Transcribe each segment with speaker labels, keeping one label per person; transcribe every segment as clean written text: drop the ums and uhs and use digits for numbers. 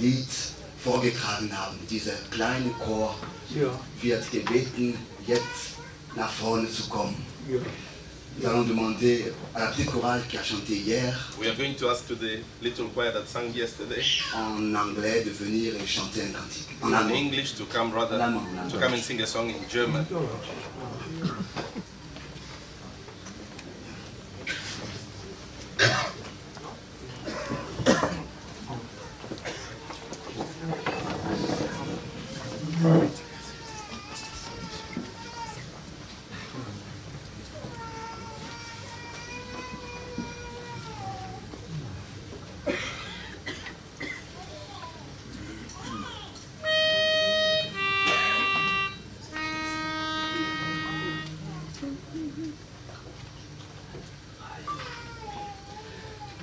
Speaker 1: Lied vorgetragen haben. Dieser kleine Chor wird gebeten, jetzt nach vorne zu kommen. Nous allons demander à la petite chorale qui a chanté hier
Speaker 2: We are going to ask to the little choir that sang yesterday
Speaker 1: en anglais de venir et chanter un cantique. En
Speaker 2: in
Speaker 1: allemand.
Speaker 2: English to come to come and sing a song in German.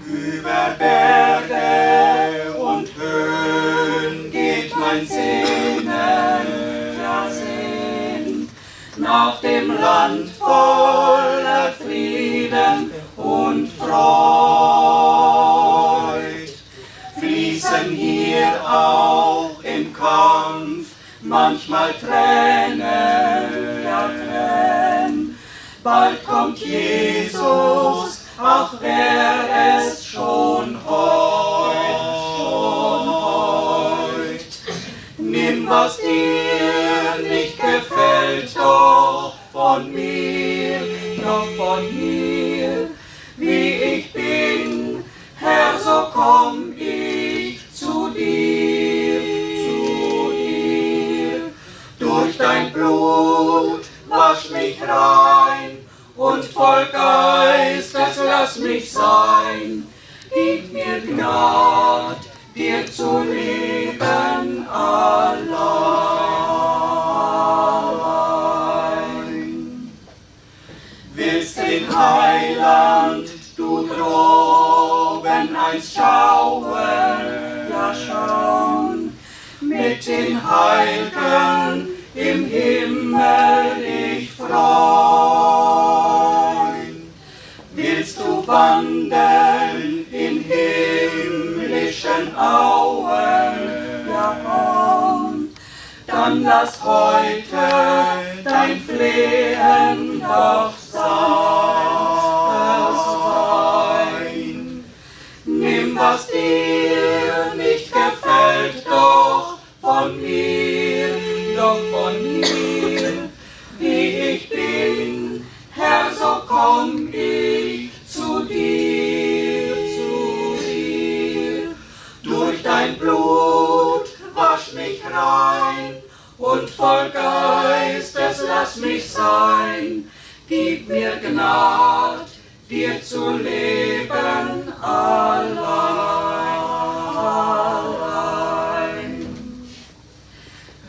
Speaker 3: Über Berge und Höhen geht mein Sehnen versehen nach dem Land voller Frieden und Freud. Fließen hier auch im Kampf manchmal Tränen, ja Tränen. Bald kommt Jesus, ach wär es schon heut. Nimm, was dir nicht gefällt, doch von mir, wie ich bin, Herr, so komm ich zu dir. Durch dein Blut wasch mich rein, und voll Geistes lass mich sein. Gib mir Gnad, dir zu leben allein. Willst den Heiland du droben einst schauen, ja schauen, mit den Heiligen im Himmel dich freuen. Willst du wandeln in himmlischen Auen, ja Auen, dann lass heute dein Flehen doch sein. Nimm, was dir nicht gefällt, doch von mir, wie ich bin, Herr, so komm ich zu dir. Durch dein Blut wasch mich rein, und voll Geistes lass mich sein. Gib mir Gnad, dir zu leben allein.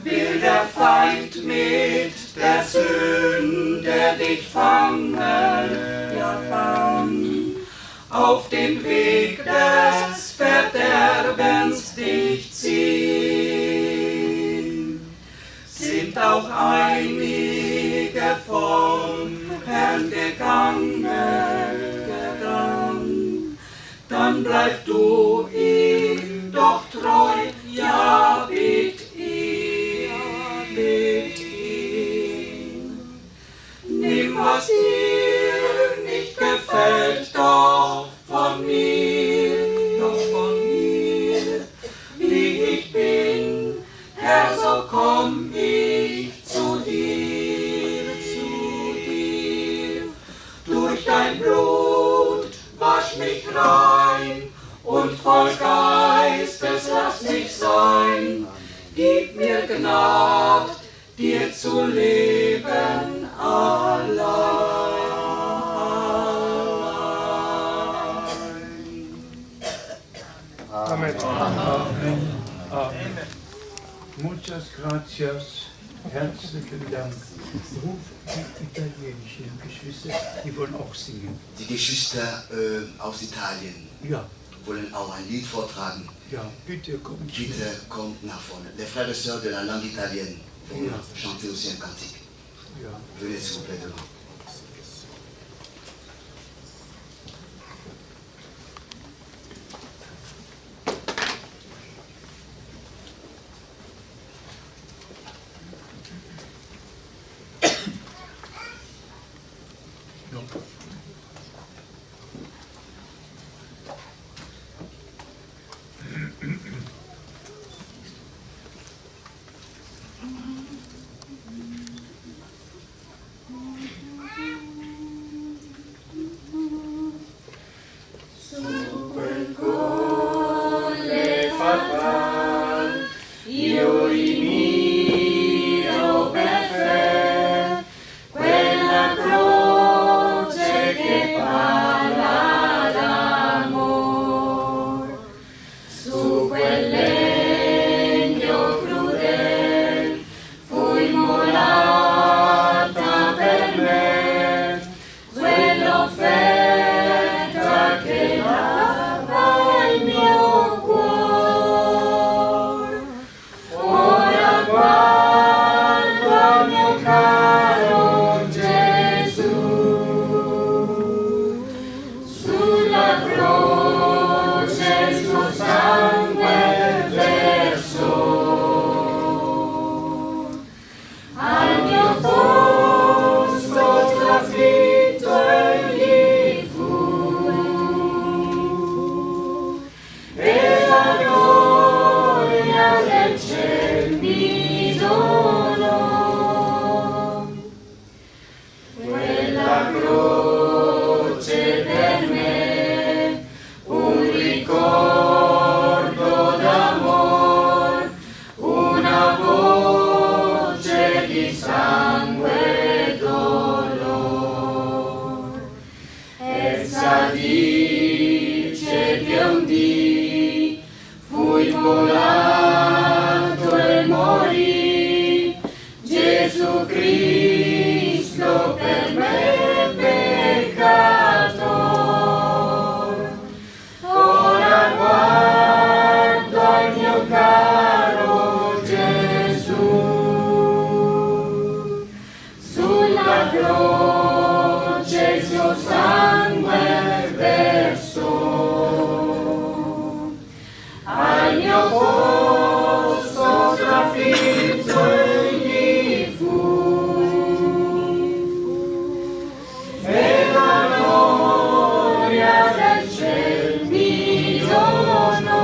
Speaker 3: Will der Feind mit der Sünde dich fangen, ja fangen, auf den Weg des Verderbens dich ziehen. Sind auch einige vom Herrn gegangen, dann bleib du ihm doch treu, ja bitt ihn. Nimm, was dir nicht gefällt, doch von mir, wie ich bin, Herr, so komm ich zu dir. Durch dein Blut wasch mich rein, und voll Geistes lass mich sein. Gib mir Gnad, dir zu leben allein.
Speaker 4: Amen. Amen. Amen. Muchas gracias. Herzlichen Dank. Ruf die italienischen Geschwister, die wollen auch singen.
Speaker 1: Die Geschwister aus Italien wollen auch ein Lied vortragen.
Speaker 4: Ja, bitte kommt.
Speaker 1: Bitte kommt nach vorne. Les frères et sœurs de la langue italienne vont chanter aussi un cantique. Venez s'il vous plaît devant.
Speaker 3: Jesucristo per me peccator. Ora guardo al mio caro Gesù, sulla croce il suo sangue versò, al mio posto trafitto egli fu, e la gloria del ciel mi donò.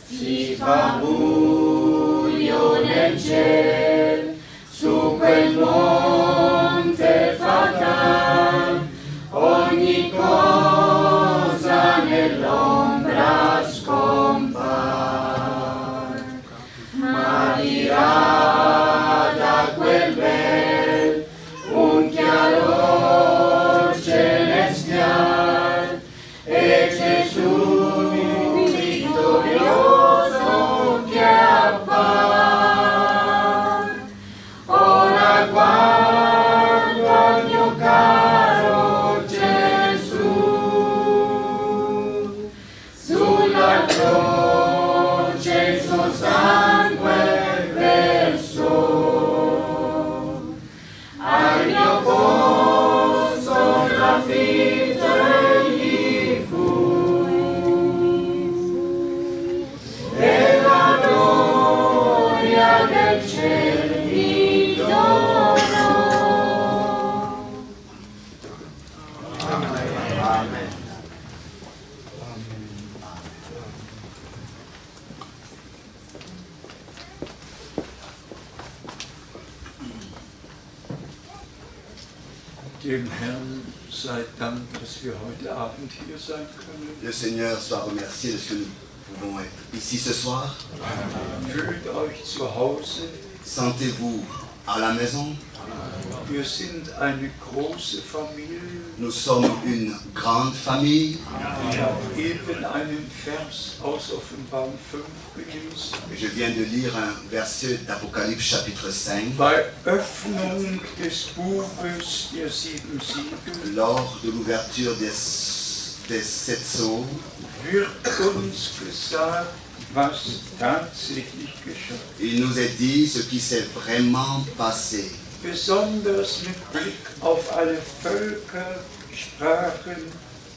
Speaker 3: Si fa buio nel ciel, su quel monte fatal, ogni cosa nell'ombra scompar, ma dirà da quel bel un chiaror celestial, e Gesù vittorioso che appar. Ora guardo al mio caro Gesù, sulla croce il suo sangue versò, al mio posto trafitto egli fu, e la gloria del cielo mi donò.
Speaker 4: Dem Herrn sei Dank, dass wir heute Abend hier sein können.
Speaker 1: Le Seigneur soit remercié de ce que nous pouvons être ici ce soir.
Speaker 4: Fühlt euch zu Hause.
Speaker 1: Sentez-vous à la maison.
Speaker 4: Wir sind eine große Familie.
Speaker 1: Nous sommes une grande famille.
Speaker 4: Ich habe eben einen Vers aus Offenbarung 5 gelesen.
Speaker 1: Je viens de lire un verset d'Apocalypse chapitre 5.
Speaker 4: Bei Öffnung des Buches der 7 Siegel
Speaker 1: Lors de l'ouverture des 7 sceaux,
Speaker 4: wird uns gesagt, was tatsächlich geschah.
Speaker 1: il nous est dit ce qui s'est vraiment passé.
Speaker 4: Besonders mit Blick auf alle Völker, Sprachen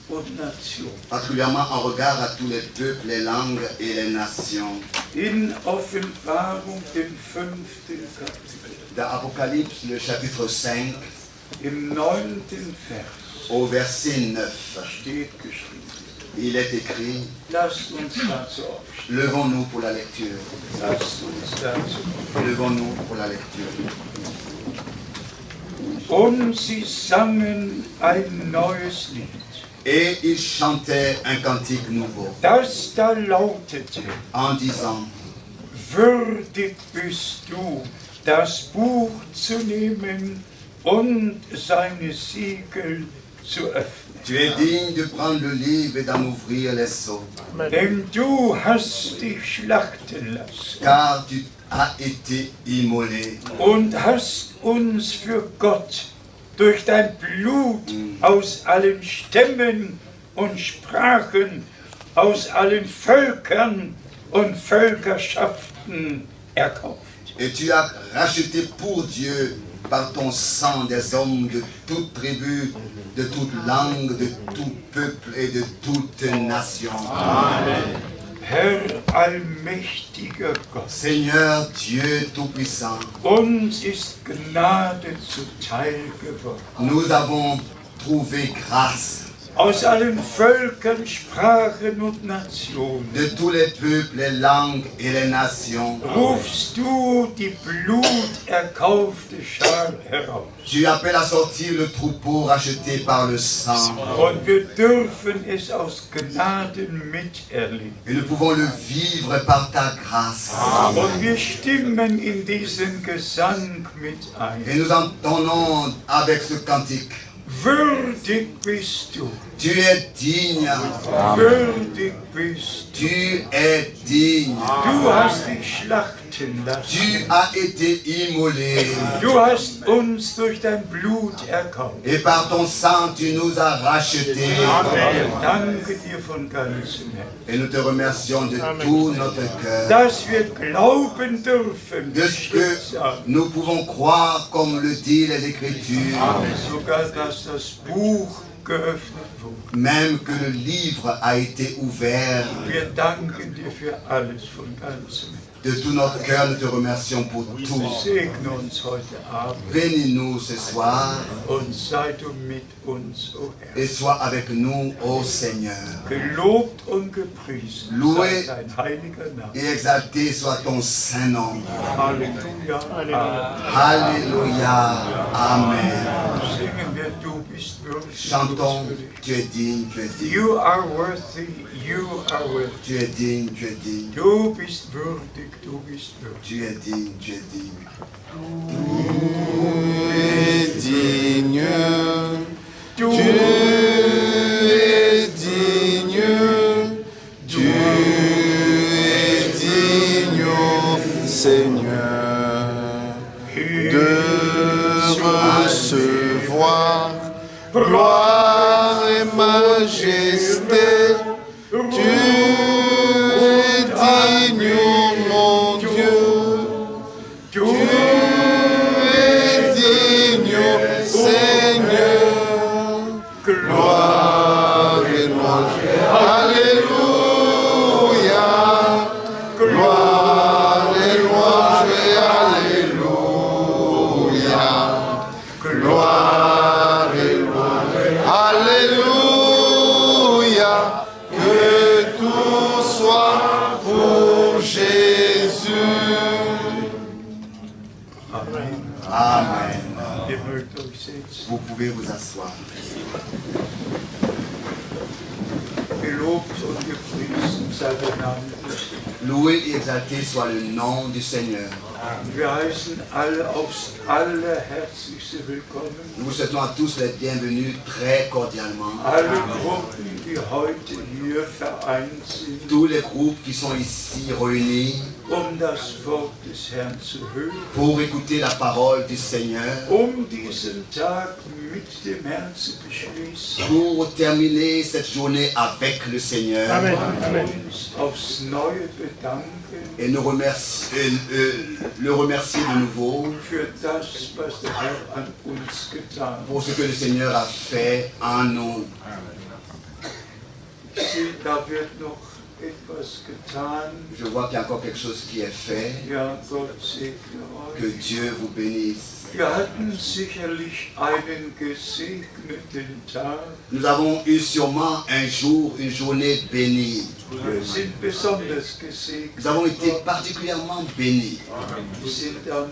Speaker 4: und Nationen.
Speaker 1: Particulièrement en regard à tous les peuples, les langues et les nations.
Speaker 4: In Offenbarung, dem 5. Kapitel,
Speaker 1: Dans Apocalypse, le chapitre 5,
Speaker 4: im 9. Vers
Speaker 1: au verset 9,
Speaker 4: steht geschrieben.
Speaker 1: il est écrit,
Speaker 4: Lasst uns dazu aufstehen.
Speaker 1: levons-nous pour la lecture.
Speaker 4: Lasst uns dazu.
Speaker 1: Levons-nous pour la lecture.
Speaker 4: Und sie sangen ein neues Lied,
Speaker 1: Et ils chantaient un cantique nouveau,
Speaker 4: das da lautete:
Speaker 1: en disant,
Speaker 4: Würdig bist du, das Buch zu nehmen und seine Siegel zu öffnen.
Speaker 1: tu es digne de prendre le livre et d'en ouvrir les sceaux,
Speaker 4: Denn du hast dich schlachten lassen
Speaker 1: car tu as été immolé
Speaker 4: und hast uns für Gott durch dein Blut aus allen Stämmen und Sprachen, aus allen Völkern und Völkerschaften erkauft.
Speaker 1: et tu as racheté pour Dieu par ton sang des hommes de toute tribu, de toute langue, de tout peuple et de toute nation.
Speaker 4: Amen. Herr allmächtiger Gott,
Speaker 1: Seigneur Dieu Tout-Puissant,
Speaker 4: uns ist Gnade zuteil geworden.
Speaker 1: nous avons trouvé grâce
Speaker 4: Aus allen Völkern, Sprachen und Nationen
Speaker 1: de tous les peuples, les langues et les nations.
Speaker 4: rufst du die bluterkaufte Schar heraus.
Speaker 1: Tu appelles à sortir le troupeau racheté par le sang.
Speaker 4: Und wir dürfen es aus Gnaden miterleben.
Speaker 1: Et nous pouvons le vivre par ta grâce.
Speaker 4: Und wir stimmen in diesen Gesang mit ein.
Speaker 1: Et nous entonnons avec ce cantique.
Speaker 4: Würdig bist du,
Speaker 1: Tu es digne.
Speaker 4: würdig bist du.
Speaker 1: Tu es digne.
Speaker 4: Du hast dich schlachten töten lassen.
Speaker 1: Tu as été immolé.
Speaker 4: Du hast uns durch dein Blut erkauft.
Speaker 1: Et par ton sang, tu nous as rachetés.
Speaker 4: Wir danken dir von ganzem Herzen,
Speaker 1: Et nous te remercions de tout notre cœur.
Speaker 4: dass wir glauben dürfen,
Speaker 1: De ce que nous pouvons croire, comme le dit les Écritures,
Speaker 4: sogar dass das Buch geöffnet wurde.
Speaker 1: même que le livre a été ouvert.
Speaker 4: Wir danken dir für alles von ganzem Herzen.
Speaker 1: De tout notre cœur, nous te remercions pour tout.
Speaker 4: Segne uns heute Abend
Speaker 1: Bénis-nous ce soir
Speaker 4: und sei du mit uns, o Herr.
Speaker 1: et sois avec nous, ô Seigneur.
Speaker 4: Gelobt und gepriesen
Speaker 1: Loué
Speaker 4: sei dein heiliger Name.
Speaker 1: et exalté soit ton saint nom.
Speaker 4: Halleluja. Amen.
Speaker 1: Alléluia. Amen.
Speaker 4: Singen wir, du bist würdig.
Speaker 1: Chantons, tu es digne, tu es digne.
Speaker 4: You are worthy, you are worthy.
Speaker 1: Tu es digne, tu es digne.
Speaker 4: Du bist würdig, du bist würdig.
Speaker 1: Tu es digne, tu es digne.
Speaker 5: Digne,
Speaker 4: Du
Speaker 5: tu es digne, tu es digne, Seigneur, de recevoir gloire et majesté. Tu es digne, mon Dieu.
Speaker 4: du
Speaker 5: Seigneur, gloire et louange, alléluia, gloire et louange, alléluia, gloire et louange, alléluia, que tout soit pour Jésus.
Speaker 4: Amen.
Speaker 1: Amen.
Speaker 4: Ihr mögt euch setzen.
Speaker 1: Vous pouvez vous asseoir.
Speaker 4: Gelobt und gepriesen sei der Name des Herrn.
Speaker 1: Loué et exalté soit le nom du Seigneur.
Speaker 4: Wir heißen alle aufs allerherzlichste willkommen.
Speaker 1: Nous vous souhaitons à tous les bienvenus très cordialement.
Speaker 4: Alle Gruppen, die heute hier vereint sind,
Speaker 1: Tous les groupes qui sont ici réunis
Speaker 4: das Wort des Herrn zu hören,
Speaker 1: pour écouter la parole du Seigneur,
Speaker 4: diesen Tag mit dem Herrn zu beschließen,
Speaker 1: pour terminer cette journée avec le Seigneur.
Speaker 4: Amen. Uns aufs Neue bedanken
Speaker 1: Et nous le remercier de nouveau
Speaker 4: für das, was der Herr an uns getan hat.
Speaker 1: pour ce que le Seigneur a fait en nous.
Speaker 4: Ich sehe, da wird noch etwas getan.
Speaker 1: Je vois qu'il y a encore quelque chose qui est fait.
Speaker 4: Ja, Gott segne
Speaker 1: Que
Speaker 4: euch.
Speaker 1: Dieu vous bénisse.
Speaker 4: Wir hatten sicherlich einen gesegneten Tag.
Speaker 1: Nous avons eu sûrement un jour, une journée bénie.
Speaker 4: Wir sind besonders gesegnet.
Speaker 1: Nous avons été particulièrement bénis.
Speaker 4: Wir sind am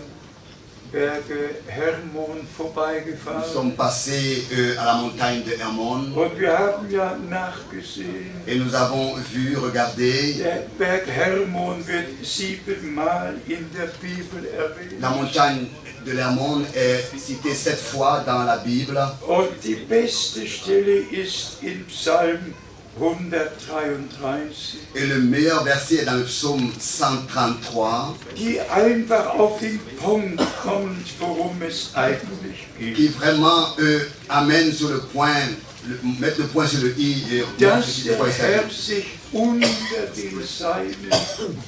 Speaker 4: Berge Hermon
Speaker 1: Nous
Speaker 4: vorbeigefahren.
Speaker 1: sommes passés à la montagne de Hermon
Speaker 4: Und wir haben ja nachgesehen,
Speaker 1: et nous avons vu, regardé,
Speaker 4: der Berg Hermon wird 7-mal in der Bibel erwähnt.
Speaker 1: la montagne de l'Hermon est citée 7 fois dans la Bible.
Speaker 4: Und die beste Stelle ist in Psalm 133,
Speaker 1: Et le meilleur verset est dans le psaume 133,
Speaker 4: die einfach auf den Punkt kommt, worum es eigentlich
Speaker 1: qui
Speaker 4: geht.
Speaker 1: vraiment amène sur le point, mettre le point sur le i et montre
Speaker 4: Dass
Speaker 1: de quoi
Speaker 4: der
Speaker 1: il s'agit.
Speaker 4: Herr sich unter den Seinen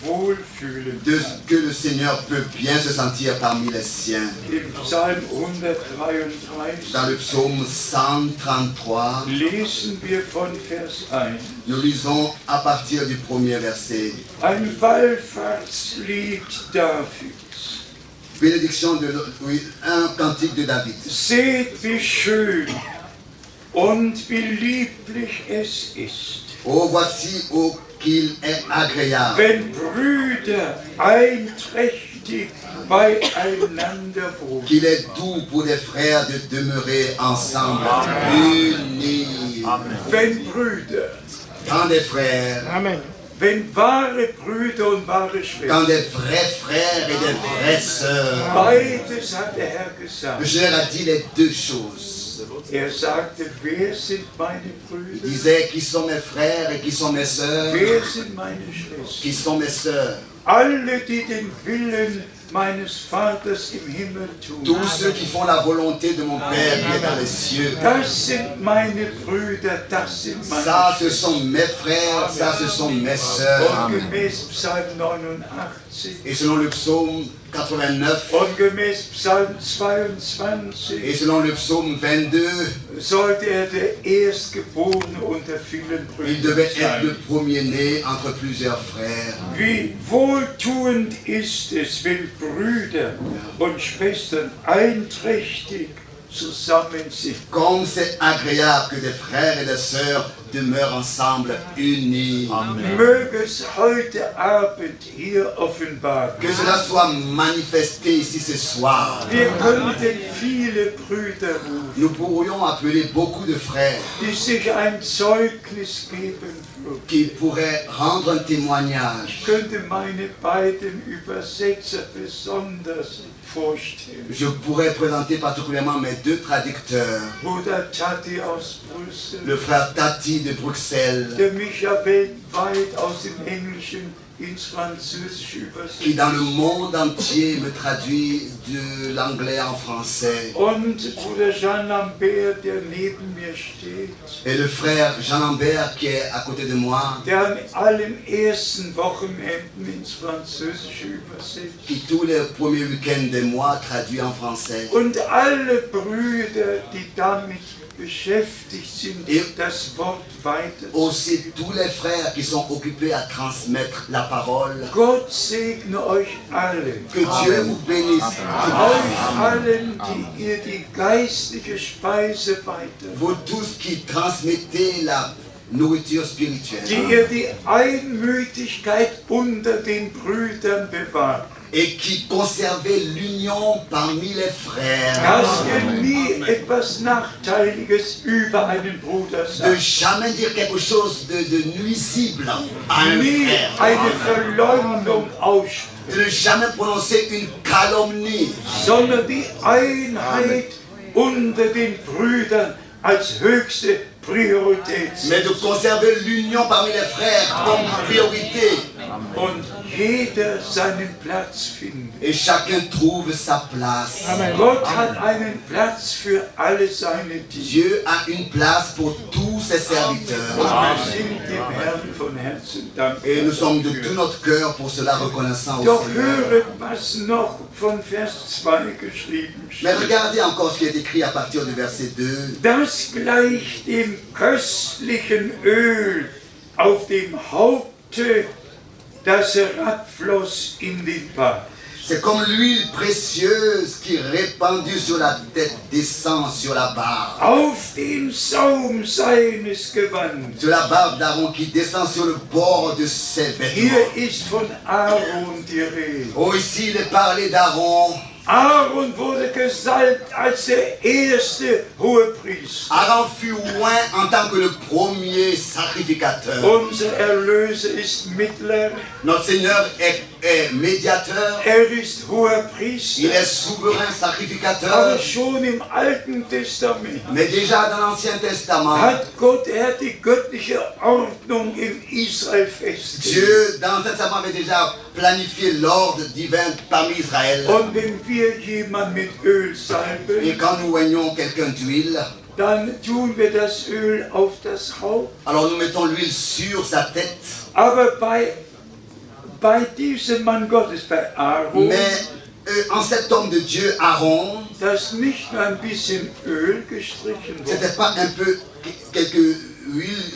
Speaker 4: wohlfühlen
Speaker 1: De
Speaker 4: kann.
Speaker 1: que le Seigneur peut bien se sentir parmi les siens.
Speaker 4: Im Psalm
Speaker 1: Dans
Speaker 4: 133
Speaker 1: le psaume 133,
Speaker 4: lesen wir von Vers 1.
Speaker 1: nous lisons à partir du premier verset.
Speaker 4: Ein Wallfahrtslied Davids.
Speaker 1: Bénédiction de oui, un cantique de David.
Speaker 4: Seht, wie schön und wie lieblich es ist,
Speaker 1: Oh, voici oh, qu'il est agréable
Speaker 4: wenn Brüder einträchtig beieinander wohnen.
Speaker 1: qu'il est doux pour les frères de demeurer ensemble, unis.
Speaker 4: Wenn Brüder,
Speaker 1: Quand des frères,
Speaker 4: wenn wahre Brüder und wahre
Speaker 1: quand
Speaker 4: Schwestern,
Speaker 1: des vrais frères et des vraies sœurs.
Speaker 4: beides hat der Herr
Speaker 1: Le
Speaker 4: gesagt,
Speaker 1: Seigneur a dit les deux choses.
Speaker 4: sagte, wer sind meine
Speaker 1: Il
Speaker 4: Brüder?
Speaker 1: disait, qui sont mes frères et qui sont mes sœurs?
Speaker 4: Wer sind meine Schwestern?
Speaker 1: Qui sont mes sœurs?
Speaker 4: Alle, die den Willen meines Vaters im Himmel tun.
Speaker 1: Tous ceux qui font la volonté de mon Père qui est dans les cieux.
Speaker 4: Das sind meine Brüder, das sind meine
Speaker 1: Ça, ce sont mes frères, ça, ce sont mes sœurs.
Speaker 4: Und gemäß Psalm 89
Speaker 1: Et selon le psaume 89
Speaker 4: und gemäß Psalm 22
Speaker 1: et selon le psaume 22,
Speaker 4: sollte der Erstgeborene unter vielen
Speaker 1: il
Speaker 4: Brüdern
Speaker 1: devait être le
Speaker 4: sein.
Speaker 1: premier-né entre plusieurs frères.
Speaker 4: Wie wohltuend ist es, wenn Brüder und Schwestern einträchtig zusammen sind.
Speaker 1: Comme c'est agréable que des frères et des sœurs demeurent ensemble, unis.
Speaker 4: Möge es heute Abend hier offenbar
Speaker 1: Que cela soit manifesté ici ce soir.
Speaker 4: Wir könnten viele Brüder rufen,
Speaker 1: Nous pourrions appeler beaucoup de frères
Speaker 4: die sich ein Zeugnis geben würden.
Speaker 1: qui pourraient rendre un témoignage.
Speaker 4: Ich könnte meine beiden Übersetzer besonders vorstellen.
Speaker 1: Je pourrais présenter particulièrement mes deux traducteurs,
Speaker 4: Bruder Tati aus Brüssel,
Speaker 1: le frère Tati de Bruxelles,
Speaker 4: der mich ja weltweit aus dem Englischen ins Französische
Speaker 1: qui
Speaker 4: übersetzt.
Speaker 1: dans le monde entier me traduit de l'anglais en français.
Speaker 4: Und Bruder Jean Lambert, der neben mir steht,
Speaker 1: Et le frère Jean Lambert qui est à côté de moi,
Speaker 4: der an allen ersten Wochenenden ins Französische übersetzt.
Speaker 1: qui tous les premiers week-ends des mois traduit en français.
Speaker 4: Und alle Brüder, die damit beschäftigt sind, das Wort weiterzugeben.
Speaker 1: Aussi tous les frères qui sont occupés à transmettre la parole.
Speaker 4: Gott segne euch alle.
Speaker 1: Que Dieu vous bénisse.
Speaker 4: Euch allen, die ihr die geistliche Speise weiter,
Speaker 1: Vous tous qui transmettez la nourriture spirituelle
Speaker 4: die ihr die Einmütigkeit unter den Brüdern bewahrt,
Speaker 1: et qui conservez l'union parmi les frères.
Speaker 4: dass ihr nie etwas Nachteiliges über einen Bruder
Speaker 1: De
Speaker 4: sagt,
Speaker 1: jamais dire quelque chose de nuisible à un
Speaker 4: nie
Speaker 1: frère.
Speaker 4: eine Verleumdung ausspricht,
Speaker 1: De ne jamais prononcer une calomnie.
Speaker 4: sondern die Einheit unter den Brüdern als höchste Priorität.
Speaker 1: Mais de conserver l'union parmi les frères comme priorité.
Speaker 4: Und jeder seinen Platz findet.
Speaker 1: Et chacun trouve sa place.
Speaker 4: Gott hat einen Platz für alle seine Diener.
Speaker 1: Dieu a une place pour tous ses serviteurs.
Speaker 4: Wir sind dem Herrn von Herzen dankbar.
Speaker 1: Et nous sommes de tout notre cœur pour cela reconnaissants au
Speaker 4: Doch
Speaker 1: Seigneur.
Speaker 4: höre, was noch von Vers 2 geschrieben
Speaker 1: Mais
Speaker 4: steht.
Speaker 1: regardez encore ce qui est écrit à partir du verset 2.
Speaker 4: Das gleicht dem köstlichen Öl auf dem Haupte, das herabfloss in den Bach.
Speaker 1: C'est comme l'huile précieuse qui répandue sur la tête descend sur la barbe.
Speaker 4: Auf den Saum seines Gewands.
Speaker 1: Sur la barbe d'Aaron qui descend sur le bord de ses vêtements.
Speaker 4: Hier ist von Aaron die Rede.
Speaker 1: Oh, ici il est parlé d'Aaron.
Speaker 4: Aaron wurde gesalbt als der erste Hohepriester.
Speaker 1: Aaron fut oint en tant que le premier sacrificateur.
Speaker 4: Unser Erlöser ist Mittler,
Speaker 1: Notre Seigneur est médiateur.
Speaker 4: ist
Speaker 1: Il
Speaker 4: Hohepriester,
Speaker 1: est souverain
Speaker 4: aber
Speaker 1: sacrificateur.
Speaker 4: schon im Alten Testament
Speaker 1: Mais déjà dans l'Ancien Testament,
Speaker 4: hat Gott, die göttliche Ordnung in Israel festgelegt.
Speaker 1: Dieu dans l'Ancien Testament avait déjà planifié l'ordre divin parmi Israël.
Speaker 4: Und wenn wir jemanden mit Öl salben,
Speaker 1: Et quand nous oignons quelqu'un d'huile,
Speaker 4: dann tun wir das Öl auf das Haupt.
Speaker 1: alors nous mettons l'huile sur sa tête.
Speaker 4: Aber bei diesem Mann Gottes, bei Aaron,
Speaker 1: Mais en cet homme de Dieu, Aaron,
Speaker 4: dass nicht nur ein bisschen Öl gestrichen wurde,
Speaker 1: c'était pas un peu quelques huiles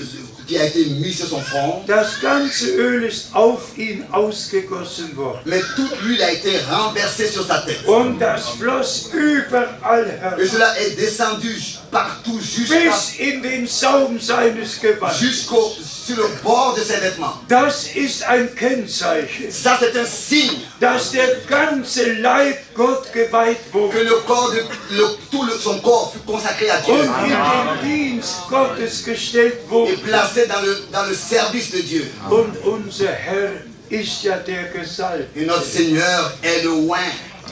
Speaker 1: qui a été mis sur son front,
Speaker 4: das ganze Öl ist auf ihn ausgegossen worden.
Speaker 1: mais toute l'huile a été renversée sur sa tête.
Speaker 4: Und das floss überall
Speaker 1: Et
Speaker 4: her,
Speaker 1: cela est descendu partout
Speaker 4: bis in den Saum seines Gewandes.
Speaker 1: sur le bord de ses vêtements.
Speaker 4: Das ist ein Kennzeichen,
Speaker 1: Ça, c'est un signe
Speaker 4: dass der ganze Leib Gott geweiht
Speaker 1: que
Speaker 4: wurde
Speaker 1: le corps son corps fut consacré à Dieu
Speaker 4: und in den Dienst Gottes gestellt
Speaker 1: et
Speaker 4: wurde.
Speaker 1: placé dans le service de Dieu.
Speaker 4: Und unser Herr ist ja der Gesalbte.
Speaker 1: Et notre Seigneur est le oint.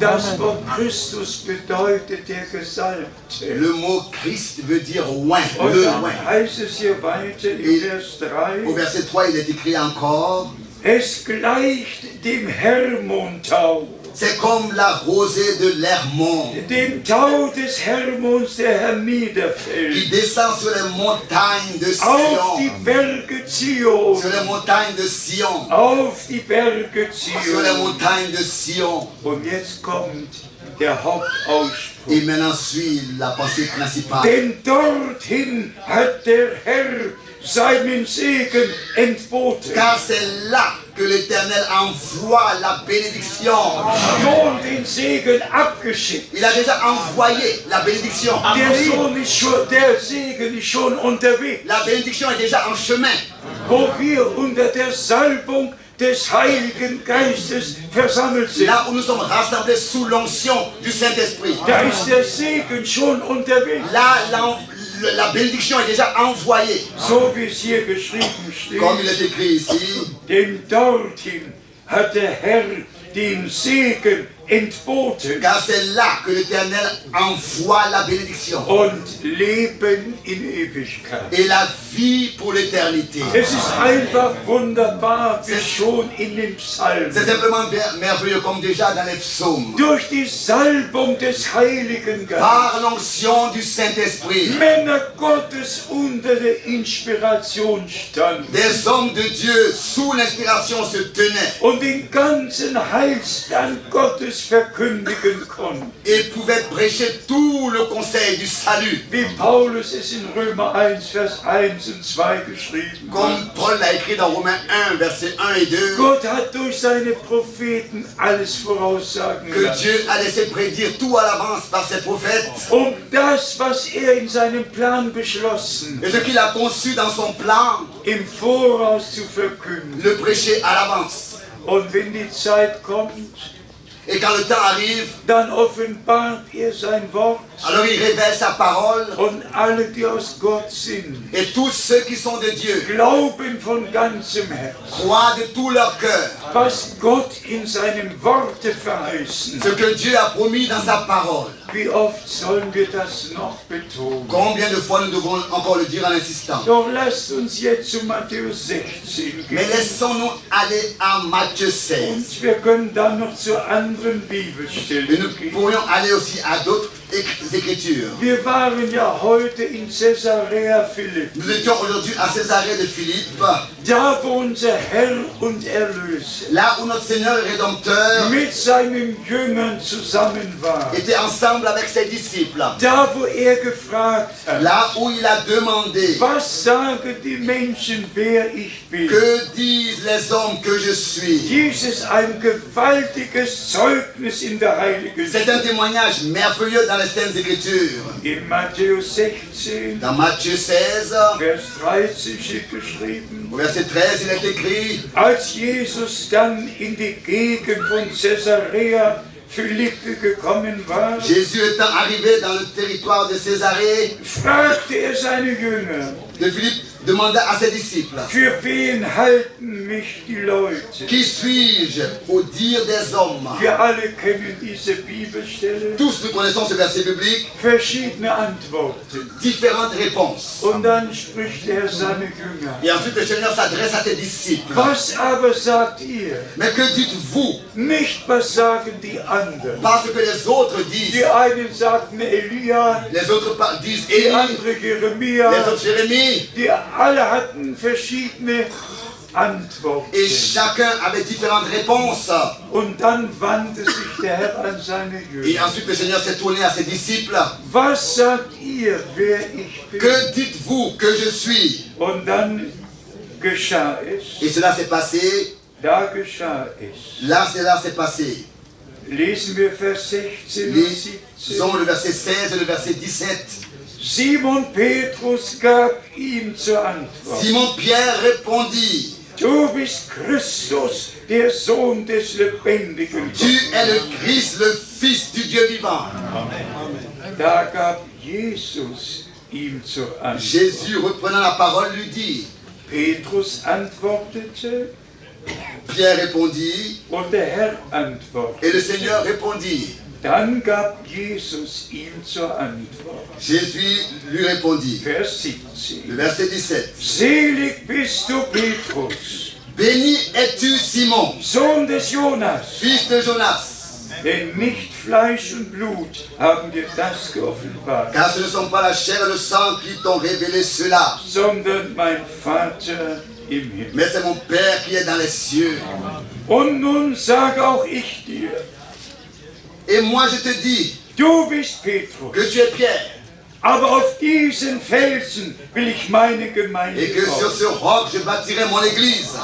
Speaker 4: Das Wort Christus bedeutet der Gesalbte.
Speaker 1: Le mot Christ veut dire oint,
Speaker 4: Und
Speaker 1: le
Speaker 4: dann
Speaker 1: oint.
Speaker 4: heißt es hier weiter in Vers
Speaker 1: Au
Speaker 4: 3,
Speaker 1: verset 3, il est écrit encore,
Speaker 4: es gleicht dem Hermontau,
Speaker 1: c'est comme la rosée de l'Hermon
Speaker 4: dem Tau des Hermons, der
Speaker 1: qui
Speaker 4: herniederfällt,
Speaker 1: descend sur les montagnes de
Speaker 4: auf die
Speaker 1: Sion,
Speaker 4: Berge Zion,
Speaker 1: sur les montagnes de Sion,
Speaker 4: auf die Berge
Speaker 1: sur les
Speaker 4: Zion.
Speaker 1: montagnes de Sion.
Speaker 4: Und jetzt kommt der Hauptausspruch.
Speaker 1: Et maintenant suit la pensée principale.
Speaker 4: Denn dorthin hat der Herr seinen Segen entboten.
Speaker 1: Car c'est là que l'Éternel envoie la bénédiction.
Speaker 4: Schon den Segen abgeschickt.
Speaker 1: Il a déjà envoyé la bénédiction.
Speaker 4: Der Segen ist schon unterwegs.
Speaker 1: La bénédiction est déjà en chemin.
Speaker 4: Wo wir unter der Salbung des Heiligen Geistes versammelt sind.
Speaker 1: Là où nous sommes rassemblés sous l'onction du Saint-Esprit.
Speaker 4: Da ist der Segen schon unterwegs.
Speaker 1: Là, la bénédiction est déjà envoyée.
Speaker 4: So wie es hier geschrieben steht.
Speaker 1: Comme il est écrit ici.
Speaker 4: Denn dorthin hat der Herr den Segen entboten.
Speaker 1: Car c'est là que l'Éternel envoie la bénédiction.
Speaker 4: Und Leben in Ewigkeit.
Speaker 1: Et la vie pour l'éternité.
Speaker 4: Es ist einfach wunderbar, wie schon in den Psalmen.
Speaker 1: C'est simplement merveilleux comme déjà dans les psaumes.
Speaker 4: Durch die Salbung des Heiligen Geistes.
Speaker 1: Par l'onction du Saint-Esprit.
Speaker 4: Männer Gottes unter der Inspiration standen.
Speaker 1: Des hommes de Dieu sous l'inspiration se tenaient.
Speaker 4: Und den ganzen Heilsplan Gottes verkündigen konnten.
Speaker 1: Et pouvaient prêcher tout le conseil du salut.
Speaker 4: Wie Paulus es in Römer 1, Vers 1 und 2 geschrieben
Speaker 1: Comme
Speaker 4: hat.
Speaker 1: Paul l'a écrit dans Romains 1, versets 1 et 2.
Speaker 4: Gott hat durch seine Propheten alles voraussagen
Speaker 1: Que
Speaker 4: lassen.
Speaker 1: Dieu a laissé prédire tout à l'avance par ses prophètes.
Speaker 4: Um das, was in seinem Plan beschlossen,
Speaker 1: Et ce qu'il a conçu dans son plan,
Speaker 4: im Voraus zu verkünden.
Speaker 1: le prêcher à l'avance.
Speaker 4: Und wenn die Zeit kommt,
Speaker 1: Et quand le temps arrive,
Speaker 4: dann offenbart sein Wort.
Speaker 1: alors il révèle sa parole.
Speaker 4: Und alle, die aus Gott sind,
Speaker 1: Et tous ceux qui sont de Dieu
Speaker 4: glauben von ganzem Herzen,
Speaker 1: croient de tout leur cœur
Speaker 4: was Gott in seinem Worte verheißen.
Speaker 1: ce que Dieu a promis dans sa parole.
Speaker 4: Wie oft sollen wir das noch betonen?
Speaker 1: Combien de fois nous devons encore le dire en insistant?
Speaker 4: Doch lasst uns jetzt zu Matthäus 16
Speaker 1: Mais
Speaker 4: gehen.
Speaker 1: laissons-nous aller à Matthieu 16.
Speaker 4: Und wir können dann noch zu anderen
Speaker 1: Et nous
Speaker 4: Bibelstellen gehen.
Speaker 1: pourrions aller aussi à d'autres Écritures.
Speaker 4: Wir waren ja heute in Caesarea Philippi,
Speaker 1: Nous étions aujourd'hui à Césarée de Philippe,
Speaker 4: da wo unser Herr und Erlöser
Speaker 1: là où notre Seigneur et Rédempteur
Speaker 4: mit seinen Jüngern zusammen war.
Speaker 1: était ensemble avec ses disciples.
Speaker 4: Da wo gefragt hat,
Speaker 1: Là où il a demandé
Speaker 4: was sagen die Menschen, wer ich bin?
Speaker 1: que disent les hommes que je suis.
Speaker 4: Dies ist ein gewaltiges Zeugnis in der Heiligen
Speaker 1: C'est un témoignage merveilleux dans les Saintes Écritures.
Speaker 4: In Matthäus 16,
Speaker 1: Dans Matthieu 16,
Speaker 4: Vers 13 steht geschrieben,
Speaker 1: au verset 13, il est écrit:
Speaker 4: als Jesus dann in die Gegend von Caesarea Philippi gekommen war,
Speaker 1: Jésus étant arrivé dans le territoire de Césarée
Speaker 4: fragte seine Jünger,
Speaker 1: de Philippe, demanda à ses disciples:
Speaker 4: für wen halten mich die Leute?
Speaker 1: Qui suis-je au dire des hommes?
Speaker 4: Wir alle kennen diese Bibelstelle,
Speaker 1: Tous nous connaissons ce verset biblique,
Speaker 4: verschiedene Antworten.
Speaker 1: différentes réponses.
Speaker 4: Und dann spricht seine Jünger.
Speaker 1: Et ensuite le Seigneur s'adresse à ses disciples:
Speaker 4: Was aber sagt ihr?
Speaker 1: Mais que dites-vous?
Speaker 4: Nicht, was sagen die anderen.
Speaker 1: Parce que les autres disent.
Speaker 4: Die einen sagten Elia,
Speaker 1: Les autres disent
Speaker 4: die
Speaker 1: Élie,
Speaker 4: andere Jeremia,
Speaker 1: les autres Jérémie.
Speaker 4: die alle hatten verschiedene Antworten.
Speaker 1: Et chacun avait différentes réponses.
Speaker 4: Und dann wandte sich der Herr an seine
Speaker 1: Et
Speaker 4: Jünger.
Speaker 1: ensuite le Seigneur s'est tourné à ses disciples:
Speaker 4: Was sagt ihr, wer ich bin?
Speaker 1: Que dites-vous que je suis?
Speaker 4: Und dann geschah es.
Speaker 1: Et cela s'est passé.
Speaker 4: Da geschah es.
Speaker 1: Là, cela s'est passé.
Speaker 4: Lesen wir Vers 16 und 17.
Speaker 1: Lisons le verset 16 et le verset 17.
Speaker 4: Simon Petrus gab ihm zur Antwort:
Speaker 1: Simon Pierre répondit:
Speaker 4: Du bist Christus, der Sohn des lebendigen
Speaker 1: Tu
Speaker 4: Gottes.
Speaker 1: es le Christ, le Fils du Dieu vivant.
Speaker 4: Da gab Jesus ihm zur Antwort.
Speaker 1: Jésus, reprenant la parole, lui dit:
Speaker 4: Petrus antwortete:
Speaker 1: Pierre répondit,
Speaker 4: und der Herr antwortete.
Speaker 1: et le Seigneur répondit.
Speaker 4: Dann gab Jesus ihm zur Antwort.
Speaker 1: Jésus lui répondit,
Speaker 4: Vers
Speaker 1: le
Speaker 4: 17.
Speaker 1: verset 17.
Speaker 4: Selig bist du, Petrus,
Speaker 1: Béni es-tu, Simon,
Speaker 4: Sohn des Jonas,
Speaker 1: fils de Jonas,
Speaker 4: denn nicht Fleisch und Blut haben dir das geoffenbart,
Speaker 1: car ce ne sont pas la chair et le sang qui t'ont révélé cela,
Speaker 4: sondern mein Vater im Himmel.
Speaker 1: mais c'est mon Père qui est dans les cieux.
Speaker 4: Und nun sage auch ich dir,
Speaker 1: Et moi je te dis
Speaker 4: du bist Petrus,
Speaker 1: que tu es Pierre,
Speaker 4: aber auf diesen Felsen will ich meine Gemeinde
Speaker 1: et que sur
Speaker 4: bauen.
Speaker 1: ce roc je bâtirai mon église,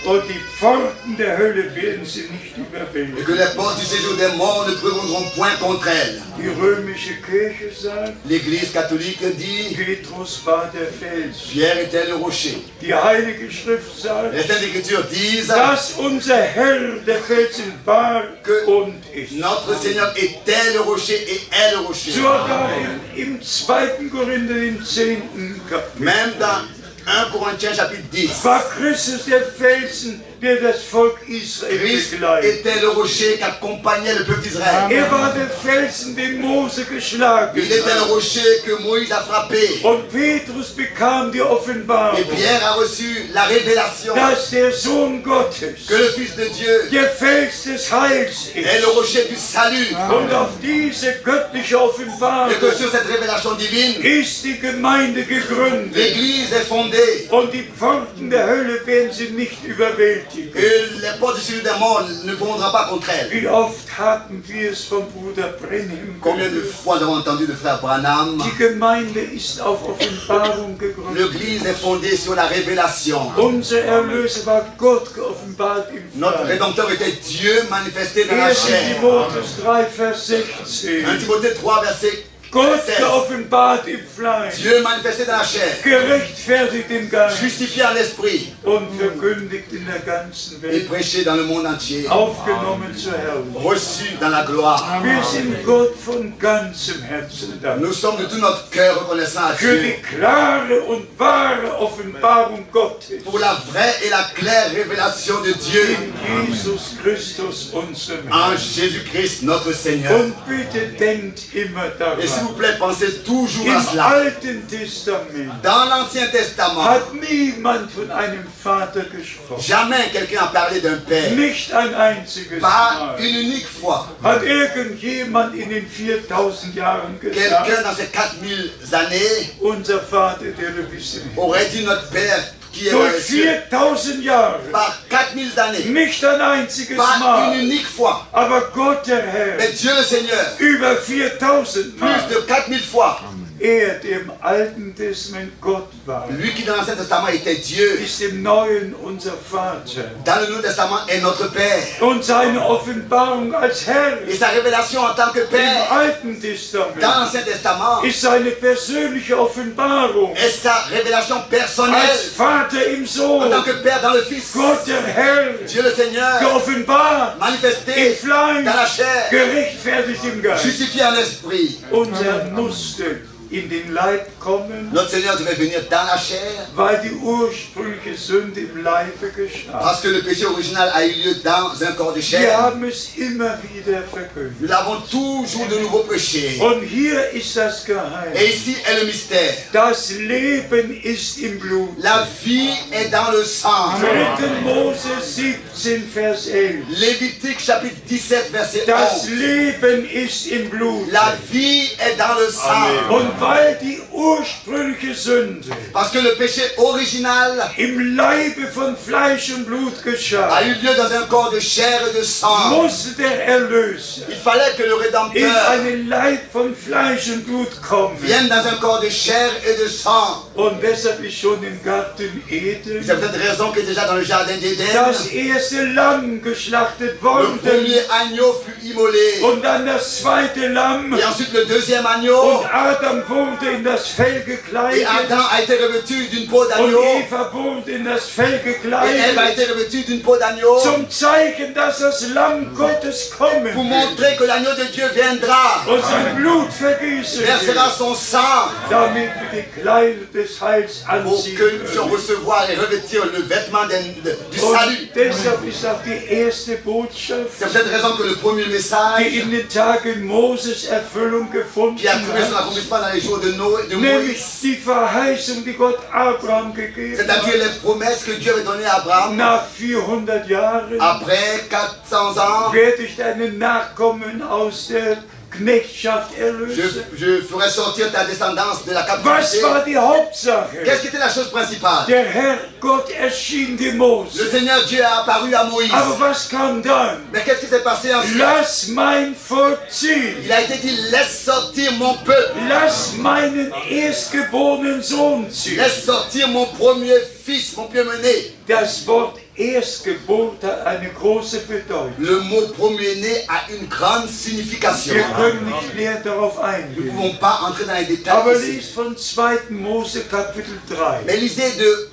Speaker 4: Und die Pforten der Hölle werden sie nicht
Speaker 1: et
Speaker 4: überwältigen.
Speaker 1: que les portes du séjour des morts ne prévaudront point contre elle.
Speaker 4: Die römische Kirche sagt,
Speaker 1: L'église catholique dit,
Speaker 4: Petrus war der Fels.
Speaker 1: Pierre était le rocher.
Speaker 4: Die Heilige Schrift sagt,
Speaker 1: Les Saintes Écritures disent
Speaker 4: dass unser Herr der Felsen war und ist.
Speaker 1: notre Seigneur était le rocher et est le rocher.
Speaker 4: Sogar im 2. Korinther, im 10. Kapitel,
Speaker 1: Même dans 1 Corinthiens chapitre 10,
Speaker 4: war Christus der Felsen, der das Volk Israel
Speaker 1: Christ
Speaker 4: begleitet.
Speaker 1: était le rocher qui accompagnait le peuple d'Israël.
Speaker 4: War der Felsen, den Mose geschlagen
Speaker 1: Il était le
Speaker 4: hat.
Speaker 1: rocher que Moïse a frappé.
Speaker 4: Und Petrus bekam die Offenbarung,
Speaker 1: Et Pierre a reçu la révélation
Speaker 4: dass der Sohn Gottes
Speaker 1: que le Fils de Dieu
Speaker 4: der Fels des Heils
Speaker 1: est
Speaker 4: ist.
Speaker 1: le rocher du salut.
Speaker 4: Und auf diese göttliche
Speaker 1: Et
Speaker 4: Offenbarung
Speaker 1: que sur cette révélation divine,
Speaker 4: ist die Gemeinde gegründet.
Speaker 1: l'Église est fondée.
Speaker 4: Und die Pforten der Hölle werden sie nicht überwältigen.
Speaker 1: Et les portes du séjour des morts ne pourront pas contre elle.
Speaker 4: Wie oft haben wir es vom Bruder Brenhem
Speaker 1: Combien de
Speaker 4: gehört?
Speaker 1: fois nous avons entendu le frère Branham?
Speaker 4: Die Gemeinde ist auf Offenbarung gegründet.
Speaker 1: L'Église est fondée sur la révélation.
Speaker 4: Unser Erlöser war Gott geoffenbart im
Speaker 1: Notre
Speaker 4: Fleisch.
Speaker 1: Rédempteur était Dieu manifesté dans la
Speaker 4: 1.
Speaker 1: chair.
Speaker 4: Timotheus 3, Vers
Speaker 1: 1
Speaker 4: 16.
Speaker 1: Timothée 3, verset
Speaker 4: Gott
Speaker 1: 16.
Speaker 4: geoffenbart im Fleisch,
Speaker 1: Dieu manifesté dans la chair,
Speaker 4: gerechtfertigt im Geist
Speaker 1: justifié en l'esprit
Speaker 4: und verkündigt in der ganzen
Speaker 1: et
Speaker 4: Welt,
Speaker 1: prêché dans le monde entier,
Speaker 4: aufgenommen zur Herrlichkeit.
Speaker 1: reçu dans la gloire.
Speaker 4: Wir sind Gott von ganzem Herzen dankbar
Speaker 1: Nous sommes de tout notre cœur reconnaissants à
Speaker 4: für
Speaker 1: Dieu
Speaker 4: die klare und wahre Offenbarung Gottes
Speaker 1: pour la vraie et la claire révélation de Dieu
Speaker 4: in Jesus Christus, unserem
Speaker 1: en
Speaker 4: Herrn.
Speaker 1: Jésus-Christ notre Seigneur.
Speaker 4: Und bitte denkt immer
Speaker 1: Et s'il
Speaker 4: daran,
Speaker 1: vous plaît, pensez toujours à
Speaker 4: im
Speaker 1: cela.
Speaker 4: Alten Testament
Speaker 1: Dans l'Ancien Testament,
Speaker 4: hat niemand von einem Vater gesprochen.
Speaker 1: jamais quelqu'un a parlé d'un père.
Speaker 4: Nicht ein einziges
Speaker 1: Pas
Speaker 4: Mal.
Speaker 1: une unique fois.
Speaker 4: Hat irgendjemand in den 4000 Jahren gesagt,
Speaker 1: Quelqu'un dans ces 4000 années
Speaker 4: unser Vater, der du bist im Himmel.
Speaker 1: aurait dit notre Père qui est dans
Speaker 4: Durch
Speaker 1: les cieux.
Speaker 4: 4000 Jahre,
Speaker 1: Par 4000 années.
Speaker 4: nicht ein einziges
Speaker 1: Pas une
Speaker 4: Mal,
Speaker 1: unique fois.
Speaker 4: aber Gott der Herr,
Speaker 1: Mais Dieu le Seigneur,
Speaker 4: über 4000 Mal,
Speaker 1: plus de 4000 fois,
Speaker 4: er, der im Alten Testament Gott war,
Speaker 1: lui qui dans l'Ancien Testament était Dieu,
Speaker 4: ist im Neuen unser Vater.
Speaker 1: dans le Nouveau Testament est notre Père.
Speaker 4: Und seine Offenbarung als Herr
Speaker 1: Et sa révélation en tant que
Speaker 4: im
Speaker 1: Père,
Speaker 4: Alten
Speaker 1: dans
Speaker 4: Testament
Speaker 1: l'Ancien Testament,
Speaker 4: ist seine persönliche Offenbarung
Speaker 1: est sa révélation personnelle
Speaker 4: als Vater im
Speaker 1: en
Speaker 4: Sohn.
Speaker 1: tant que Père dans le Fils.
Speaker 4: Gott der Herr,
Speaker 1: Dieu le Seigneur,
Speaker 4: geoffenbart im
Speaker 1: manifesté
Speaker 4: Fleisch,
Speaker 1: dans la chair,
Speaker 4: gerechtfertigt im Geist.
Speaker 1: justifié en esprit.
Speaker 4: Unser Herr musste in den Leib kommen,
Speaker 1: Notre Seigneur devait venir dans la chair
Speaker 4: weil die ursprüngliche Sünde im Leibe geschah.
Speaker 1: parce que le péché original a eu lieu dans un corps de
Speaker 4: Wir
Speaker 1: chair.
Speaker 4: haben es immer wieder verkündet.
Speaker 1: Nous l'avons toujours de nouveau prêché.
Speaker 4: Und hier ist das
Speaker 1: Et
Speaker 4: Geheimnis.
Speaker 1: ici est le mystère.
Speaker 4: Das Leben ist im Blut.
Speaker 1: La vie est dans le sang.
Speaker 4: 3. Mose 17, Vers 11.
Speaker 1: Lévitique chapitre 17 verset
Speaker 4: Das
Speaker 1: 11.
Speaker 4: Leben ist im Blut.
Speaker 1: La vie est dans le sang.
Speaker 4: Und weil die ursprüngliche Sünde
Speaker 1: Parce que le péché original
Speaker 4: im Leibe von Fleisch und Blut geschah,
Speaker 1: a eu lieu dans un corps de chair et de sang.
Speaker 4: musste der Erlöser
Speaker 1: Il fallait que le
Speaker 4: in
Speaker 1: Rédempteur
Speaker 4: einen Leib von Fleisch und Blut kommen.
Speaker 1: vienne dans un corps de chair et de sang.
Speaker 4: Und deshalb ist schon im Garten Eden
Speaker 1: C'est peut-être raison que déjà dans le jardin d'Éden,
Speaker 4: das erste Lamm geschlachtet
Speaker 1: le
Speaker 4: worden
Speaker 1: premier agneau fut immolé.
Speaker 4: und dann das zweite Lamm
Speaker 1: Et ensuite le deuxième agneau.
Speaker 4: und Adam wurde in das Fell
Speaker 1: Et
Speaker 4: gekleidet
Speaker 1: Adam a été revêtu d'une peau
Speaker 4: und
Speaker 1: d'agneau.
Speaker 4: Eva wurde in das Fell
Speaker 1: Et Ève a été
Speaker 4: gekleidet,
Speaker 1: revêtue d'une peau d'agneau.
Speaker 4: zum Zeichen, dass das Lamm Gottes kommen
Speaker 1: Pour
Speaker 4: wird
Speaker 1: montrer que l'agneau de Dieu viendra.
Speaker 4: und sein Blut vergießen
Speaker 1: Versera
Speaker 4: wird,
Speaker 1: son sang.
Speaker 4: damit wir die Kleider des Heils
Speaker 1: Pour
Speaker 4: anziehen
Speaker 1: que nous puissions
Speaker 4: können.
Speaker 1: recevoir et revêtir le vêtement du
Speaker 4: Und
Speaker 1: salut.
Speaker 4: deshalb ist auch die erste Botschaft,
Speaker 1: C'est pour cette raison que le premier
Speaker 4: die
Speaker 1: message
Speaker 4: in den Tagen Moses Erfüllung gefunden
Speaker 1: qui a trouvé son
Speaker 4: hat,
Speaker 1: accomplissement dans les jours de
Speaker 4: nämlich
Speaker 1: Moïse,
Speaker 4: die Verheißung, die Gott Abraham gegeben
Speaker 1: c'est-à-dire
Speaker 4: hat.
Speaker 1: les promesses que Dieu avait données à Abraham.
Speaker 4: Nach 400 Jahren
Speaker 1: Après 400 ans,
Speaker 4: werde ich deine Nachkommen aus der Knechtschaft erlösen.
Speaker 1: je ferai sortir ta descendance de la
Speaker 4: Was
Speaker 1: captivité.
Speaker 4: war die Hauptsache?
Speaker 1: Qu'est-ce qui était la chose principale?
Speaker 4: Der Herr Gott erschien dem Mose.
Speaker 1: Le Seigneur Dieu a apparu à Moïse.
Speaker 4: Aber was kam dann?
Speaker 1: Mais qu'est-ce qui s'est passé ensuite?
Speaker 4: Lass mein Volk ziehen.
Speaker 1: Il a été dit, laisse sortir mon peuple.
Speaker 4: Lass meinen erstgeborenen Sohn ziehen.
Speaker 1: Laisse sortir mon premier fils, mon premier-né.
Speaker 4: Das Wort Erstgeburt hat eine große Bedeutung.
Speaker 1: Le mot premier-né a une grande signification.
Speaker 4: Wir können nicht näher darauf
Speaker 1: Nous ne
Speaker 4: eingehen.
Speaker 1: pouvons pas entrer dans les
Speaker 4: Aber
Speaker 1: détails ici.
Speaker 4: lies von 2. Mose Kapitel 3.
Speaker 1: Mais lisez de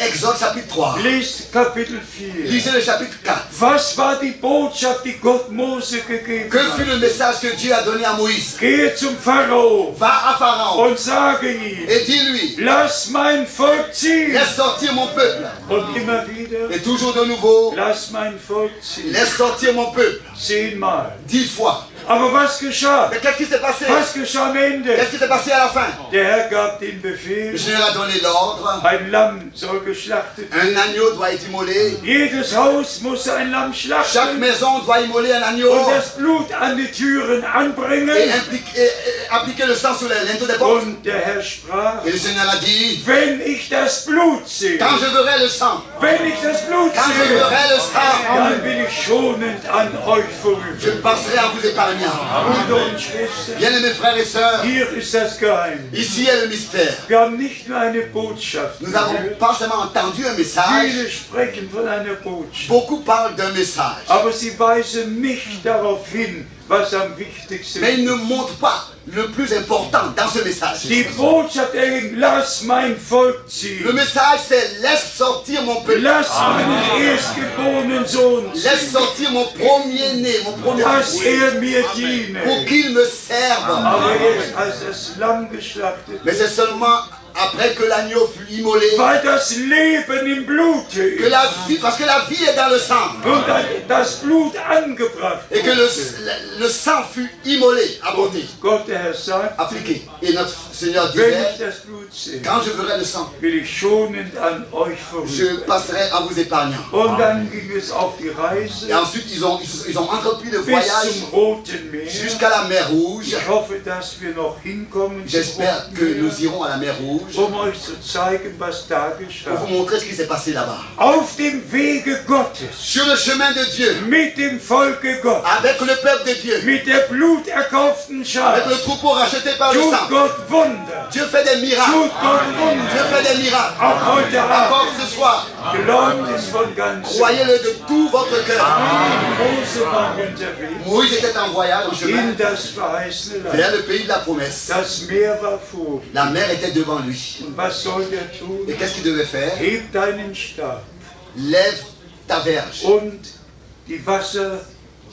Speaker 1: Exode chapitre 3.
Speaker 4: Lies Kapitel 4.
Speaker 1: Lisez le chapitre 4.
Speaker 4: Was war die Botschaft, die Gott Mose gegeben
Speaker 1: Que fut
Speaker 4: hat?
Speaker 1: le message que Dieu a donné à Moïse?
Speaker 4: Gehe zum Pharao
Speaker 1: Va à Pharaon
Speaker 4: und sage ihm,
Speaker 1: et dis-lui,
Speaker 4: lass mein Volk ziehen.
Speaker 1: laisse sortir mon peuple.
Speaker 4: Und immer wieder,
Speaker 1: Et toujours de nouveau,
Speaker 4: lass mein Volk ziehen.
Speaker 1: laisse sortir mon peuple.
Speaker 4: 10-mal.
Speaker 1: 10 fois.
Speaker 4: Aber was geschah?
Speaker 1: Mais qu'est-ce qui s'est passé?
Speaker 4: Was geschah am Ende?
Speaker 1: Qu'est-ce qui s'est passé à la fin?
Speaker 4: Der Herr gab den
Speaker 1: Le
Speaker 4: Befehl,
Speaker 1: Seigneur a donné l'ordre.
Speaker 4: ein Lamm soll geschlachtet werden.
Speaker 1: Un agneau doit être immolé.
Speaker 4: Jedes Haus musste ein Lamm
Speaker 1: Chaque
Speaker 4: schlachten
Speaker 1: maison doit immoler un agneau
Speaker 4: und das Blut an die Türen
Speaker 1: et
Speaker 4: anbringen.
Speaker 1: appliquer le sang sur les linteaux des portes.
Speaker 4: Und der Herr sprach,
Speaker 1: Et le Seigneur a dit,
Speaker 4: wenn ich das Blut sehe,
Speaker 1: quand je verrai le sang,
Speaker 4: wenn ich das Blut
Speaker 1: quand je
Speaker 4: sehe,
Speaker 1: verrai le sang,
Speaker 4: dann bin ich schonend an euch
Speaker 1: je
Speaker 4: vorüber.
Speaker 1: passerai à vous épargnant.
Speaker 4: Brüder und Schwestern,
Speaker 1: Bien-aimés frères et sœurs,
Speaker 4: hier ist das Geheimnis.
Speaker 1: ici est le mystère.
Speaker 4: Wir haben nicht nur eine Botschaft
Speaker 1: Nous n'avons
Speaker 4: gehört.
Speaker 1: pas seulement entendu un message,
Speaker 4: Viele sprechen von einer Botschaft,
Speaker 1: beaucoup parlent d'un message,
Speaker 4: aber sie weisen nicht darauf hin, was am wichtigsten
Speaker 1: mais ils ne
Speaker 4: ist.
Speaker 1: montrent pas le plus important dans ce message.
Speaker 4: Die Botschaft ergeht, lass mein Volk
Speaker 1: Le
Speaker 4: ziehen.
Speaker 1: message c'est laisse sortir mon peuple,
Speaker 4: Lass meinen erstgeborenen Sohn
Speaker 1: laisse
Speaker 4: ziehen,
Speaker 1: sortir mon premier-né, mon premier
Speaker 4: dass
Speaker 1: fils,
Speaker 4: er mir diene.
Speaker 1: pour qu'il me serve.
Speaker 4: Aber erst als das Lamm geschlachtet
Speaker 1: Mais c'est seulement après que l'agneau fut immolé,
Speaker 4: weil das Leben im Blute
Speaker 1: que
Speaker 4: ist
Speaker 1: la vie, parce que la vie est dans le sang,
Speaker 4: und das Blut angebracht
Speaker 1: et que le sang fut immolé, apporté,
Speaker 4: Gott, der Herr sagt,
Speaker 1: appliqué. Et notre Seigneur
Speaker 4: wenn
Speaker 1: disait,
Speaker 4: ich das Blut sehe,
Speaker 1: quand je verrai le sang,
Speaker 4: will ich schonend an euch
Speaker 1: je
Speaker 4: vorüber.
Speaker 1: passerai à vous épargnant.
Speaker 4: Und dann ging es auf die
Speaker 1: Et
Speaker 4: Reise
Speaker 1: ensuite, ils ont entrepris le
Speaker 4: bis
Speaker 1: voyage
Speaker 4: zum Roten Meer.
Speaker 1: jusqu'à la mer Rouge.
Speaker 4: Ich hoffe, dass wir noch hinkommen zum
Speaker 1: J'espère
Speaker 4: Roten
Speaker 1: que nous
Speaker 4: Meer,
Speaker 1: irons à la mer Rouge
Speaker 4: um euch zu zeigen, was da
Speaker 1: pour
Speaker 4: geschah.
Speaker 1: vous montrer ce qui s'est passé là-bas.
Speaker 4: Auf dem Wege Gottes,
Speaker 1: Sur le chemin de Dieu,
Speaker 4: mit dem Volke Gottes,
Speaker 1: avec le peuple de Dieu,
Speaker 4: mit der bluterkauften Schar,
Speaker 1: avec le troupeau racheté par le
Speaker 4: tut
Speaker 1: sang,
Speaker 4: Gott Wunder,
Speaker 1: Dieu fait des miracles.
Speaker 4: tut Gott
Speaker 1: Dieu
Speaker 4: Wunder.
Speaker 1: fait des miracles.
Speaker 4: Auch heute Abend,
Speaker 1: Encore ce soir,
Speaker 4: glaubt es von ganzem.
Speaker 1: croyez-le de tout votre cœur.
Speaker 4: Mose war unterwegs
Speaker 1: Moïse était en voyage en chemin
Speaker 4: in das verheißene Land.
Speaker 1: vers le pays de la promesse.
Speaker 4: Das Meer war vor ihm.
Speaker 1: La mer était devant lui.
Speaker 4: Und was soll der tun?
Speaker 1: Et qu'est-ce qu'il devait faire?
Speaker 4: Heb deinen Stab.
Speaker 1: Lève ta verge.
Speaker 4: Und die Wasser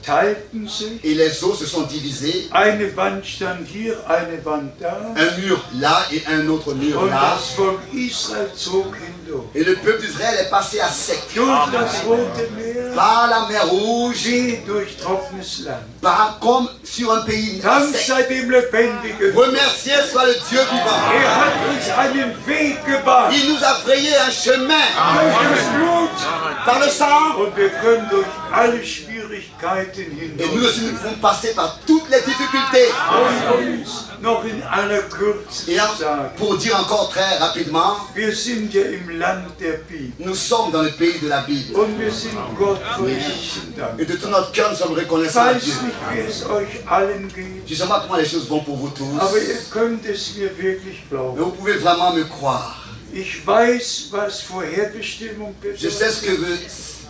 Speaker 4: teilten sich.
Speaker 1: Et les eaux se sont divisées.
Speaker 4: Eine Wand stand hier, eine Wand da.
Speaker 1: Un mur là et un autre mur
Speaker 4: Und
Speaker 1: là.
Speaker 4: das Volk Israel zog hindurch.
Speaker 1: Et le peuple d'Israël est passé à sec.
Speaker 4: Durch das Rote Meer,
Speaker 1: Par la mer Rouge,
Speaker 4: wie durch trockenes Land.
Speaker 1: par comme sur un pays
Speaker 4: Dank
Speaker 1: sec.
Speaker 4: sei dem lebendigen Gott.
Speaker 1: Remercié soit le Dieu vivant.
Speaker 4: Hat uns einen Weg gebahnt.
Speaker 1: Il nous a frayé un chemin
Speaker 4: Durch das Blut.
Speaker 1: par le sang.
Speaker 4: Und wir können durch alle Schwierigkeiten
Speaker 1: Et nous
Speaker 4: hindurch.
Speaker 1: aussi, nous pouvons passer par toutes les difficultés.
Speaker 4: Und uns noch in aller Kürze
Speaker 1: Et là,
Speaker 4: zu sagen,
Speaker 1: pour dire encore très rapidement,
Speaker 4: wir sind ja im Land der Bibel.
Speaker 1: nous sommes dans le pays de la Bible.
Speaker 4: Und wir sind Gott von Herzen dankbar.
Speaker 1: Et de tout notre cœur, nous sommes
Speaker 4: Ich
Speaker 1: reconnaissants à
Speaker 4: weiß
Speaker 1: Dieu.
Speaker 4: nicht, wie es euch allen geht,
Speaker 1: Je ne sais pas comment les choses vont pour vous tous,
Speaker 4: aber ihr könnt es mir wirklich
Speaker 1: mais
Speaker 4: glauben.
Speaker 1: vous pouvez vraiment me croire.
Speaker 4: Ich weiß, was Vorherbestimmung
Speaker 1: Je sais ce que
Speaker 4: bedeutet.
Speaker 1: veut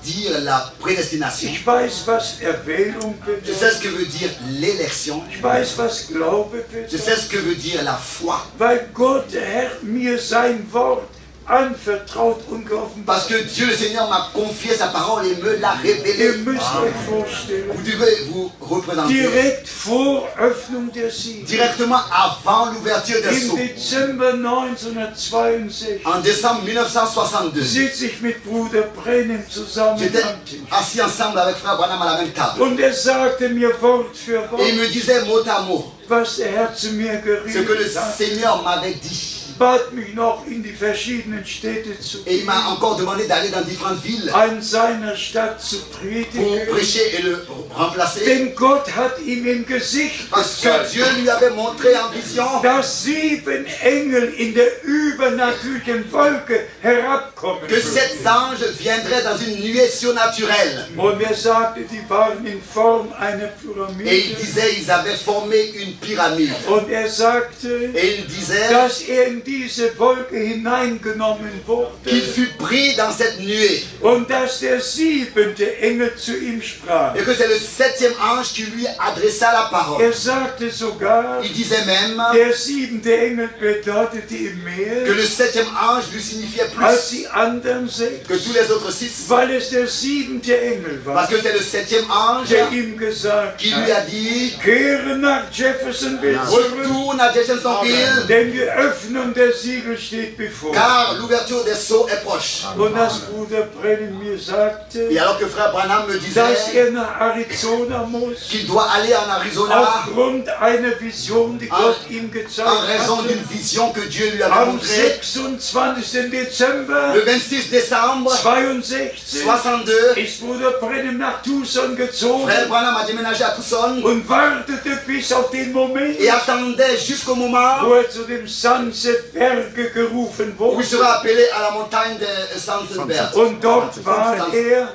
Speaker 1: dire la prédestination.
Speaker 4: Ich weiß, was Erwählung
Speaker 1: Je sais ce
Speaker 4: bedeutet.
Speaker 1: que veut dire l'élection.
Speaker 4: Ich weiß, was Glaube
Speaker 1: Je sais
Speaker 4: bedeutet.
Speaker 1: ce que veut dire la foi.
Speaker 4: Weil Gott, der Herr, mir sein Wort anvertraut und geoffenbart.
Speaker 1: Parce que Dieu le Seigneur m'a confié sa parole et me l'a
Speaker 4: Ihr
Speaker 1: révélée.
Speaker 4: müsst euch vorstellen,
Speaker 1: Vous devez vous représenter
Speaker 4: direkt vor Öffnung der Siegel,
Speaker 1: directement avant l'ouverture des
Speaker 4: im
Speaker 1: sceaux.
Speaker 4: Dezember 1962,
Speaker 1: En décembre 1962,
Speaker 4: sitze ich mit Bruder Brennan zusammen
Speaker 1: j'étais
Speaker 4: am Tisch.
Speaker 1: assis ensemble avec frère Branham à la même table.
Speaker 4: Und er sagte mir Wort für Wort,
Speaker 1: Et il me disait mot à mot
Speaker 4: was der Herr zu mir
Speaker 1: ce que le
Speaker 4: geredet hat.
Speaker 1: Seigneur m'avait dit.
Speaker 4: Bat mich noch in die verschiedenen Städte zu
Speaker 1: Et il
Speaker 4: gehen,
Speaker 1: m'a encore demandé d'aller dans différentes villes
Speaker 4: an seiner Stadt zu
Speaker 1: pour
Speaker 4: predigen.
Speaker 1: prêcher et le remplacer.
Speaker 4: Denn Gott hat ihm im Gesicht
Speaker 1: Parce que
Speaker 4: gezeigt,
Speaker 1: Dieu lui avait montré en vision
Speaker 4: dass 7 Engel in der übernatürlichen Wolke herabkommen
Speaker 1: que 7
Speaker 4: würden.
Speaker 1: anges viendraient dans une nuée surnaturelle.
Speaker 4: Und er sagte, die waren in Form einer
Speaker 1: Et il
Speaker 4: Pyramide.
Speaker 1: disait ils avaient formé une pyramide.
Speaker 4: Und er sagte,
Speaker 1: Et il disait
Speaker 4: dass er in diese Wolke hineingenommen
Speaker 1: qu'il
Speaker 4: wurde
Speaker 1: fut pris dans cette nuée.
Speaker 4: und dass der 7. Engel zu ihm sprach.
Speaker 1: Et que c'est le 7e ange qui lui adressa la parole.
Speaker 4: Er sagte sogar,
Speaker 1: Il disait même
Speaker 4: der 7. Engel bedeutete ihm
Speaker 1: que
Speaker 4: mehr
Speaker 1: le 7e ange lui signifiait
Speaker 4: als
Speaker 1: plus
Speaker 4: die anderen 6,
Speaker 1: que tous les autres 6.
Speaker 4: weil es der 7. Engel war,
Speaker 1: Parce que c'est le 7e ange
Speaker 4: der ihm gesagt
Speaker 1: qui lui
Speaker 4: hat,
Speaker 1: a dit
Speaker 4: kehre nach Jeffersonville zurück,
Speaker 1: retourne à Jeffersonville
Speaker 4: denn die Öffnung der Siegel steht bevor.
Speaker 1: car l'ouverture des sceaux est proche.
Speaker 4: Und als Bruder Brennan mir sagte,
Speaker 1: Et alors que frère Branham me
Speaker 4: dass
Speaker 1: disait
Speaker 4: er nach Arizona muss,
Speaker 1: qu'il doit aller en Arizona
Speaker 4: aufgrund einer Vision, die Gott ihm gezeigt
Speaker 1: en raison
Speaker 4: hatte,
Speaker 1: d'une vision que Dieu lui avait
Speaker 4: am
Speaker 1: montrée
Speaker 4: 26. Dezember
Speaker 1: le 26 décembre
Speaker 4: 62
Speaker 1: 62.
Speaker 4: ist Bruder Brennan nach Tucson gezogen
Speaker 1: Frère Branham a déménagé à Tucson
Speaker 4: und wartete bis auf den Moment,
Speaker 1: et attendait jusqu'au moment
Speaker 4: wo er zu dem Sunset-Berge gerufen
Speaker 1: où il
Speaker 4: wurde.
Speaker 1: sera appelé à la montagne de Sunsetberg.
Speaker 4: Und dort war er,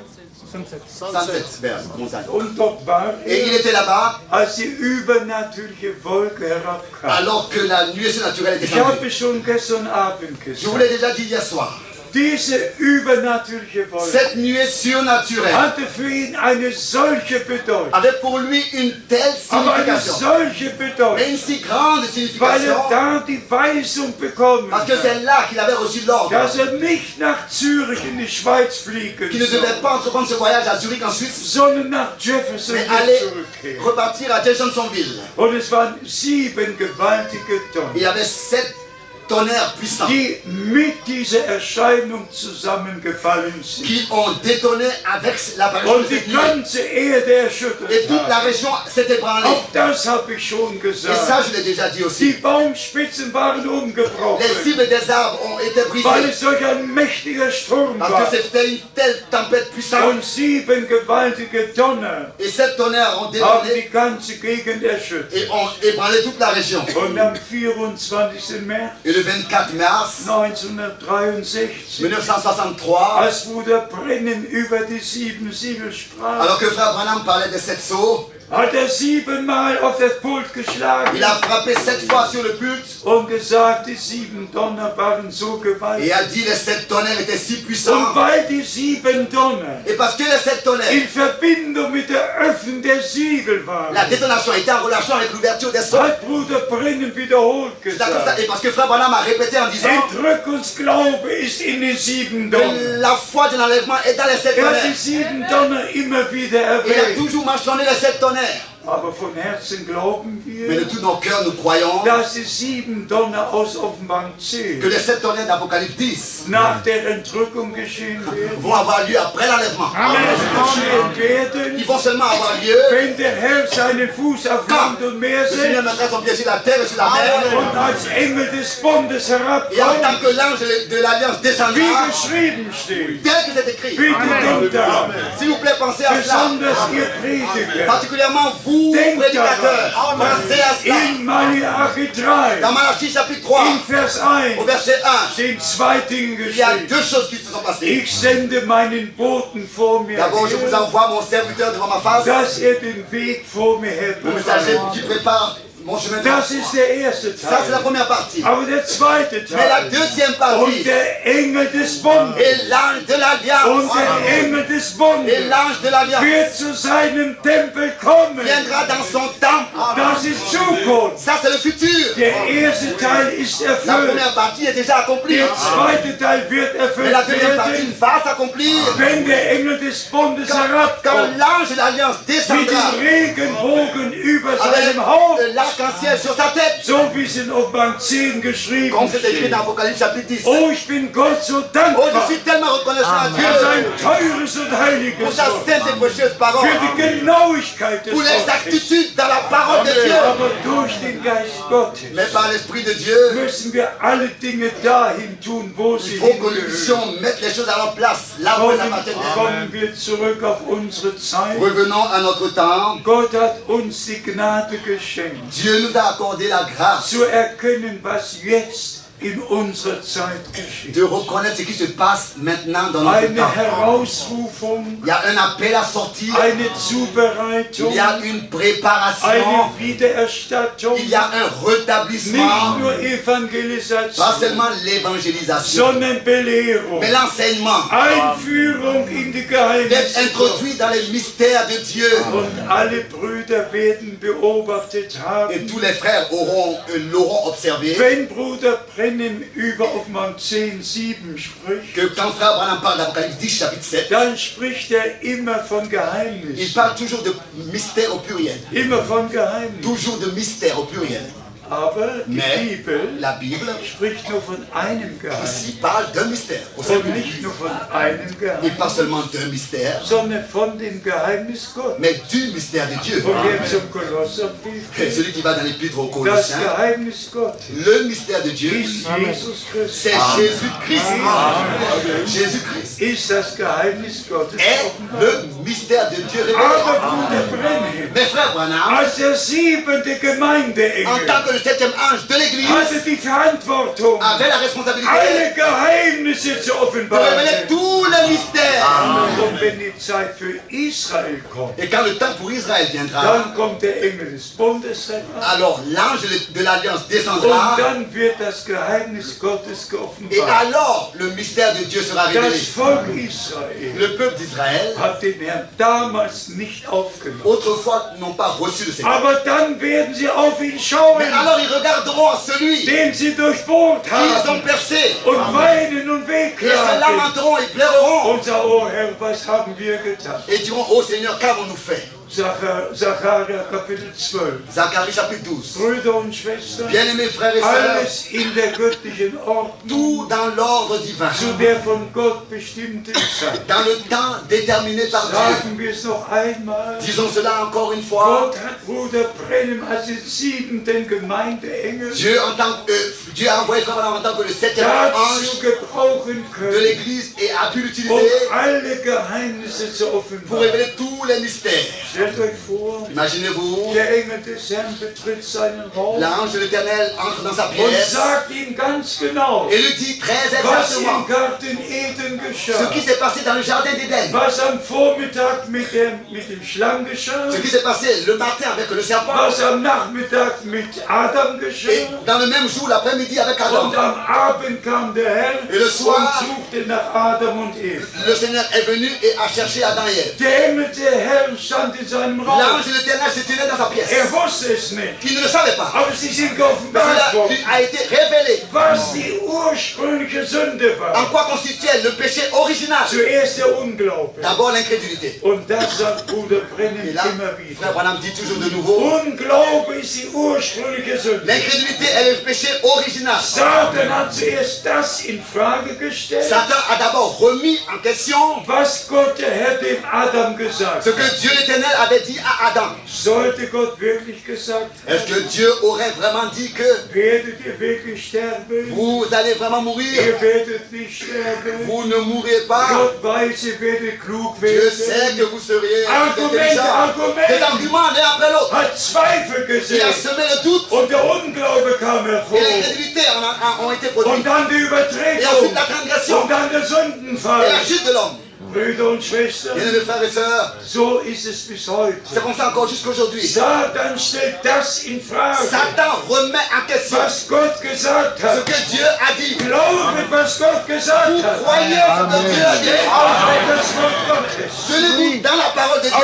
Speaker 1: Sunsetberg, montagne.
Speaker 4: und dort war
Speaker 1: Et il
Speaker 4: er,
Speaker 1: était là-bas
Speaker 4: als die übernatürliche Wolke herabkam.
Speaker 1: alors que la nuée surnaturelle était
Speaker 4: Ich
Speaker 1: descendue.
Speaker 4: habe schon gestern Abend
Speaker 1: Je vous l'ai
Speaker 4: gesagt,
Speaker 1: déjà dit hier soir.
Speaker 4: diese übernatürliche Wolke
Speaker 1: Cette nuée surnaturelle
Speaker 4: hatte für ihn eine solche Bedeutung,
Speaker 1: avait pour lui une telle
Speaker 4: aber eine
Speaker 1: signification.
Speaker 4: solche
Speaker 1: Mais
Speaker 4: Bedeutung,
Speaker 1: une si grande
Speaker 4: weil
Speaker 1: signification
Speaker 4: er da die Weisung bekommen
Speaker 1: parce que
Speaker 4: hat,
Speaker 1: c'est là qu'il avait reçu l'ordre
Speaker 4: dass er nicht nach Zürich in die Schweiz fliegen
Speaker 1: qu'il ne devait
Speaker 4: soll,
Speaker 1: pas entreprendre ce voyage à Zurich en Suisse,
Speaker 4: sondern nach
Speaker 1: mais
Speaker 4: Jeffersonville
Speaker 1: aller
Speaker 4: zurückkehren.
Speaker 1: repartir à Jeffersonville.
Speaker 4: Und es waren 7 gewaltige
Speaker 1: Il y
Speaker 4: Tonnen,
Speaker 1: avait 7 tonnerres puissants
Speaker 4: die mit dieser Erscheinung zusammengefallen sind
Speaker 1: qui ont détonné avec l'apparition de
Speaker 4: und die
Speaker 1: cette nuée.
Speaker 4: ganze Erde erschüttert
Speaker 1: Et toute la
Speaker 4: haben.
Speaker 1: région s'est ébranlée.
Speaker 4: Auch das habe ich schon
Speaker 1: Et ça,
Speaker 4: gesagt.
Speaker 1: je l'ai déjà dit
Speaker 4: Die
Speaker 1: aussi.
Speaker 4: Baumspitzen waren
Speaker 1: Les
Speaker 4: umgebrochen,
Speaker 1: cibles des arbres ont été
Speaker 4: weil
Speaker 1: brisées
Speaker 4: es solch ein mächtiger Sturm
Speaker 1: parce
Speaker 4: war.
Speaker 1: que c'était une telle tempête puissante.
Speaker 4: Und 7 gewaltige Donner
Speaker 1: Et 7 tonnerres ont
Speaker 4: haben
Speaker 1: détonné
Speaker 4: die ganze Gegend erschüttert.
Speaker 1: et ont ébranlé toute la région.
Speaker 4: Und am 24. März
Speaker 1: Et le 24 mars
Speaker 4: 1963,
Speaker 1: 1963,
Speaker 4: als Bruder Brennan über die 7 Siegel sprach,
Speaker 1: alors que frère Branham parlait des 7 sceaux,
Speaker 4: hat er 7-mal auf das Pult geschlagen
Speaker 1: il a frappé 7 fois sur le pult
Speaker 4: und gesagt, die 7 Donner waren so
Speaker 1: et
Speaker 4: gewaltig.
Speaker 1: a dit les 7 tonnerres étaient si
Speaker 4: Und
Speaker 1: puissants.
Speaker 4: weil die 7 Donner
Speaker 1: Et parce que les 7 tonnerres,
Speaker 4: in Verbindung mit der Öffnung der Siegel waren,
Speaker 1: la détonation était en relation avec l'ouverture des sceaux.
Speaker 4: hat Bruder Brennan wiederholt
Speaker 1: C'est comme ça.
Speaker 4: gesagt,
Speaker 1: Et parce que frère Branham a répété en disant
Speaker 4: Entrückungsglaube ist in den 7
Speaker 1: que
Speaker 4: Donner.
Speaker 1: la foi de l'enlèvement est dans les 7
Speaker 4: Er hat
Speaker 1: tonnerres.
Speaker 4: die 7 Donner immer wieder
Speaker 1: Il a
Speaker 4: erwähnt.
Speaker 1: toujours mentionné les 7 tonnerres.
Speaker 4: Aber von Herzen glauben
Speaker 1: Mais de
Speaker 4: wir,
Speaker 1: tous nos cœurs, nous croyons
Speaker 4: dass die 7 Donner aus Offenbarung
Speaker 1: que
Speaker 4: 10
Speaker 1: les 7 tonnerres d'Apocalypse 10
Speaker 4: nach der Entrückung geschehen werden.
Speaker 1: vont avoir lieu après l'enlèvement.
Speaker 4: Es geschehen
Speaker 1: Ils
Speaker 4: werden,
Speaker 1: vont seulement avoir lieu
Speaker 4: wenn der Herr seinen Fuß auf Land und Meer
Speaker 1: le Seigneur
Speaker 4: setzt
Speaker 1: mettra son pied sur la terre et sur la mer.
Speaker 4: und als Engel des Bundes
Speaker 1: Et en
Speaker 4: herabkommt,
Speaker 1: tant que l'ange de l'Alliance
Speaker 4: wie
Speaker 1: descendra,
Speaker 4: geschrieben steht.
Speaker 1: tel que c'est écrit.
Speaker 4: Bitte denkt daran,
Speaker 1: S'il vous plaît, pensez à cela.
Speaker 4: besonders ihr Prediger,
Speaker 1: Particulièrement vous,
Speaker 4: Denkt
Speaker 1: prédicateurs. Pensez à cela.
Speaker 4: in Malachi 3,
Speaker 1: Dans Malachie chapitre 3,
Speaker 4: in Vers 1,
Speaker 1: au verset 1,
Speaker 4: sind 2 Dinge
Speaker 1: il y a
Speaker 4: geschrieben.
Speaker 1: 2 choses qui se sont passées.
Speaker 4: Ich sende meinen Boten vor mir
Speaker 1: D'abord, je vous
Speaker 4: her,
Speaker 1: envoie mon serviteur devant ma face,
Speaker 4: dass er den Weg vor mir
Speaker 1: mon messager
Speaker 4: herbereitet.
Speaker 1: qui prépare mon chemin de
Speaker 4: Das ist der erste
Speaker 1: Ça, c'est la
Speaker 4: Teil.
Speaker 1: première partie.
Speaker 4: Aber der zweite
Speaker 1: Mais la
Speaker 4: Teil
Speaker 1: deuxième
Speaker 4: und
Speaker 1: partie
Speaker 4: der Engel des Bundes
Speaker 1: est l'ange de
Speaker 4: und
Speaker 1: l'Alliance.
Speaker 4: der Engel des
Speaker 1: Et
Speaker 4: Bundes
Speaker 1: l'ange de l'Alliance
Speaker 4: wird zu seinem Tempel kommen.
Speaker 1: viendra dans son temple.
Speaker 4: Das ist Zukunft.
Speaker 1: Ça, c'est le futur.
Speaker 4: Der erste Teil ist
Speaker 1: La
Speaker 4: erfüllt.
Speaker 1: première partie est déjà accomplie.
Speaker 4: Der zweite Teil wird
Speaker 1: Mais
Speaker 4: erfüllt
Speaker 1: la deuxième partie
Speaker 4: werden,
Speaker 1: va s'accomplir.
Speaker 4: wenn der Engel des Bundes
Speaker 1: Quand
Speaker 4: herabkommt,
Speaker 1: l'ange de l'Alliance
Speaker 4: mit
Speaker 1: descendra
Speaker 4: dem Regenbogen über
Speaker 1: avec
Speaker 4: seinem Haupt,
Speaker 1: l'arc-en-ciel sur sa tête,
Speaker 4: so wie es in Offenbarung 10 geschrieben
Speaker 1: comme c'est écrit
Speaker 4: steht.
Speaker 1: dans Apocalypse chapitre 10.
Speaker 4: Oh, ich bin Gott so
Speaker 1: Oh,
Speaker 4: dankbar
Speaker 1: je suis tellement reconnaissant à Dieu
Speaker 4: für sein teures und
Speaker 1: pour
Speaker 4: heiliges
Speaker 1: sa
Speaker 4: Wort,
Speaker 1: sainte et précieuse parole,
Speaker 4: für die Genauigkeit des
Speaker 1: pour
Speaker 4: Wortes.
Speaker 1: l'exactitude dans la parole de Dieu.
Speaker 4: Aber durch den Geist Gottes
Speaker 1: Mais par l'Esprit de Dieu,
Speaker 4: müssen wir alle Dinge dahin tun, wo
Speaker 1: il
Speaker 4: sie
Speaker 1: faut que nous
Speaker 4: hingehören.
Speaker 1: puissions mettre les choses à leur place, là où elles appartiennent.
Speaker 4: Kommen wir zurück auf unsere Zeit.
Speaker 1: Revenons à notre temps.
Speaker 4: Gott hat uns die Gnade geschenkt,
Speaker 1: Dieu nous a accordé la grâce
Speaker 4: zu erkennen, was jetzt in unserer Zeit geschieht.
Speaker 1: de reconnaître ce qui se passe maintenant dans notre
Speaker 4: Eine
Speaker 1: temps.
Speaker 4: Herausrufung,
Speaker 1: Il y a un appel à sortir,
Speaker 4: eine Zubereitung,
Speaker 1: il y a une
Speaker 4: eine
Speaker 1: préparation,
Speaker 4: Wiedererstattung,
Speaker 1: il y a un
Speaker 4: nicht
Speaker 1: rétablissement,
Speaker 4: nur
Speaker 1: pas
Speaker 4: Evangelisation,
Speaker 1: seulement l'évangélisation,
Speaker 4: sondern Belehrung,
Speaker 1: mais l'enseignement,
Speaker 4: Einführung in die
Speaker 1: d'être
Speaker 4: Geheimnisse
Speaker 1: introduit dans les mystères de Dieu.
Speaker 4: und alle Brüder werden beobachtet
Speaker 1: Et
Speaker 4: haben,
Speaker 1: tous les frères l'auront observé,
Speaker 4: wenn Bruder Brennem über Offenbarung 10,7 spricht,
Speaker 1: que quand frère Branham parle d'Apocalypse 10, chapitre 7,
Speaker 4: dann spricht er immer von
Speaker 1: il
Speaker 4: Geheimnissen,
Speaker 1: parle toujours de mystère au pluriel.
Speaker 4: immer von Geheimnissen.
Speaker 1: Toujours de mystère au pluriel.
Speaker 4: Aber die
Speaker 1: Mais
Speaker 4: Bibel
Speaker 1: la Bible
Speaker 4: spricht nur von einem Geheimnis
Speaker 1: ici parle d'un mystère. Au sein
Speaker 4: und
Speaker 1: du
Speaker 4: nicht nur von einem
Speaker 1: Et
Speaker 4: Geheimnis,
Speaker 1: pas seulement d'un mystère,
Speaker 4: sondern von dem Geheimnis Gottes.
Speaker 1: mais du mystère de Dieu.
Speaker 4: Und wer zum Kolosserbrief
Speaker 1: Et
Speaker 4: geht,
Speaker 1: celui qui va dans l'épître aux
Speaker 4: das
Speaker 1: Colossiens,
Speaker 4: Geheimnis Gottes
Speaker 1: le mystère de Dieu,
Speaker 4: ist Jesus Christus.
Speaker 1: c'est Jésus-Christ. Jésus-Christ
Speaker 4: Ist das Geheimnis Gottes
Speaker 1: est
Speaker 4: offenbar.
Speaker 1: le mystère de Dieu révélé.
Speaker 4: Aber Bruder Brenhem,
Speaker 1: Mais frère Branham,
Speaker 4: als der 7.
Speaker 1: en
Speaker 4: Gemeindeengel,
Speaker 1: tant que le 7e ange de l'Église,
Speaker 4: hatte die Verantwortung,
Speaker 1: avait la responsabilité
Speaker 4: alle Geheimnisse zu
Speaker 1: de révéler
Speaker 4: offenbaren.
Speaker 1: tous les mystères.
Speaker 4: Und wenn die Zeit für Israel kommt,
Speaker 1: Et quand le temps pour Israël viendra,
Speaker 4: dann kommt der Engel des Bundes herab.
Speaker 1: alors l'ange de l'Alliance
Speaker 4: Und
Speaker 1: descendra.
Speaker 4: dann wird das Geheimnis Gottes
Speaker 1: Et
Speaker 4: geoffenbart.
Speaker 1: alors le mystère de Dieu sera
Speaker 4: Das
Speaker 1: révélé.
Speaker 4: Volk Israel
Speaker 1: Le peuple d'Israël,
Speaker 4: hat den Herrn damals nicht aufgenommen.
Speaker 1: autrefois, n'ont pas reçu le Seigneur.
Speaker 4: Aber dann werden sie auf ihn schauen,
Speaker 1: Mais alors ils regarderont à celui
Speaker 4: den sie durchbohrt
Speaker 1: qu'ils ont
Speaker 4: haben,
Speaker 1: percé.
Speaker 4: und weinen und
Speaker 1: Et se
Speaker 4: wehklagen
Speaker 1: lamenteront et pleureront.
Speaker 4: und sagen, oh Herr, was haben wir getan?
Speaker 1: Et diront, oh Seigneur, qu'avons-nous fait?
Speaker 4: Zacharia Kapitel 12.
Speaker 1: Zacharie chapitre 12.
Speaker 4: Brüder und Schwestern,
Speaker 1: Bien-aimés frères et sœurs,
Speaker 4: alles in der göttlichen Ordnung,
Speaker 1: tout dans l'ordre divin,
Speaker 4: zu der von Gott bestimmten Zeit.
Speaker 1: dans le temps déterminé par Dieu.
Speaker 4: Sagen wir es noch einmal.
Speaker 1: Disons cela encore une fois.
Speaker 4: Gott hat Bruder Brenhem als den 7. Gemeindeengel
Speaker 1: Dieu a envoyé frère Branham en tant que le 7e ange
Speaker 4: dazu gebrauchen
Speaker 1: de
Speaker 4: können,
Speaker 1: l'Église et a pu l'utiliser
Speaker 4: alle Geheimnisse zu
Speaker 1: pour
Speaker 4: offenbaren.
Speaker 1: révéler tous les mystères.
Speaker 4: Stellt euch vor,
Speaker 1: Imaginez-vous,
Speaker 4: der Engel des Herrn betritt seinen Raum
Speaker 1: l'ange de l'Éternel entre dans sa
Speaker 4: und
Speaker 1: pièce
Speaker 4: sagt ihm ganz genau,
Speaker 1: et lui dit très
Speaker 4: was
Speaker 1: exactement
Speaker 4: im Garten Eden
Speaker 1: ce
Speaker 4: geschah,
Speaker 1: qui s'est passé dans le jardin d'Éden,
Speaker 4: was am Vormittag mit dem Schlangen geschah,
Speaker 1: ce qui s'est passé le matin avec le serpent
Speaker 4: was am Nachmittag mit Adam
Speaker 1: et
Speaker 4: geschah.
Speaker 1: dans le même jour l'après-midi avec Adam.
Speaker 4: Und am Abend kam der Herr
Speaker 1: Et le soir,
Speaker 4: und suchte nach Adam und Eva.
Speaker 1: Le Seigneur est venu et a cherché Adam et Ève.
Speaker 4: Der Engel der Herr stand in seinem Raum.
Speaker 1: L'ange de l'Éternel se tenait dans sa pièce.
Speaker 4: Wusste es nicht,
Speaker 1: Il ne le savait pas.
Speaker 4: aber sie sind
Speaker 1: Mais
Speaker 4: geoffenbart
Speaker 1: cela
Speaker 4: worden,
Speaker 1: lui a été révélé.
Speaker 4: was die ursprüngliche Sünde
Speaker 1: En
Speaker 4: war.
Speaker 1: quoi consistait le péché original?
Speaker 4: Zuerst der Unglaube.
Speaker 1: D'abord l'incrédulité.
Speaker 4: Und das sagt Bruder Brenhem
Speaker 1: Et là,
Speaker 4: immer
Speaker 1: frère
Speaker 4: wieder.
Speaker 1: Branham dit toujours de nouveau,
Speaker 4: Unglaube ist die ursprüngliche Sünde.
Speaker 1: l'incrédulité est le péché original.
Speaker 4: Satan hat zuerst das in Frage gestellt,
Speaker 1: Satan a d'abord remis en question
Speaker 4: was Gott der Herr dem Adam gesagt
Speaker 1: ce
Speaker 4: hat.
Speaker 1: que Dieu l'Éternel avait dit à Adam.
Speaker 4: Sollte Gott wirklich gesagt
Speaker 1: Est-ce que Dieu aurait vraiment dit que
Speaker 4: werdet ihr wirklich sterben?
Speaker 1: vous allez vraiment mourir?
Speaker 4: Ihr werdet nicht sterben.
Speaker 1: Vous ne mourrez pas.
Speaker 4: Gott weiß, ihr werdet klug
Speaker 1: Dieu sait
Speaker 4: werden.
Speaker 1: que vous seriez
Speaker 4: Argument,
Speaker 1: intelligents.
Speaker 4: Argument.
Speaker 1: Des arguments l'un après l'autre.
Speaker 4: Hat Zweifel
Speaker 1: Il a
Speaker 4: gesät
Speaker 1: semé le doute
Speaker 4: und der Unglaube kam hervor.
Speaker 1: et l'incrédulité ont été
Speaker 4: Und
Speaker 1: produites.
Speaker 4: dann die
Speaker 1: Et
Speaker 4: Übertretung
Speaker 1: ensuite la transgression
Speaker 4: und dann der
Speaker 1: et
Speaker 4: Sündenfall.
Speaker 1: la chute de l'homme.
Speaker 4: Brüder und Schwestern,
Speaker 1: Bien-aimés frères et sœurs,
Speaker 4: so ist es bis heute.
Speaker 1: c'est comme ça encore jusqu'aujourd'hui.
Speaker 4: Satan stellt das in Frage,
Speaker 1: Satan remet en question
Speaker 4: was Gott gesagt
Speaker 1: ce
Speaker 4: hat.
Speaker 1: que Dieu a dit.
Speaker 4: Glaubet, was Gott gesagt
Speaker 1: Vous
Speaker 4: hat.
Speaker 1: croyez ce que Dieu a dit.
Speaker 4: Auf das Wort Gottes.
Speaker 1: Tenez-vous dans la parole de Dieu.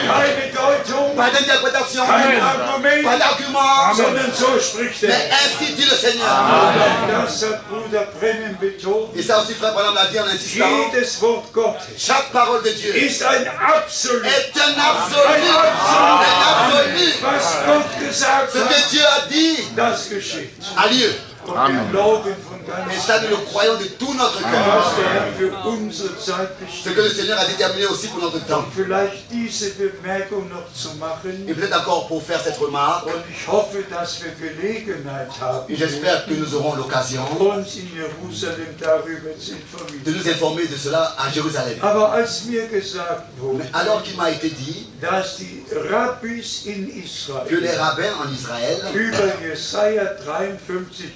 Speaker 4: Keine Deutung,
Speaker 1: Pas d'interprétation,
Speaker 4: kein
Speaker 1: pas
Speaker 4: Argument,
Speaker 1: d'argument,
Speaker 4: sondern so spricht
Speaker 1: mais
Speaker 4: er.
Speaker 1: ainsi dit le Seigneur.
Speaker 4: Das hat Bruder Brennan betont.
Speaker 1: Et ça aussi, frère Branham l'a dit en insistant.
Speaker 4: Jedes Wort Gottes
Speaker 1: Chaque parole de Dieu est
Speaker 4: ist ein Absolut.
Speaker 1: un absolu. Un absolu.
Speaker 4: Was Gott gesagt
Speaker 1: Ce
Speaker 4: hat,
Speaker 1: que Dieu a dit
Speaker 4: das geschieht.
Speaker 1: a lieu.
Speaker 4: Und wir glauben von
Speaker 1: Et
Speaker 4: ganzem
Speaker 1: ça, nous le croyons de tout notre cœur.
Speaker 4: was der Herr für unsere Zeit
Speaker 1: Ce que le
Speaker 4: bestimmt.
Speaker 1: Seigneur a déterminé aussi pour notre temps.
Speaker 4: Vielleicht diese Bemerkung noch zu machen.
Speaker 1: Et peut-être encore pour faire cette remarque,
Speaker 4: Und ich hoffe, dass wir Gelegenheit haben,
Speaker 1: et j'espère que nous aurons l'occasion
Speaker 4: uns in Jerusalem darüber zu
Speaker 1: de
Speaker 4: informieren.
Speaker 1: nous informer de cela à Jérusalem.
Speaker 4: Aber als mir gesagt wurde,
Speaker 1: Alors qu'il m'a été dit
Speaker 4: dass die Rabbis in
Speaker 1: que les
Speaker 4: Israel
Speaker 1: rabbins en Israël
Speaker 4: über Jesaja 53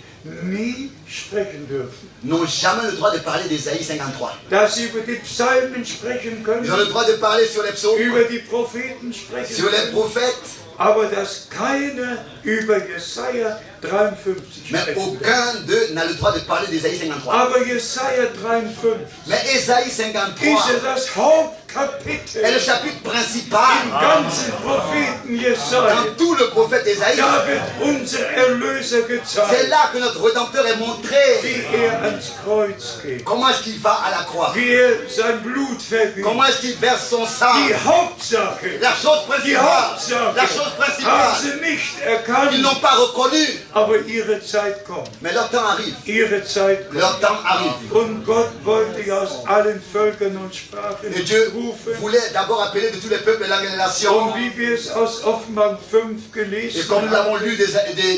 Speaker 4: nie sprechen dürfen,
Speaker 1: n'ont jamais le droit de parler d'Ésaïe 53.
Speaker 4: dass sie über die Psalmen sprechen
Speaker 1: Ils ont
Speaker 4: können,
Speaker 1: le droit de parler sur les psaumes,
Speaker 4: über die Propheten sprechen
Speaker 1: sur les
Speaker 4: können,
Speaker 1: prophètes,
Speaker 4: aber dass keiner über Jesaja 53
Speaker 1: mais
Speaker 4: sprechen darf.
Speaker 1: aucun d'eux n'a le droit de parler d'Ésaïe 53.
Speaker 4: Aber Jesaja 53
Speaker 1: Mais Ésaïe
Speaker 4: ist
Speaker 1: 53
Speaker 4: ja das Hauptkapitel
Speaker 1: est le chapitre principal
Speaker 4: im ganzen Propheten Jesaja.
Speaker 1: dans tout le prophète Ésaïe.
Speaker 4: Da wird unser Erlöser
Speaker 1: C'est
Speaker 4: gezeigt,
Speaker 1: là que notre Rédempteur est montré.
Speaker 4: wie ans Kreuz geht,
Speaker 1: Comment est-ce qu'il va à la croix?
Speaker 4: wie sein Blut vergießt.
Speaker 1: Comment est-ce qu'il verse son sang?
Speaker 4: Die Hauptsache,
Speaker 1: La chose
Speaker 4: die
Speaker 1: principale,
Speaker 4: Hauptsache
Speaker 1: la chose
Speaker 4: haben
Speaker 1: principale,
Speaker 4: sie nicht
Speaker 1: ils
Speaker 4: erkannt,
Speaker 1: n'ont pas reconnu.
Speaker 4: aber ihre Zeit kommt.
Speaker 1: Mais leur temps arrive.
Speaker 4: Ihre Zeit kommt.
Speaker 1: Leur temps arrive.
Speaker 4: Und Gott wollte ja aus allen Völkern und Sprachen
Speaker 1: Et Dieu
Speaker 4: rufen.
Speaker 1: voulait d'abord appeler de tous les peuples et langues et des nations.
Speaker 4: Und wie wir es aus Offenbarung 5
Speaker 1: Et
Speaker 4: gelesen
Speaker 1: comme nous
Speaker 4: haben,
Speaker 1: l'avons lu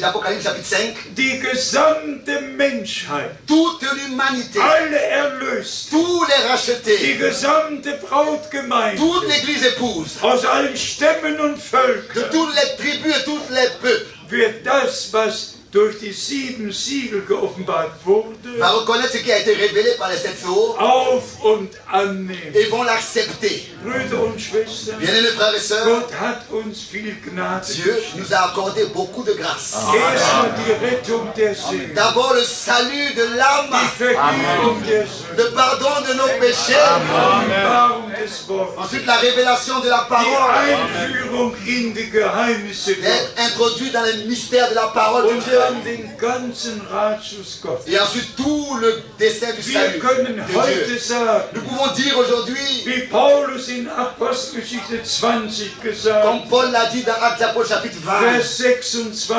Speaker 1: d'Apocalypse chapitre 5,
Speaker 4: die gesamte Menschheit,
Speaker 1: toute l'humanité,
Speaker 4: alle erlöst,
Speaker 1: tous les
Speaker 4: die
Speaker 1: rachetés,
Speaker 4: gesamte Brautgemeinde,
Speaker 1: toute l'église épouse,
Speaker 4: aus allen Stämmen und
Speaker 1: de
Speaker 4: Völkern,
Speaker 1: toutes les tribus et tous les peuples,
Speaker 4: wird das, was durch die 7 Siegel geoffenbart wurde,
Speaker 1: va reconnaître ce qui a été révélé par les 7 sceaux
Speaker 4: auf und annehmen.
Speaker 1: et vont l'accepter.
Speaker 4: Brüder und Schwestern,
Speaker 1: Bien-aimés frères et sœurs,
Speaker 4: Gott hat uns viel Gnade
Speaker 1: Dieu
Speaker 4: geschenkt.
Speaker 1: nous a accordé beaucoup de grâce.
Speaker 4: Erstmal die Rettung der Seele,
Speaker 1: D'abord le salut de l'âme,
Speaker 4: die Vergebung der Sünde,
Speaker 1: le pardon de nos péchés,
Speaker 4: die Offenbarung des Wortes,
Speaker 1: ensuite la révélation de la
Speaker 4: die
Speaker 1: parole,
Speaker 4: Einführung in die Geheimnisse
Speaker 1: d'être
Speaker 4: Gottes
Speaker 1: introduit dans les mystères de la parole de
Speaker 4: und
Speaker 1: Dieu,
Speaker 4: dann den ganzen Ratschluss Gottes.
Speaker 1: et ensuite tout le dessein du
Speaker 4: Wir
Speaker 1: salut
Speaker 4: können
Speaker 1: de
Speaker 4: heute
Speaker 1: Dieu.
Speaker 4: sagen,
Speaker 1: Nous pouvons dire aujourd'hui,
Speaker 4: wie Paulus in Apostelgeschichte 20 gesagt,
Speaker 1: comme Paul l'a dit dans Actes des Apôtres chapitre 20,
Speaker 4: Vers 26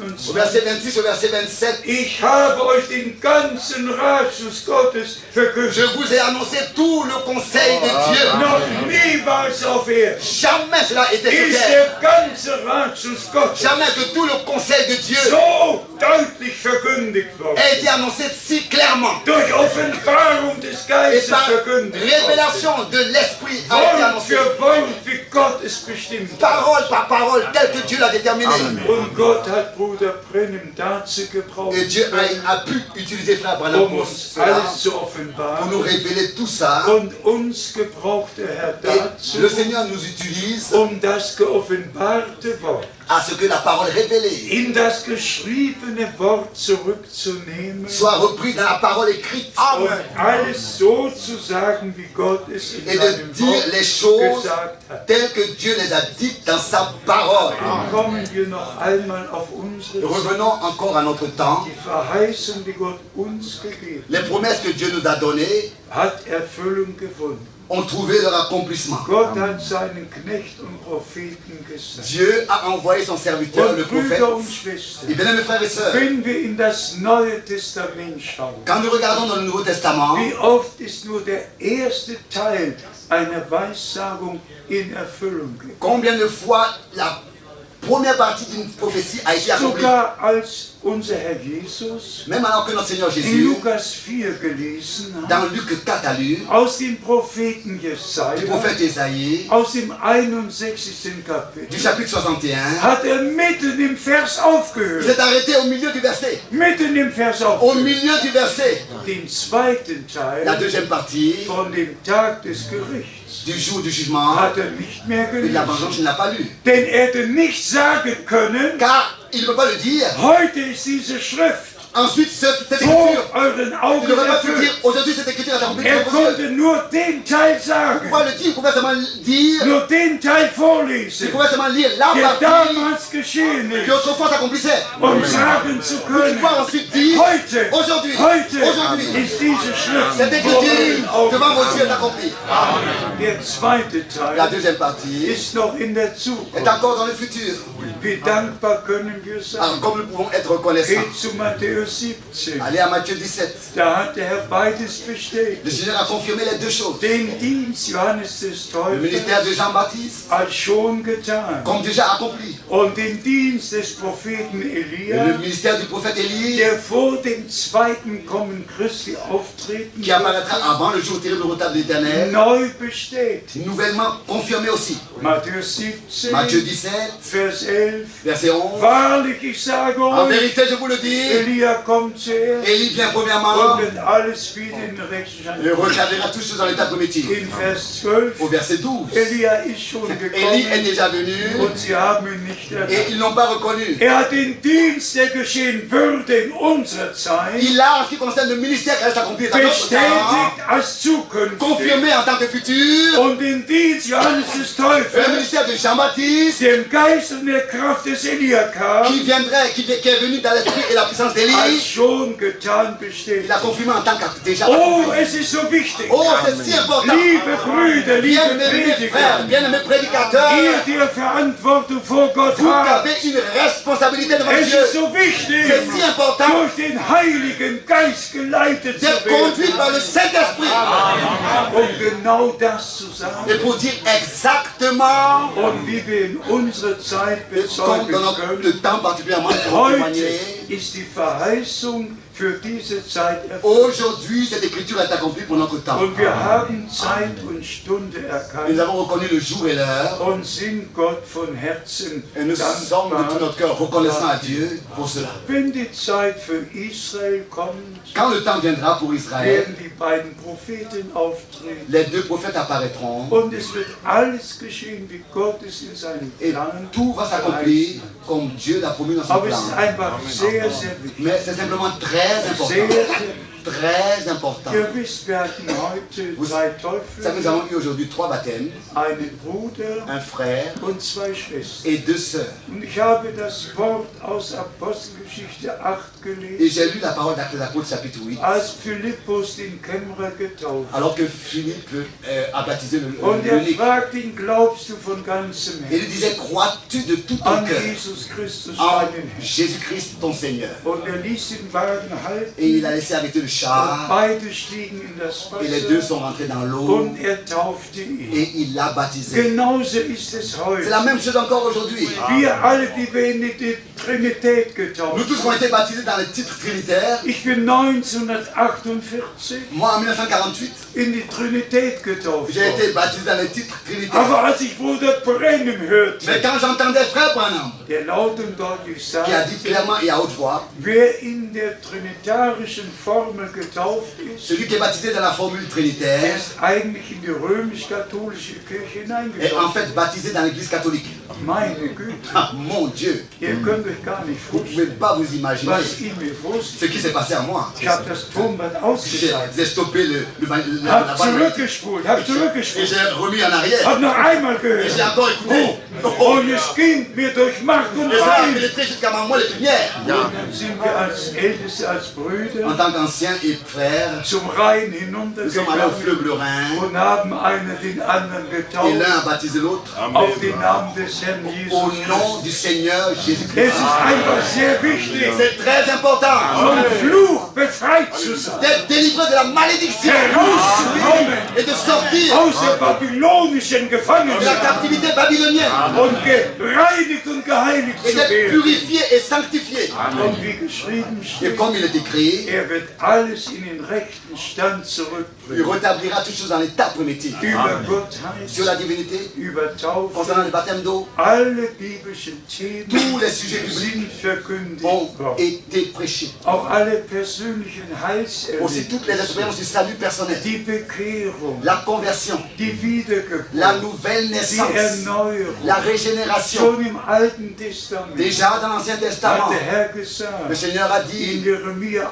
Speaker 4: und
Speaker 1: au verset
Speaker 4: 27.
Speaker 1: 26 au verset 27,
Speaker 4: Ich habe euch den ganzen Ratschluss Gottes
Speaker 1: je
Speaker 4: verkündet.
Speaker 1: vous ai annoncé tout le conseil de Dieu.
Speaker 4: Noch niemals auf Erden
Speaker 1: Jamais cela était sur
Speaker 4: ist
Speaker 1: terre.
Speaker 4: der ganze Ratschluss Gottes
Speaker 1: Jamais que tout le conseil de Dieu
Speaker 4: so deutlich verkündigt worden.
Speaker 1: ait été annoncé si clairement.
Speaker 4: Durch Offenbarung des
Speaker 1: Et
Speaker 4: Geistes
Speaker 1: par
Speaker 4: verkündigt worden.
Speaker 1: révélation de l'Esprit a été
Speaker 4: Wort
Speaker 1: annoncé.
Speaker 4: für Wort, wie Gott es bestimmt hat.
Speaker 1: Parole par parole, tel que Dieu l'a déterminé.
Speaker 4: Und Gott hat Bruder Brennan dazu gebraucht,
Speaker 1: Et Dieu a pu utiliser Frère Branham pour
Speaker 4: uns
Speaker 1: cela,
Speaker 4: alles zu
Speaker 1: pour nous
Speaker 4: offenbaren.
Speaker 1: révéler tout ça.
Speaker 4: Und uns gebraucht der Herr
Speaker 1: Et
Speaker 4: dazu,
Speaker 1: le Seigneur nous utilise
Speaker 4: das geoffenbarte Wort
Speaker 1: à ce que la parole révélée
Speaker 4: in das geschriebene Wort zurückzunehmen
Speaker 1: soit reprise dans la parole écrite
Speaker 4: und alles so zu sagen, wie Gott es in
Speaker 1: et de
Speaker 4: seinem
Speaker 1: dire
Speaker 4: Wort
Speaker 1: les choses
Speaker 4: gesagt hat.
Speaker 1: telles que Dieu les a dites dans sa parole.
Speaker 4: Kommen wir noch einmal auf unsere Zeit.
Speaker 1: Revenons encore à notre temps.
Speaker 4: Die Verheißung, die Gott uns gegeben
Speaker 1: Les promesses que Dieu nous a données
Speaker 4: hat Erfüllung gefunden.
Speaker 1: ont trouvé leur accomplissement.
Speaker 4: Gott hat seinen Knecht und Propheten gesandt.
Speaker 1: Dieu a envoyé son serviteur, le
Speaker 4: Und
Speaker 1: prophète.
Speaker 4: Brüder und
Speaker 1: Et
Speaker 4: Schwestern,
Speaker 1: bien, mes frères et sœurs,
Speaker 4: wenn wir in das Neue Testament schauen,
Speaker 1: quand nous regardons dans le Nouveau Testament,
Speaker 4: wie oft ist nur der erste Teil einer Weissagung in Erfüllung gegangen.
Speaker 1: combien de fois la première partie d'une prophétie a été accomplie?
Speaker 4: Sogar als unser Herr Jesus
Speaker 1: Même alors que notre Seigneur
Speaker 4: in
Speaker 1: Jésus,
Speaker 4: Lukas 4 gelesen hat,
Speaker 1: dans Luc 4 a lu,
Speaker 4: aus dem Propheten
Speaker 1: du
Speaker 4: Jesaja,
Speaker 1: prophète Ésaïe,
Speaker 4: aus dem 61.
Speaker 1: du
Speaker 4: Kapitel,
Speaker 1: chapitre 61,
Speaker 4: hat mitten im Vers
Speaker 1: il
Speaker 4: aufgehört.
Speaker 1: s'est arrêté au milieu du verset.
Speaker 4: Mitten im Vers
Speaker 1: Au
Speaker 4: aufgehört.
Speaker 1: milieu du verset.
Speaker 4: den zweiten Teil
Speaker 1: la deuxième partie
Speaker 4: von dem Tag des Gerichts
Speaker 1: du jour du jugement
Speaker 4: hat nicht mehr
Speaker 1: et de la
Speaker 4: gelesen.
Speaker 1: vengeance, il n'a pas lu.
Speaker 4: Denn er hätte nicht sagen können,
Speaker 1: Car il ne peut pas le dire.
Speaker 4: heute ist diese Schrift
Speaker 1: Ensuite, cette
Speaker 4: vor
Speaker 1: écriture,
Speaker 4: euren
Speaker 1: il ne
Speaker 4: Augen
Speaker 1: peut pas se
Speaker 4: erfüllt.
Speaker 1: dire aujourd'hui cette écriture est accomplie
Speaker 4: Er
Speaker 1: devant vos yeux.
Speaker 4: konnte nur den Teil
Speaker 1: Il
Speaker 4: sagen,
Speaker 1: pouvait le dire, il pouvait seulement dire,
Speaker 4: nur den Teil
Speaker 1: il
Speaker 4: vorlesen,
Speaker 1: pouvait seulement lire la
Speaker 4: der
Speaker 1: partie
Speaker 4: damals geschehen
Speaker 1: qui
Speaker 4: ist,
Speaker 1: autrefois s'accomplissait.
Speaker 4: um sagen zu
Speaker 1: Pour
Speaker 4: können,
Speaker 1: pouvoir ensuite dire,
Speaker 4: heute
Speaker 1: aujourd'hui
Speaker 4: ist diese Schrift
Speaker 1: cette
Speaker 4: vor
Speaker 1: écriture
Speaker 4: euren
Speaker 1: devant vos yeux est
Speaker 4: Augen.
Speaker 1: accomplie.
Speaker 4: Der zweite
Speaker 1: La
Speaker 4: Teil
Speaker 1: deuxième partie
Speaker 4: ist noch in der
Speaker 1: est
Speaker 4: Zukunft.
Speaker 1: encore dans le futur.
Speaker 4: Wie dankbar können wir
Speaker 1: Alors,
Speaker 4: sein.
Speaker 1: comme nous pouvons être reconnaissants,
Speaker 4: Geht zu Matthäus 17.
Speaker 1: allez à Matthieu 17.
Speaker 4: Da hat der Herr beides
Speaker 1: Le
Speaker 4: bestätigt.
Speaker 1: Seigneur a confirmé les deux choses.
Speaker 4: Den Dienst Johannes des
Speaker 1: Le ministère
Speaker 4: Täufers
Speaker 1: de Jean-Baptiste,
Speaker 4: als schon getan.
Speaker 1: comme déjà accompli.
Speaker 4: Und den Dienst des Propheten
Speaker 1: Et
Speaker 4: Elia,
Speaker 1: le ministère du prophète Élie,
Speaker 4: der vor dem zweiten Kommen Christi auftreten
Speaker 1: qui apparaîtra avant le jour terrible retard de l'Éternel,
Speaker 4: neu bestätigt.
Speaker 1: nouvellement confirmé aussi.
Speaker 4: Matthäus 17,
Speaker 1: Matthieu 17,
Speaker 4: Vers 11.
Speaker 1: verset 11.
Speaker 4: Wahrlich, ich sage
Speaker 1: En
Speaker 4: euch,
Speaker 1: vérité, je vous le dis,
Speaker 4: Elia kommt zuerst
Speaker 1: Élie vient
Speaker 4: und
Speaker 1: premièrement
Speaker 4: wird alles wieder in Rechtschaft.
Speaker 1: et recadrera tout ce dans l'état primitif.
Speaker 4: In Vers 12,
Speaker 1: Au verset 12,
Speaker 4: Elia ist schon
Speaker 1: Élie est
Speaker 4: gekommen
Speaker 1: déjà venu
Speaker 4: und sie haben ihn nicht
Speaker 1: et
Speaker 4: erkannt.
Speaker 1: ils n'ont pas reconnu.
Speaker 4: Er hat den Dienst, der geschehen würde in unserer Zeit,
Speaker 1: Il a, en ce qui concerne le ministère qui reste accompli dans notre temps,
Speaker 4: bestätigt als zukünftig.
Speaker 1: confirmé en tant que futur,
Speaker 4: Und den Dienst Johannes des
Speaker 1: et le
Speaker 4: Täufers,
Speaker 1: ministère de Jean-Baptiste,
Speaker 4: dem Geist und der Kraft des Elia kam,
Speaker 1: qui viendrait, qui est venu dans l'esprit et la puissance d'Élie,
Speaker 4: als schon getan
Speaker 1: il
Speaker 4: bestätigt.
Speaker 1: a confirmé en tant que déjà
Speaker 4: Oh,
Speaker 1: accompli.
Speaker 4: es ist so wichtig.
Speaker 1: Oh, c'est si important.
Speaker 4: Liebe Brüder, liebe
Speaker 1: Bien-aimés frères,
Speaker 4: Prediger,
Speaker 1: bien-aimés prédicateurs,
Speaker 4: ihr, die ihr Verantwortung vor Gott
Speaker 1: vous
Speaker 4: habt,
Speaker 1: avez une responsabilité devant
Speaker 4: es
Speaker 1: Dieu.
Speaker 4: ist so wichtig,
Speaker 1: C'est si important
Speaker 4: durch den Heiligen Geist geleitet zu
Speaker 1: d'être conduit par
Speaker 4: werden,
Speaker 1: le Saint-Esprit
Speaker 4: um genau das zu sagen.
Speaker 1: et pour dire exactement,
Speaker 4: Und wie wir in unserer Zeit
Speaker 1: comme
Speaker 4: bezeugen
Speaker 1: dans notre
Speaker 4: können,
Speaker 1: le temps particulièrement pour
Speaker 4: heute
Speaker 1: témoigner,
Speaker 4: ist die Verheißung für diese Zeit erfüllt.
Speaker 1: aujourd'hui cette écriture est accomplie pour notre temps.
Speaker 4: Und wir haben Zeit und Stunde
Speaker 1: Nous
Speaker 4: erkannt
Speaker 1: avons reconnu le jour et l'heure
Speaker 4: und sind Gott von Herzen
Speaker 1: et nous sommes de tout
Speaker 4: dankbar.
Speaker 1: notre cœur reconnaissants à Dieu pour cela.
Speaker 4: Wenn die Zeit für Israel kommt,
Speaker 1: Quand le temps viendra pour Israël,
Speaker 4: werden die beiden Propheten auftreten.
Speaker 1: les deux prophètes apparaîtront
Speaker 4: Und es wird alles geschehen, wie Gott es in seinem
Speaker 1: et
Speaker 4: Plan
Speaker 1: tout va s'accomplir comme Dieu l'a promis dans son
Speaker 4: Aber es
Speaker 1: plan.
Speaker 4: ist einfach sehr, sehr wichtig.
Speaker 1: Mais c'est simplement très
Speaker 4: Sehr,
Speaker 1: important.
Speaker 4: sehr wichtig.
Speaker 1: Très important.
Speaker 4: Ihr wisst, wir hatten heute
Speaker 1: Vous
Speaker 4: 3
Speaker 1: savez, nous
Speaker 4: Teufel,
Speaker 1: avons eu aujourd'hui 3 baptêmes,
Speaker 4: einen Bruder
Speaker 1: un frère
Speaker 4: und 2 Schwestern.
Speaker 1: et 2 sœurs.
Speaker 4: Und ich habe das Wort aus Apostelgeschichte 8
Speaker 1: Et
Speaker 4: gelesen,
Speaker 1: j'ai lu la parole d'Actes des Apôtres chapitre 8,
Speaker 4: als Philippus den Kämmerer getauft hat.
Speaker 1: alors que Philippe a baptisé
Speaker 4: Und er
Speaker 1: l'eunuque.
Speaker 4: fragt ihn, glaubst du von ganzem
Speaker 1: Et il
Speaker 4: Herzen
Speaker 1: disait, crois-tu de tout ton
Speaker 4: an
Speaker 1: cœur
Speaker 4: Jesus Christus,
Speaker 1: en
Speaker 4: deinen Herrn?
Speaker 1: Jésus-Christ ton Seigneur?
Speaker 4: Und er ließ den Wagen
Speaker 1: Et il
Speaker 4: halten,
Speaker 1: a laissé avec eux le char,
Speaker 4: beide stiegen in das
Speaker 1: et les deux
Speaker 4: Wasser
Speaker 1: sont rentrés dans l'eau,
Speaker 4: und er taufte ihn.
Speaker 1: et il l'a baptisé.
Speaker 4: Genauso ist es
Speaker 1: C'est
Speaker 4: heute.
Speaker 1: la même chose encore aujourd'hui.
Speaker 4: Wir alle, die wir in die Trinität
Speaker 1: Nous
Speaker 4: getauft
Speaker 1: tous
Speaker 4: sind.
Speaker 1: avons été baptisés dans le titre trinitaire.
Speaker 4: Ich bin 1948
Speaker 1: Moi, en 1948,
Speaker 4: in die Trinität getauft
Speaker 1: j'ai été
Speaker 4: worden.
Speaker 1: baptisé dans le titre trinitaire.
Speaker 4: Aber als ich Bruder Brennan hörte,
Speaker 1: Mais quand j'entendais Frère Branham,
Speaker 4: der laut und deutlich
Speaker 1: qui a dit
Speaker 4: sagte,
Speaker 1: clairement et à haute voix,
Speaker 4: wer in der trinitarischen Formel getauft ist,
Speaker 1: celui qui est baptisé dans la formule
Speaker 4: der
Speaker 1: trinitaire
Speaker 4: ist eigentlich in die römisch-katholische Kirche
Speaker 1: est en
Speaker 4: hineingetauft.
Speaker 1: fait baptisé dans l'église catholique.
Speaker 4: Meine Güte,
Speaker 1: Ah, mon Dieu,
Speaker 4: ihr könnt euch gar nicht
Speaker 1: vous ne pouvez
Speaker 4: vorstellen,
Speaker 1: pas vous imaginer
Speaker 4: was in mir
Speaker 1: ce
Speaker 4: vorgeht.
Speaker 1: qui s'est passé à moi.
Speaker 4: Ich habe das Tonband ausgeschaltet,
Speaker 1: J'ai stoppé la
Speaker 4: habe
Speaker 1: balle
Speaker 4: zurückgespult, habe
Speaker 1: et
Speaker 4: zurückgespult,
Speaker 1: j'ai remis en arrière.
Speaker 4: habe noch einmal
Speaker 1: Et j'ai
Speaker 4: gehört.
Speaker 1: encore écouté.
Speaker 4: Und es ging mir durch Macht und
Speaker 1: Et ça a
Speaker 4: Wein.
Speaker 1: pénétré jusqu'à ma moelle épinière.
Speaker 4: Und dann sind wir als Älteste, als
Speaker 1: En
Speaker 4: Brüder
Speaker 1: tant qu'ancien et frère,
Speaker 4: zum Rhein
Speaker 1: nous sommes allés au
Speaker 4: hinuntergegangen
Speaker 1: fleuve le Rhin
Speaker 4: und haben einer den anderen
Speaker 1: et
Speaker 4: getauft
Speaker 1: l'un a baptisé l'autre
Speaker 4: auf den Namen des Herrn
Speaker 1: au
Speaker 4: Jesus
Speaker 1: nom
Speaker 4: Christus.
Speaker 1: du Seigneur
Speaker 4: Es
Speaker 1: Jésus-Christ.
Speaker 4: ist einfach sehr wichtig,
Speaker 1: C'est très important
Speaker 4: vom Fluch befreit zu sein,
Speaker 1: d'être délivré de la malédiction
Speaker 4: herauszukommen
Speaker 1: et de sortir
Speaker 4: aus der babylonischen
Speaker 1: de la
Speaker 4: Gefangenschaft
Speaker 1: captivité babylonienne
Speaker 4: und gereinigt und geheiligt
Speaker 1: et
Speaker 4: zu
Speaker 1: d'être
Speaker 4: werden.
Speaker 1: purifié et sanctifié.
Speaker 4: Und wie geschrieben
Speaker 1: Et
Speaker 4: steht,
Speaker 1: comme il est écrit,
Speaker 4: er wird alles in den rechten Stand zurückbringen.
Speaker 1: Il rétablira toutes choses dans l'état primitif.
Speaker 4: Über Gottheit,
Speaker 1: Sur la divinité,
Speaker 4: über Taufe,
Speaker 1: concernant le baptême d'eau,
Speaker 4: alle biblischen Themen
Speaker 1: tous les sujets bibliques
Speaker 4: sind verkündigt
Speaker 1: ont
Speaker 4: worden.
Speaker 1: été prêchés.
Speaker 4: Auch alle persönlichen
Speaker 1: Aussi toutes les
Speaker 4: Heilserlebnisse,
Speaker 1: expériences du salut personnel,
Speaker 4: die Bekehrung,
Speaker 1: la conversion,
Speaker 4: die Wiedergeburt,
Speaker 1: la nouvelle
Speaker 4: die
Speaker 1: naissance,
Speaker 4: Erneuerung.
Speaker 1: la régénération.
Speaker 4: Schon im Alten Testament
Speaker 1: Déjà dans l'Ancien
Speaker 4: hat
Speaker 1: Testament,
Speaker 4: der Herr
Speaker 1: le
Speaker 4: gesagt,
Speaker 1: Seigneur a
Speaker 4: in
Speaker 1: dit
Speaker 4: Jeremia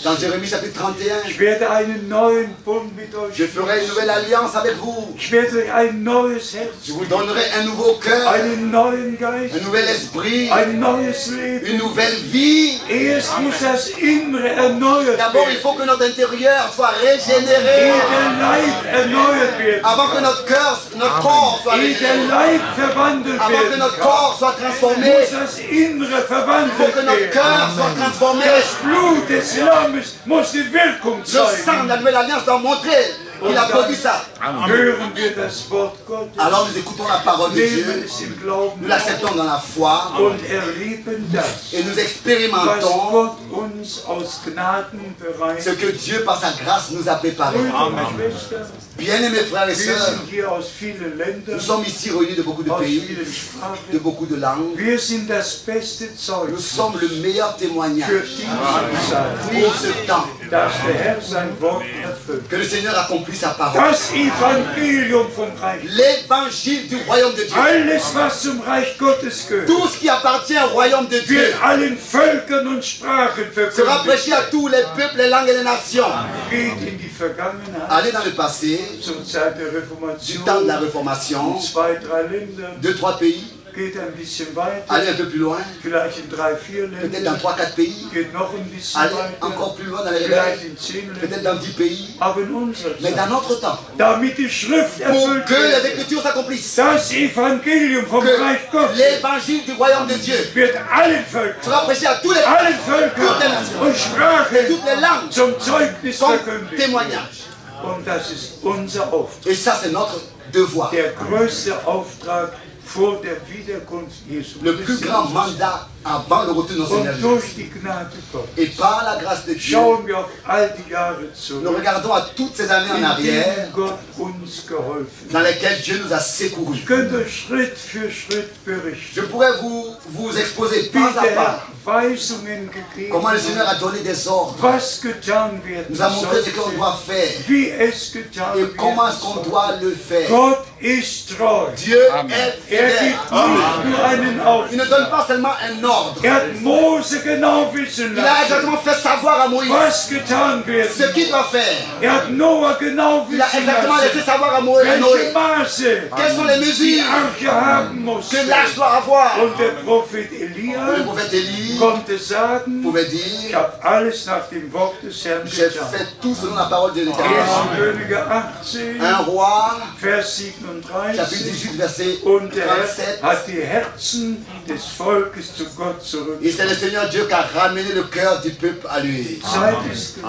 Speaker 1: dans
Speaker 4: 31,
Speaker 1: Jérémie chapitre 31,
Speaker 4: ich werde einen neuen Bund mit euch
Speaker 1: je ferai une nouvelle alliance avec vous.
Speaker 4: Ich werde euch ein neues Herz,
Speaker 1: Je vous donnerai un nouveau cœur,
Speaker 4: einen neuen Geist,
Speaker 1: un nouvel esprit,
Speaker 4: ein neues Leben.
Speaker 1: une nouvelle vie.
Speaker 4: Erst muss das Innere erneuert
Speaker 1: D'abord, il
Speaker 4: werden,
Speaker 1: faut que notre intérieur soit
Speaker 4: ehe
Speaker 1: régénéré.
Speaker 4: der Leib erneuert wird,
Speaker 1: Avant que notre cœur, notre corps soit
Speaker 4: ehe der
Speaker 1: régénéré.
Speaker 4: Leib verwandelt
Speaker 1: Avant que
Speaker 4: werden
Speaker 1: notre
Speaker 4: kann,
Speaker 1: corps soit transformé.
Speaker 4: muss das Innere
Speaker 1: Il faut
Speaker 4: verwandelt
Speaker 1: que notre
Speaker 4: werden.
Speaker 1: cœur soit transformé.
Speaker 4: Das Blut des Lammes muss die Wirkung
Speaker 1: Le sang de
Speaker 4: zeigen.
Speaker 1: la nouvelle alliance doit montrer qu'il a produit ça.
Speaker 4: Hören wir das Wort Gottes,
Speaker 1: Alors nous écoutons la parole de
Speaker 4: nehmen
Speaker 1: Dieu,
Speaker 4: es im Glauben
Speaker 1: nous l'acceptons dans la foi
Speaker 4: und erleben das,
Speaker 1: et nous
Speaker 4: was
Speaker 1: expérimentons
Speaker 4: Gott uns aus Gnaden bereitet.
Speaker 1: ce que Dieu par sa grâce nous a préparé.
Speaker 4: Brüder und Schwestern,
Speaker 1: Bien-aimés frères et
Speaker 4: wir
Speaker 1: sœurs,
Speaker 4: sind hier aus vielen Ländern,
Speaker 1: nous sommes ici réunis de beaucoup de
Speaker 4: aus
Speaker 1: pays,
Speaker 4: vielen
Speaker 1: de
Speaker 4: Sprachen.
Speaker 1: beaucoup de langues.
Speaker 4: Wir sind das beste
Speaker 1: Nous
Speaker 4: Zeugnis
Speaker 1: sommes le meilleur
Speaker 4: für
Speaker 1: témoignage
Speaker 4: diese Zeit,
Speaker 1: pour ce temps
Speaker 4: dass der Herr sein Wort erfüllt.
Speaker 1: que le Seigneur accomplit sa parole.
Speaker 4: Das Evangelium vom Reich,
Speaker 1: L'évangile du royaume de Dieu.
Speaker 4: alles was zum Reich Gottes gehört,
Speaker 1: Tout ce qui appartient au royaume de Dieu
Speaker 4: wird allen Völkern und Sprachen
Speaker 1: sera
Speaker 4: verkündigt.
Speaker 1: prêché à tous les peuples, les langues et les nations.
Speaker 4: Geht in die Vergangenheit,
Speaker 1: Allez dans le passé,
Speaker 4: zur Zeit der
Speaker 1: du temps de la
Speaker 4: Reformation,
Speaker 1: Réformation,
Speaker 4: 2, 3 Länder,
Speaker 1: 2-3 pays,
Speaker 4: geht ein bisschen weiter,
Speaker 1: allez un peu plus loin,
Speaker 4: vielleicht in 3, 4
Speaker 1: peut-être dans
Speaker 4: Länder,
Speaker 1: 3-4 pays,
Speaker 4: geht noch ein bisschen
Speaker 1: allez
Speaker 4: weiter,
Speaker 1: encore plus loin dans les
Speaker 4: vielleicht
Speaker 1: réveils,
Speaker 4: in 10
Speaker 1: peut-être
Speaker 4: Ländern,
Speaker 1: dans 10 pays,
Speaker 4: aber in unserer
Speaker 1: mais dans
Speaker 4: Zeit,
Speaker 1: notre temps,
Speaker 4: damit die Schrift
Speaker 1: pour
Speaker 4: erfüllt
Speaker 1: que les
Speaker 4: wird,
Speaker 1: Écritures s'accomplissent,
Speaker 4: das Evangelium vom Reich
Speaker 1: que
Speaker 4: Gottes
Speaker 1: l'évangile du royaume de Dieu
Speaker 4: wird allen Völkern,
Speaker 1: sera prêché à tous les
Speaker 4: allen
Speaker 1: toutes les
Speaker 4: Völkern
Speaker 1: nations
Speaker 4: und
Speaker 1: et
Speaker 4: Sprachen
Speaker 1: toutes les langues
Speaker 4: zum Zeugnis
Speaker 1: comme
Speaker 4: verkündigt.
Speaker 1: témoignage.
Speaker 4: Und das ist unser Auftrag,
Speaker 1: Et ça, c'est notre devoir.
Speaker 4: der größte Auftrag vor der Wiederkunft Jesu
Speaker 1: Le plus
Speaker 4: Christi.
Speaker 1: grand mandat avant le retour de notre Seigneur
Speaker 4: Und
Speaker 1: Jésus.
Speaker 4: durch die Gnade Gottes
Speaker 1: Et par la grâce de Dieu,
Speaker 4: schauen wir auf all die Jahre
Speaker 1: nous
Speaker 4: zurück,
Speaker 1: regardons à toutes ces années en
Speaker 4: in
Speaker 1: arrière
Speaker 4: denen Gott uns geholfen
Speaker 1: dans
Speaker 4: hat.
Speaker 1: lesquelles Dieu nous a secourus.
Speaker 4: Ich könnte euch Schritt für Schritt berichten,
Speaker 1: Je pourrais vous exposer
Speaker 4: wie
Speaker 1: pas à
Speaker 4: der
Speaker 1: pas
Speaker 4: Weisungen gegeben
Speaker 1: comment le Seigneur
Speaker 4: hat,
Speaker 1: a donné des ordres,
Speaker 4: was getan werden
Speaker 1: nous a montré ce qu'on
Speaker 4: sollte,
Speaker 1: doit faire
Speaker 4: wie es getan
Speaker 1: et comment est-ce
Speaker 4: werden
Speaker 1: qu'on
Speaker 4: soll.
Speaker 1: doit le faire.
Speaker 4: Gott ist treu.
Speaker 1: Dieu est
Speaker 4: Er
Speaker 1: fidèle.
Speaker 4: gibt nicht nur einen
Speaker 1: Il ne
Speaker 4: Auftrag.
Speaker 1: donne pas seulement un ordre.
Speaker 4: Er hat Mose genau wissen
Speaker 1: Il a
Speaker 4: lassen,
Speaker 1: exactement fait savoir à Moïse
Speaker 4: was getan
Speaker 1: ce
Speaker 4: werden
Speaker 1: qu'il
Speaker 4: muss.
Speaker 1: doit faire.
Speaker 4: Er hat Noah genau
Speaker 1: Il a
Speaker 4: wissen
Speaker 1: exactement laissé
Speaker 4: lassen,
Speaker 1: savoir à Noé
Speaker 4: welche Maße
Speaker 1: quelles sont les
Speaker 4: die
Speaker 1: mesures
Speaker 4: Arche haben muss.
Speaker 1: que l'arche doit avoir.
Speaker 4: Und der Prophet
Speaker 1: Le
Speaker 4: Elia
Speaker 1: prophète Élie
Speaker 4: konnte sagen,
Speaker 1: pouvait
Speaker 4: ich
Speaker 1: dire,
Speaker 4: habe alles nach dem Wort des Herrn
Speaker 1: j'ai
Speaker 4: getan.
Speaker 1: fait tout selon la parole de
Speaker 4: 1.
Speaker 1: l'Éternel.
Speaker 4: Könige 18,
Speaker 1: Un roi,
Speaker 4: Vers
Speaker 1: chapitre
Speaker 4: 37.
Speaker 1: 18, verset
Speaker 4: Und der Herr
Speaker 1: 37.
Speaker 4: hat die Herzen des Volkes zu Gott
Speaker 1: Et
Speaker 4: zurückgebracht.
Speaker 1: c'est le Seigneur Dieu qui a ramené le cœur du peuple à lui.
Speaker 4: Zeit ist
Speaker 1: Le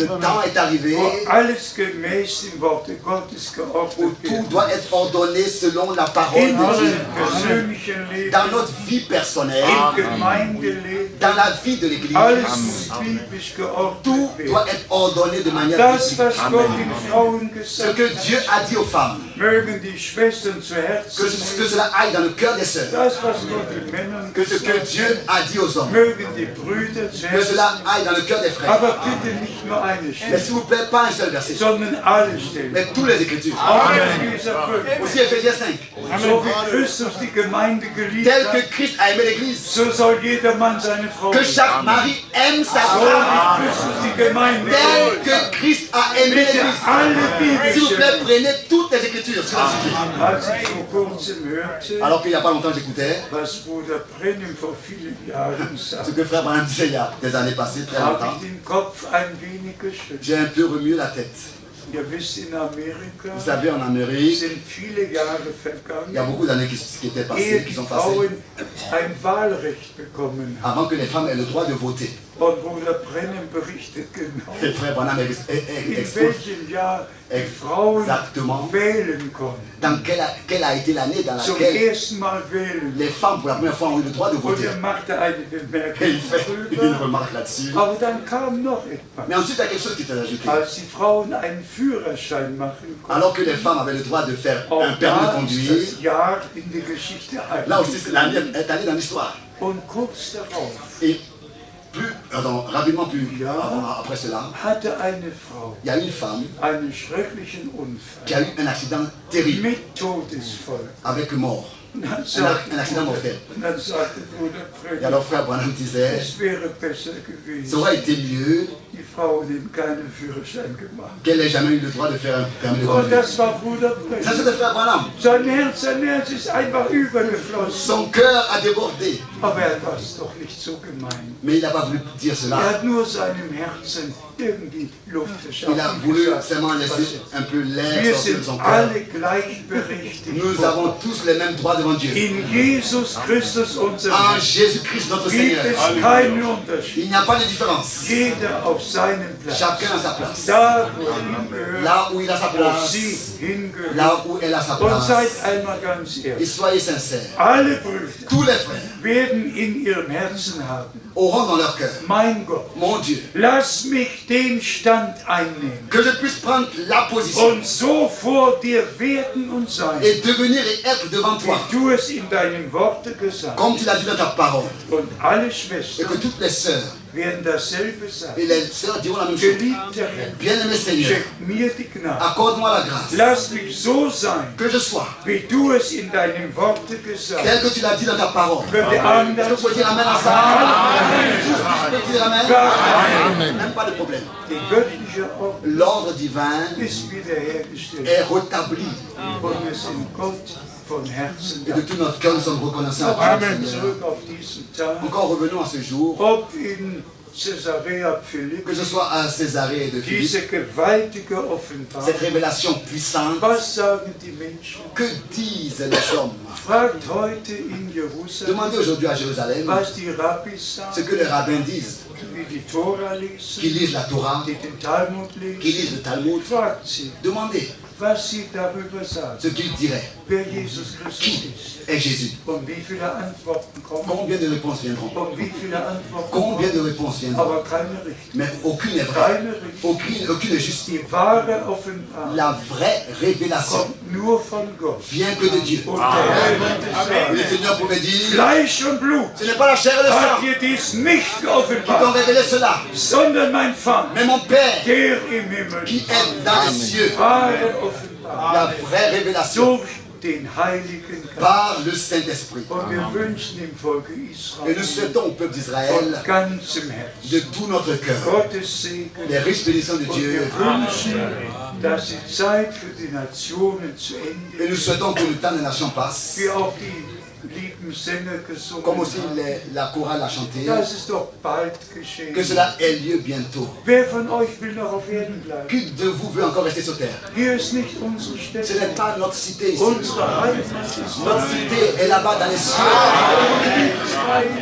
Speaker 4: gekommen,
Speaker 1: temps est arrivé
Speaker 4: wo alles gemäß dem Worte Gottes
Speaker 1: où
Speaker 4: geordnet
Speaker 1: tout
Speaker 4: wird.
Speaker 1: doit être ordonné selon la parole
Speaker 4: In
Speaker 1: de
Speaker 4: unserem
Speaker 1: Dieu.
Speaker 4: persönlichen Leben,
Speaker 1: Dans notre vie personnelle,
Speaker 4: im Gemeindeleben,
Speaker 1: dans la vie de l'Église,
Speaker 4: alles muss biblisch geordnet
Speaker 1: tout
Speaker 4: werden.
Speaker 1: doit être ordonné de manière
Speaker 4: Das,
Speaker 1: biblique.
Speaker 4: was Gott den Frauen
Speaker 1: Ce
Speaker 4: gesagt
Speaker 1: que
Speaker 4: hat,
Speaker 1: Dieu a dit aux femmes,
Speaker 4: mögen die Schwestern zu Herzen
Speaker 1: que
Speaker 4: nehmen.
Speaker 1: cela aille dans le cœur des sœurs.
Speaker 4: Das, was Gott den Männern
Speaker 1: Que ce que
Speaker 4: gesagt
Speaker 1: Dieu
Speaker 4: hat,
Speaker 1: a dit aux hommes,
Speaker 4: mögen die Brüder zu
Speaker 1: que
Speaker 4: Herzen
Speaker 1: cela
Speaker 4: nehmen.
Speaker 1: aille dans le cœur des frères.
Speaker 4: Aber bitte nicht nur eine
Speaker 1: Mais
Speaker 4: Stelle,
Speaker 1: s'il vous plaît, pas un seul verset,
Speaker 4: sondern alle Stellen.
Speaker 1: mais tous les Écritures.
Speaker 4: Alle dieser Völker.
Speaker 1: Aussi Éphésiens 5.
Speaker 4: So wie Christus die Gemeinde geliebt
Speaker 1: Tel que
Speaker 4: hat,
Speaker 1: Christ a aimé l'Église,
Speaker 4: so soll jeder Mann seine Frau
Speaker 1: que
Speaker 4: lieben.
Speaker 1: chaque mari aime sa
Speaker 4: So
Speaker 1: femme,
Speaker 4: wie Christus die Gemeinde
Speaker 1: tel
Speaker 4: geliebt
Speaker 1: que Christ a aimé
Speaker 4: Bitte
Speaker 1: l'Église.
Speaker 4: alle
Speaker 1: S'il vous plaît,
Speaker 4: Bibelstellen.
Speaker 1: prenez toutes les Écritures sur le sujet.
Speaker 4: Als ich vor kurzem hörte,
Speaker 1: Alors qu'il n'y a pas longtemps, j'écoutais
Speaker 4: was Bruder Brennim vor vielen Jahren
Speaker 1: ce
Speaker 4: sagte,
Speaker 1: que Frère Branham disait il y a des années passées, très
Speaker 4: habe
Speaker 1: longtemps.
Speaker 4: ich den Kopf ein wenig geschüttelt.
Speaker 1: J'ai un peu remué la tête.
Speaker 4: Ihr wisst, in Amerika
Speaker 1: Vous savez, en Amérique,
Speaker 4: sind viele Jahre
Speaker 1: il y a
Speaker 4: vergangen,
Speaker 1: beaucoup d'années qui étaient
Speaker 4: ehe
Speaker 1: passées, qui
Speaker 4: die
Speaker 1: sont passées,
Speaker 4: Frauen ein Wahlrecht bekommen haben.
Speaker 1: avant que les femmes aient le droit de voter.
Speaker 4: Und Bruder Brennan berichtet genau,
Speaker 1: Et frère Branham
Speaker 4: in
Speaker 1: expose
Speaker 4: welchem Jahr die Frauen
Speaker 1: exactement
Speaker 4: wählen konnten.
Speaker 1: dans quelle a été l'année dans
Speaker 4: Zum
Speaker 1: laquelle
Speaker 4: ersten Mal wählen.
Speaker 1: les femmes pour la première fois ont eu le droit de
Speaker 4: Und
Speaker 1: voter.
Speaker 4: machte eine
Speaker 1: Et
Speaker 4: Bemerkung
Speaker 1: il fait une
Speaker 4: darüber.
Speaker 1: remarque là-dessus.
Speaker 4: Aber dann kam noch etwas.
Speaker 1: Mais ensuite, il y a quelque chose qui est ajouté.
Speaker 4: Als die Frauen einen Führerschein machen konnten,
Speaker 1: Alors que les femmes avaient le droit de faire un
Speaker 4: auch
Speaker 1: permis de
Speaker 4: da ist
Speaker 1: conduire,
Speaker 4: das Jahr in die Geschichte
Speaker 1: là aussi, l'année
Speaker 4: eingegangen.
Speaker 1: est allée dans l'histoire.
Speaker 4: Und kurz darauf
Speaker 1: Et rapidement,
Speaker 4: Ja.
Speaker 1: après cela,
Speaker 4: hatte eine Frau
Speaker 1: il y a une femme
Speaker 4: einen schrecklichen
Speaker 1: qui a
Speaker 4: Unfall
Speaker 1: eu un accident terrible
Speaker 4: mit Todesfolge.
Speaker 1: avec mort.
Speaker 4: Und dann
Speaker 1: Un accident mortel.
Speaker 4: sagte Bruder
Speaker 1: Et
Speaker 4: Freddy,
Speaker 1: alors frère Branham disait,
Speaker 4: es wäre besser
Speaker 1: ça
Speaker 4: gewesen,
Speaker 1: aurait été mieux
Speaker 4: die Frau hätten keinen Führerschein gemacht.
Speaker 1: qu'elle n'ait jamais eu le droit de faire un permis de
Speaker 4: Und
Speaker 1: conduire.
Speaker 4: das war Bruder
Speaker 1: Ça
Speaker 4: Freddy.
Speaker 1: c'était frère Branham.
Speaker 4: Sein Herz ist einfach übergeflossen.
Speaker 1: Son cœur a débordé.
Speaker 4: Aber war es doch nicht so gemeint.
Speaker 1: Mais il n'a pas voulu dire cela.
Speaker 4: Hat nur seinem Herzen irgendwie Luft verschafft.
Speaker 1: Il a voulu seulement laisser un peu l'air
Speaker 4: Wir
Speaker 1: sortir de
Speaker 4: sind
Speaker 1: son cœur.
Speaker 4: alle gleichberechtigt.
Speaker 1: Nous avons tous les mêmes droits devant Dieu.
Speaker 4: In Jesus Christus, unser
Speaker 1: En
Speaker 4: Herr,
Speaker 1: Jésus-Christ notre
Speaker 4: gibt
Speaker 1: Seigneur.
Speaker 4: es keinen Unterschied.
Speaker 1: Il n'y a pas de différence.
Speaker 4: Jeder auf seinem Platz.
Speaker 1: Chacun a sa place.
Speaker 4: Da, wo er hingehört,
Speaker 1: Là où il a sa
Speaker 4: wo
Speaker 1: place.
Speaker 4: sie hingehört.
Speaker 1: Là où elle a sa
Speaker 4: Und seid
Speaker 1: place.
Speaker 4: einmal ganz
Speaker 1: Et
Speaker 4: ehrlich.
Speaker 1: soyez sincères.
Speaker 4: Alle Brüder
Speaker 1: Tous les frères
Speaker 4: werden in ihrem Herzen haben.
Speaker 1: auront dans leur cœur,
Speaker 4: Mein Gott,
Speaker 1: mon Dieu,
Speaker 4: lass mich den Stand einnehmen.
Speaker 1: que je puisse prendre la position
Speaker 4: Und so vor dir werden und sein,
Speaker 1: et devenir et être devant toi,
Speaker 4: wie du es in deinem Worte gesagt hast.
Speaker 1: comme tu l'as dit dans ta parole.
Speaker 4: Und alle
Speaker 1: Et que
Speaker 4: Schwestern
Speaker 1: toutes les sœurs
Speaker 4: werden dasselbe sagen.
Speaker 1: et les sœurs diront la même chose.
Speaker 4: Geliebter Herr,
Speaker 1: Bien-aimé Seigneur,
Speaker 4: schenk mir die Gnade.
Speaker 1: accorde-moi la grâce
Speaker 4: Lass mich so sein,
Speaker 1: que je sois
Speaker 4: wie du es in deinem Worte gesagt
Speaker 1: tel
Speaker 4: hast.
Speaker 1: que tu l'as dit dans ta parole.
Speaker 4: Könnte
Speaker 1: Est-ce
Speaker 4: anders
Speaker 1: que vous pouvez dire Amen à ça? Tous peuvent dire Amen?
Speaker 4: Amen.
Speaker 1: Même pas de problème.
Speaker 4: Die göttliche Ordnung
Speaker 1: L'ordre divin
Speaker 4: ist wiederhergestellt.
Speaker 1: est rétabli.
Speaker 4: Und wir sind Gott von Herzen
Speaker 1: Et de
Speaker 4: dankbar.
Speaker 1: tout notre cœur, nous sommes reconnaissants.
Speaker 4: Noch
Speaker 1: à
Speaker 4: einmal
Speaker 1: Dieu, Seigneur.
Speaker 4: zurück auf diesen Tag.
Speaker 1: Encore revenons à ce jour,
Speaker 4: Ob in Caesarea Philippi
Speaker 1: que ce soit à Césarée et de Philippe,
Speaker 4: diese gewaltige Offenbarung.
Speaker 1: cette révélation puissante,
Speaker 4: Was sagen die Menschen?
Speaker 1: que disent les hommes?
Speaker 4: Fragt heute in Jerusalem,
Speaker 1: Demandez aujourd'hui à Jérusalem
Speaker 4: was die Rabbis
Speaker 1: ce
Speaker 4: sagen,
Speaker 1: que les rabbins disent,
Speaker 4: wie die Tora
Speaker 1: qui
Speaker 4: lesen,
Speaker 1: lisent la Torah,
Speaker 4: die den Talmud
Speaker 1: qui lisent
Speaker 4: lesen.
Speaker 1: le Talmud.
Speaker 4: Fragt sie,
Speaker 1: Demandez
Speaker 4: was sie darüber sagen,
Speaker 1: ce qu'ils diraient.
Speaker 4: wer Jesus Christus
Speaker 1: Qui
Speaker 4: ist.
Speaker 1: est Jésus?
Speaker 4: Und wie viele Antworten kommen.
Speaker 1: Combien de réponses viendront?
Speaker 4: Und wie viele Antworten
Speaker 1: Combien de
Speaker 4: kommen.
Speaker 1: réponses viendront?
Speaker 4: Aber keine richtige.
Speaker 1: Mais aucune n'est vraie.
Speaker 4: Keine richtige.
Speaker 1: Aucune est juste.
Speaker 4: Die wahre Offenbarung
Speaker 1: La vraie révélation
Speaker 4: kommt nur von Gott.
Speaker 1: vient que de Dieu.
Speaker 4: Und der Herr konnte
Speaker 1: Et le
Speaker 4: sagen,
Speaker 1: Seigneur pouvait dire,
Speaker 4: Fleisch und Blut
Speaker 1: ce n'est pas la chair et le
Speaker 4: hat
Speaker 1: sang
Speaker 4: dir dies nicht
Speaker 1: qui t'ont
Speaker 4: geoffenbart,
Speaker 1: révélé cela,
Speaker 4: sondern mein Vater,
Speaker 1: mais mon Père
Speaker 4: der im Himmel
Speaker 1: qui
Speaker 4: ist.
Speaker 1: est dans les cieux.
Speaker 4: Wahre Offenbarung
Speaker 1: La vraie révélation
Speaker 4: durch den Heiligen Geist.
Speaker 1: par le Saint-Esprit.
Speaker 4: Und wir wünschen dem Volke
Speaker 1: Et nous
Speaker 4: Israel
Speaker 1: souhaitons au peuple
Speaker 4: von
Speaker 1: d'Israël
Speaker 4: ganzem Herzen
Speaker 1: de tout notre cœur
Speaker 4: Gottes Segen.
Speaker 1: les riches bénédictions de
Speaker 4: Und
Speaker 1: Dieu.
Speaker 4: wir wünschen, dass die Zeit für die Nationen zu Ende
Speaker 1: Et nous
Speaker 4: ist,
Speaker 1: souhaitons que le temps des nations passe,
Speaker 4: wie auch die lieben Sänger gesungen
Speaker 1: comme aussi
Speaker 4: haben.
Speaker 1: la chorale a chanté,
Speaker 4: Das ist doch bald geschehen.
Speaker 1: que cela ait lieu bientôt.
Speaker 4: Wer von euch will noch auf Erden bleiben?
Speaker 1: Qui de vous veut encore rester sur terre?
Speaker 4: Hier ist nicht unsere
Speaker 1: Ce
Speaker 4: Stätte.
Speaker 1: n'est pas notre cité ici.
Speaker 4: Unsere Heimat ist
Speaker 1: Notre cité est là-bas dans les cieux,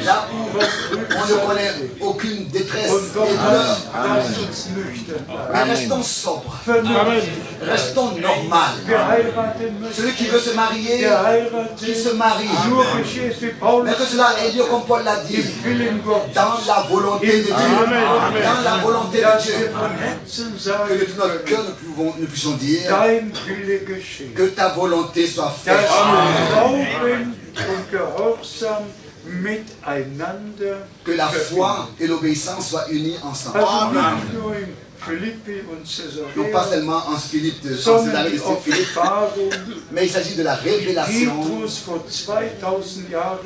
Speaker 1: là où on ne connaît aucune détresse
Speaker 4: Und
Speaker 1: et
Speaker 4: Gott
Speaker 1: douleur.
Speaker 4: lass uns nüchtern bleiben.
Speaker 1: Mais restons sobres,
Speaker 4: Vernünftig.
Speaker 1: restons normal.
Speaker 4: Wer heiraten möchte,
Speaker 1: Celui qui veut se marier,
Speaker 4: der heiratet.
Speaker 1: qui se marie.
Speaker 4: Nur geschehe es wie Paulus
Speaker 1: Mais que cela ait lieu comme Paul l'a dit,
Speaker 4: im Willen Gottes.
Speaker 1: dans la volonté de Dieu. Dans la volonté de
Speaker 4: Dass
Speaker 1: Dieu.
Speaker 4: wir von Herzen
Speaker 1: Que de
Speaker 4: sagen
Speaker 1: tout notre cœur
Speaker 4: können,
Speaker 1: nous puissions dire
Speaker 4: dein Wille geschehe.
Speaker 1: que ta volonté soit
Speaker 4: Dass
Speaker 1: faite.
Speaker 4: wir Glauben und Gehorsam miteinander
Speaker 1: Que la
Speaker 4: verbinden.
Speaker 1: foi et l'obéissance soient unies ensemble.
Speaker 4: Also nicht nur in Philippi und
Speaker 1: Non pas
Speaker 4: Caesarea,
Speaker 1: seulement en Philippe de
Speaker 4: sondern
Speaker 1: Césarée
Speaker 4: die
Speaker 1: de Philippe,
Speaker 4: Offenbarung,
Speaker 1: mais il s'agit de la révélation
Speaker 4: Petrus vor 2000 Jahren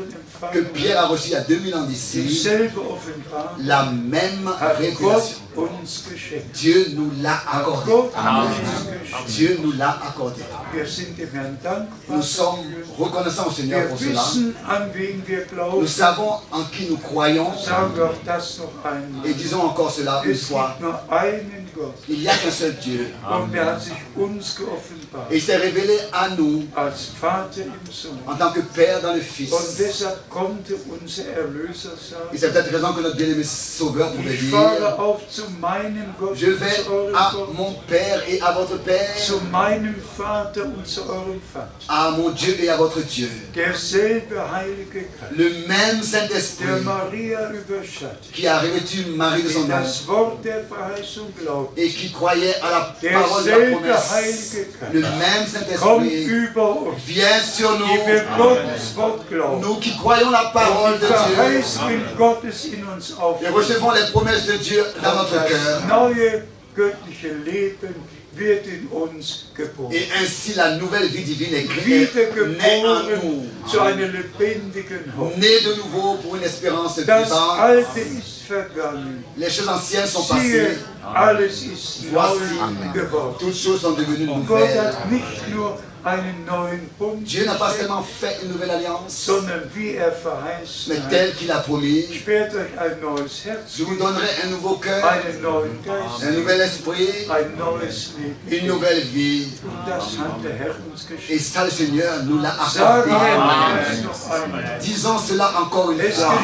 Speaker 1: que
Speaker 4: empfangen
Speaker 1: Pierre a reçue il y a 2000 ans d'ici,
Speaker 4: dieselbe Offenbarung
Speaker 1: la même
Speaker 4: hat Gott
Speaker 1: révélation.
Speaker 4: uns geschenkt.
Speaker 1: Dieu nous l'a accordé.
Speaker 4: Gott hat uns geschenkt.
Speaker 1: Dieu nous l'a accordé.
Speaker 4: Wir sind dem Herrn dankbar
Speaker 1: Nous sommes
Speaker 4: dafür.
Speaker 1: reconnaissants au Seigneur
Speaker 4: Wir
Speaker 1: pour cela.
Speaker 4: wissen, an wen wir
Speaker 1: Nous
Speaker 4: glauben.
Speaker 1: savons en qui nous croyons
Speaker 4: Sagen wir auch das noch einmal.
Speaker 1: et disons encore cela une
Speaker 4: Es
Speaker 1: fois.
Speaker 4: gibt nur eine einen Gott.
Speaker 1: Il n'y a qu'un seul Dieu.
Speaker 4: Und er hat sich uns geoffenbart.
Speaker 1: Et il s'est révélé à nous
Speaker 4: Als Vater im Sohn.
Speaker 1: en tant que Père dans le Fils.
Speaker 4: Und deshalb konnte unser Erlöser
Speaker 1: Et
Speaker 4: sagen,
Speaker 1: c'est peut-être raison que notre bien-aimé Sauveur pouvait
Speaker 4: ich
Speaker 1: dire,
Speaker 4: fahre auf zu meinem Gott
Speaker 1: je
Speaker 4: und
Speaker 1: vais
Speaker 4: zu eurem
Speaker 1: à
Speaker 4: Gott,
Speaker 1: mon Père et à votre Père,
Speaker 4: zu meinem Vater und zu eurem Vater.
Speaker 1: à mon Dieu et à votre Dieu.
Speaker 4: Derselbe Heilige Geist,
Speaker 1: Le même
Speaker 4: der
Speaker 1: Saint-Esprit
Speaker 4: Maria überschattet,
Speaker 1: qui a revêtu Marie de son
Speaker 4: die
Speaker 1: nom
Speaker 4: das Wort der Verheißung glaubt,
Speaker 1: et qui croyait à la parole de la
Speaker 4: derselbe
Speaker 1: promesse.
Speaker 4: Heilige
Speaker 1: Le
Speaker 4: Geist
Speaker 1: même
Speaker 4: kommt
Speaker 1: Saint-Esprit
Speaker 4: über uns,
Speaker 1: vient sur
Speaker 4: die wir
Speaker 1: nous,
Speaker 4: Gottes Wort glauben.
Speaker 1: nous qui croyons la parole
Speaker 4: Und
Speaker 1: de
Speaker 4: die
Speaker 1: Dieu
Speaker 4: Verheißungen Gottes in uns
Speaker 1: et
Speaker 4: aufnehmen.
Speaker 1: recevons les promesses de Dieu dans notre
Speaker 4: Das
Speaker 1: cœur.
Speaker 4: neue göttliche Leben wird in uns geboren.
Speaker 1: Et ainsi la nouvelle vie divine est née en nous,
Speaker 4: Wiedergeboren zu einer lebendigen Hoffnung.
Speaker 1: née de nouveau pour une espérance
Speaker 4: Das
Speaker 1: vivante.
Speaker 4: Alte ist vergangen.
Speaker 1: Les choses anciennes sont
Speaker 4: Siehe,
Speaker 1: passées,
Speaker 4: alles ist
Speaker 1: Voici.
Speaker 4: neu geworden.
Speaker 1: toutes choses sont devenues
Speaker 4: Und Gott
Speaker 1: nouvelles.
Speaker 4: hat nicht nur einen neuen Bund
Speaker 1: Dieu n'a pas
Speaker 4: geschenkt,
Speaker 1: seulement fait une nouvelle alliance,
Speaker 4: sondern wie er verheißen
Speaker 1: mais
Speaker 4: hat.
Speaker 1: tel qu'il a promis.
Speaker 4: Ich werde euch ein neues Herz
Speaker 1: Je vous
Speaker 4: geben,
Speaker 1: donnerai un nouveau cœur,
Speaker 4: einen neuen Geist,
Speaker 1: un nouvel esprit,
Speaker 4: ein neues Leben.
Speaker 1: une nouvelle vie.
Speaker 4: Und das hat der Herr uns
Speaker 1: Et
Speaker 4: geschenkt.
Speaker 1: ça, le Seigneur nous l'a
Speaker 4: Sagen
Speaker 1: accordé.
Speaker 4: wir es noch einmal.
Speaker 1: Disons cela encore une
Speaker 4: Es
Speaker 1: fois.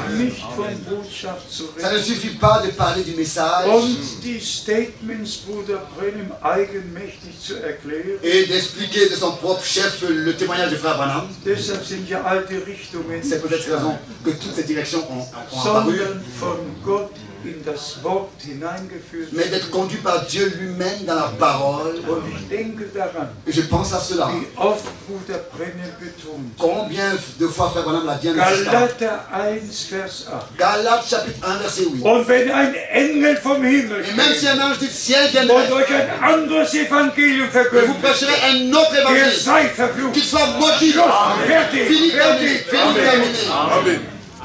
Speaker 4: genügt nicht von Botschaft zu
Speaker 1: Ça ne
Speaker 4: reden.
Speaker 1: suffit pas de parler du message
Speaker 4: Und die Statements Bruder Brennim eigenmächtig zu erklären.
Speaker 1: et d'expliquer de son propre chef le témoignage de Frère Branham.
Speaker 4: Deshalb sind ja alte Richtungen
Speaker 1: C'est peut-être raison que toutes ces directions ont apparu,
Speaker 4: sondern von Gott in das Wort hineingeführt.
Speaker 1: mais d'être conduit par Dieu lui-même dans la parole.
Speaker 4: Und ich denke daran,
Speaker 1: Et je pense à cela.
Speaker 4: wie oft Bruder Brennim betont.
Speaker 1: Combien de fois Frère Branham l'a dit en insistant.
Speaker 4: Galater 1, Vers 8.
Speaker 1: Galates chapitre 1, verset 8.
Speaker 4: Und wenn ein Engel vom Himmel
Speaker 1: Et même si un ange du ciel
Speaker 4: und
Speaker 1: viendrait
Speaker 4: euch ein anderes Evangelium
Speaker 1: et vous
Speaker 4: verkündet,
Speaker 1: prêcherez un autre
Speaker 4: der
Speaker 1: évangile,
Speaker 4: sei verflucht.
Speaker 1: qu'il soit maudit,
Speaker 4: Fertig,
Speaker 1: fini, terminé,
Speaker 4: fertig.
Speaker 1: fini, terminé.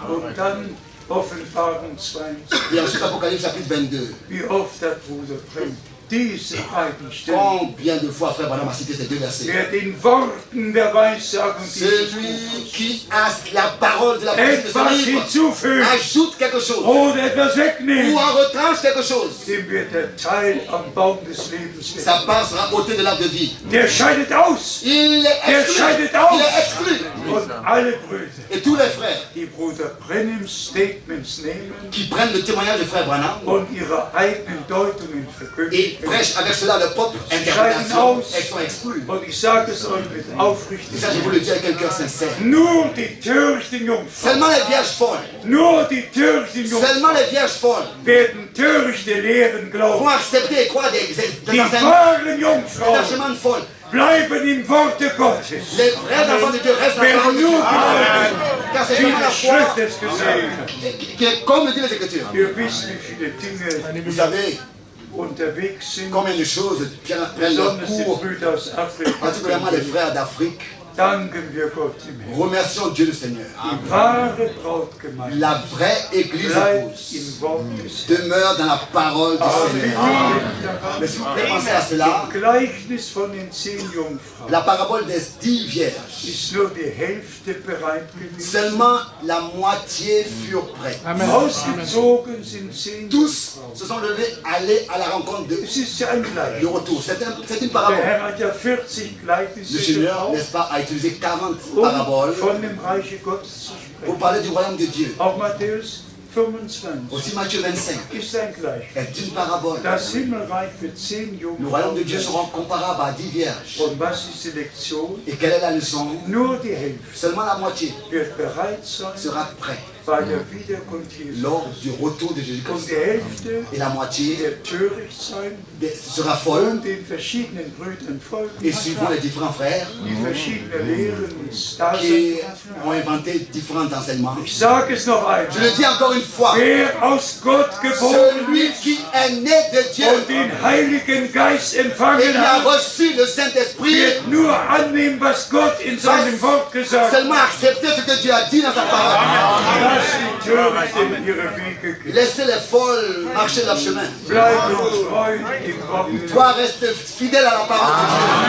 Speaker 4: Und dann Offenbarung 22.
Speaker 1: Et ensuite Apocalypse chapitre 22.
Speaker 4: Wie oft hat Bruder Brennim diese beiden Stellen,
Speaker 1: Combien de fois Frère Branham a cité ces deux versets?
Speaker 4: wer den Worten der Weissagung dieses
Speaker 1: Celui
Speaker 4: Buches
Speaker 1: qui a la parole de la prophétie de ce
Speaker 4: etwas
Speaker 1: livre
Speaker 4: hinzufügt
Speaker 1: ajoute quelque chose
Speaker 4: oder etwas
Speaker 1: ou
Speaker 4: wegnimmt,
Speaker 1: en retranche quelque chose.
Speaker 4: dem wird der Teil am Baum des Lebens
Speaker 1: Sa
Speaker 4: werden.
Speaker 1: part sera ôtée de l'arbre de vie.
Speaker 4: Der scheidet aus.
Speaker 1: Il est
Speaker 4: Der
Speaker 1: exclu.
Speaker 4: scheidet aus.
Speaker 1: Il est exclu.
Speaker 4: Und alle Brüder,
Speaker 1: Et tous les frères
Speaker 4: die Bruder Brennims Statements nehmen
Speaker 1: qui prennent le témoignage de Frère Branham
Speaker 4: und ihre eigenen Deutungen
Speaker 1: et
Speaker 4: verkündigen.
Speaker 1: prêchent avec cela leur propre interprétation, elles sont exclues.
Speaker 4: Und ich sage es euch mit
Speaker 1: Et
Speaker 4: aufrichtig.
Speaker 1: ça, je vous le dis avec un cœur sincère.
Speaker 4: Nur die törichten Jungfrauen,
Speaker 1: Seulement les vierges folles,
Speaker 4: nur die törichten Jungfrauen
Speaker 1: seulement les vierges folles
Speaker 4: werden törichte Lehren
Speaker 1: vont
Speaker 4: glauben.
Speaker 1: accepter et croire des
Speaker 4: Die
Speaker 1: enseignements,
Speaker 4: wahren
Speaker 1: des
Speaker 4: Jungfrauen
Speaker 1: enseignements folles.
Speaker 4: bleiben im Worte Gottes.
Speaker 1: Les vrais enfants de Dieu restent dans la
Speaker 4: Wer
Speaker 1: parole de
Speaker 4: nur
Speaker 1: Dieu.
Speaker 4: glaubt,
Speaker 1: Car c'est
Speaker 4: wie
Speaker 1: seulement
Speaker 4: die
Speaker 1: la foi
Speaker 4: Schrift es gesagt hat.
Speaker 1: qui est comme le dit les Écritures.
Speaker 4: Ihr wisst, wie viele Dinge
Speaker 1: Vous savez
Speaker 4: unterwegs sind,
Speaker 1: combien de choses prennent leur
Speaker 4: besonders die
Speaker 1: cours,
Speaker 4: Brüder aus
Speaker 1: particulièrement les
Speaker 4: Afrika.
Speaker 1: frères d'Afrique.
Speaker 4: Danken wir Gott im Himmel.
Speaker 1: Remercions Dieu le Seigneur.
Speaker 4: Die wahre Brautgemeinde
Speaker 1: La vraie Église
Speaker 4: bleibt
Speaker 1: épouse
Speaker 4: im Wort des Herrn.
Speaker 1: demeure dans la parole du Seigneur. Mais s'il vous plaît, pensez à cela.
Speaker 4: Im Gleichnis von den 10 Jungfrauen
Speaker 1: La parabole des 10 vierges.
Speaker 4: ist nur die Hälfte bereit gewesen.
Speaker 1: Seulement la moitié furent prêtes.
Speaker 4: Ausgezogen sind 10
Speaker 1: Tous
Speaker 4: Jungfrauen.
Speaker 1: se sont levés, allés à la rencontre de
Speaker 4: Es ist ja ein Gleichnis.
Speaker 1: retour. C'est une
Speaker 4: Der
Speaker 1: parabole.
Speaker 4: Herr hat ja 40
Speaker 1: Le
Speaker 4: Gleichnisse
Speaker 1: Seigneur,
Speaker 4: gebraucht,
Speaker 1: n'est-ce pas, a utilisé 40 paraboles
Speaker 4: von dem Reiche Gottes zu
Speaker 1: pour
Speaker 4: sprechen.
Speaker 1: parler du royaume de Dieu.
Speaker 4: Auch Matthäus 25
Speaker 1: Aussi Matthieu 25
Speaker 4: ist ein Gleichnis.
Speaker 1: est une parabole.
Speaker 4: Das Himmelreich für 10
Speaker 1: Le royaume de
Speaker 4: Jungfrauen.
Speaker 1: Dieu sera comparable à 10 vierges.
Speaker 4: Und was ist die Lektion?
Speaker 1: Et quelle est la leçon?
Speaker 4: Nur die Hälfte
Speaker 1: Seulement la moitié
Speaker 4: wird bereit sein
Speaker 1: sera prête
Speaker 4: bei der Wiederkunft Jesu.
Speaker 1: lors du retour de
Speaker 4: Und
Speaker 1: Jésus-Christ.
Speaker 4: die Hälfte
Speaker 1: Et la moitié
Speaker 4: wird töricht sein
Speaker 1: sera folle
Speaker 4: und den verschiedenen Brüdern folgen,
Speaker 1: et suivant les différents frères
Speaker 4: die verschiedene Lehren uns da
Speaker 1: qui
Speaker 4: sind.
Speaker 1: ont inventé différents enseignements.
Speaker 4: Ich sage es noch
Speaker 1: Je le
Speaker 4: einmal.
Speaker 1: dis encore une fois,
Speaker 4: Wer aus Gott geboren
Speaker 1: celui
Speaker 4: ist
Speaker 1: qui est né de Dieu
Speaker 4: und den Heiligen Geist
Speaker 1: et
Speaker 4: empfangen
Speaker 1: qui a
Speaker 4: hat,
Speaker 1: reçu le Saint-Esprit,
Speaker 4: wird nur annehmen, was Gott in seinem Wort gesagt hat.
Speaker 1: seulement accepter ce que Dieu a dit dans sa parole.
Speaker 4: Dass die Törichten ihre Wege gehen.
Speaker 1: Laissez les folles marcher leur chemin.
Speaker 4: Bleibe treu im Wort.
Speaker 1: Toi, reste fidèle à la parole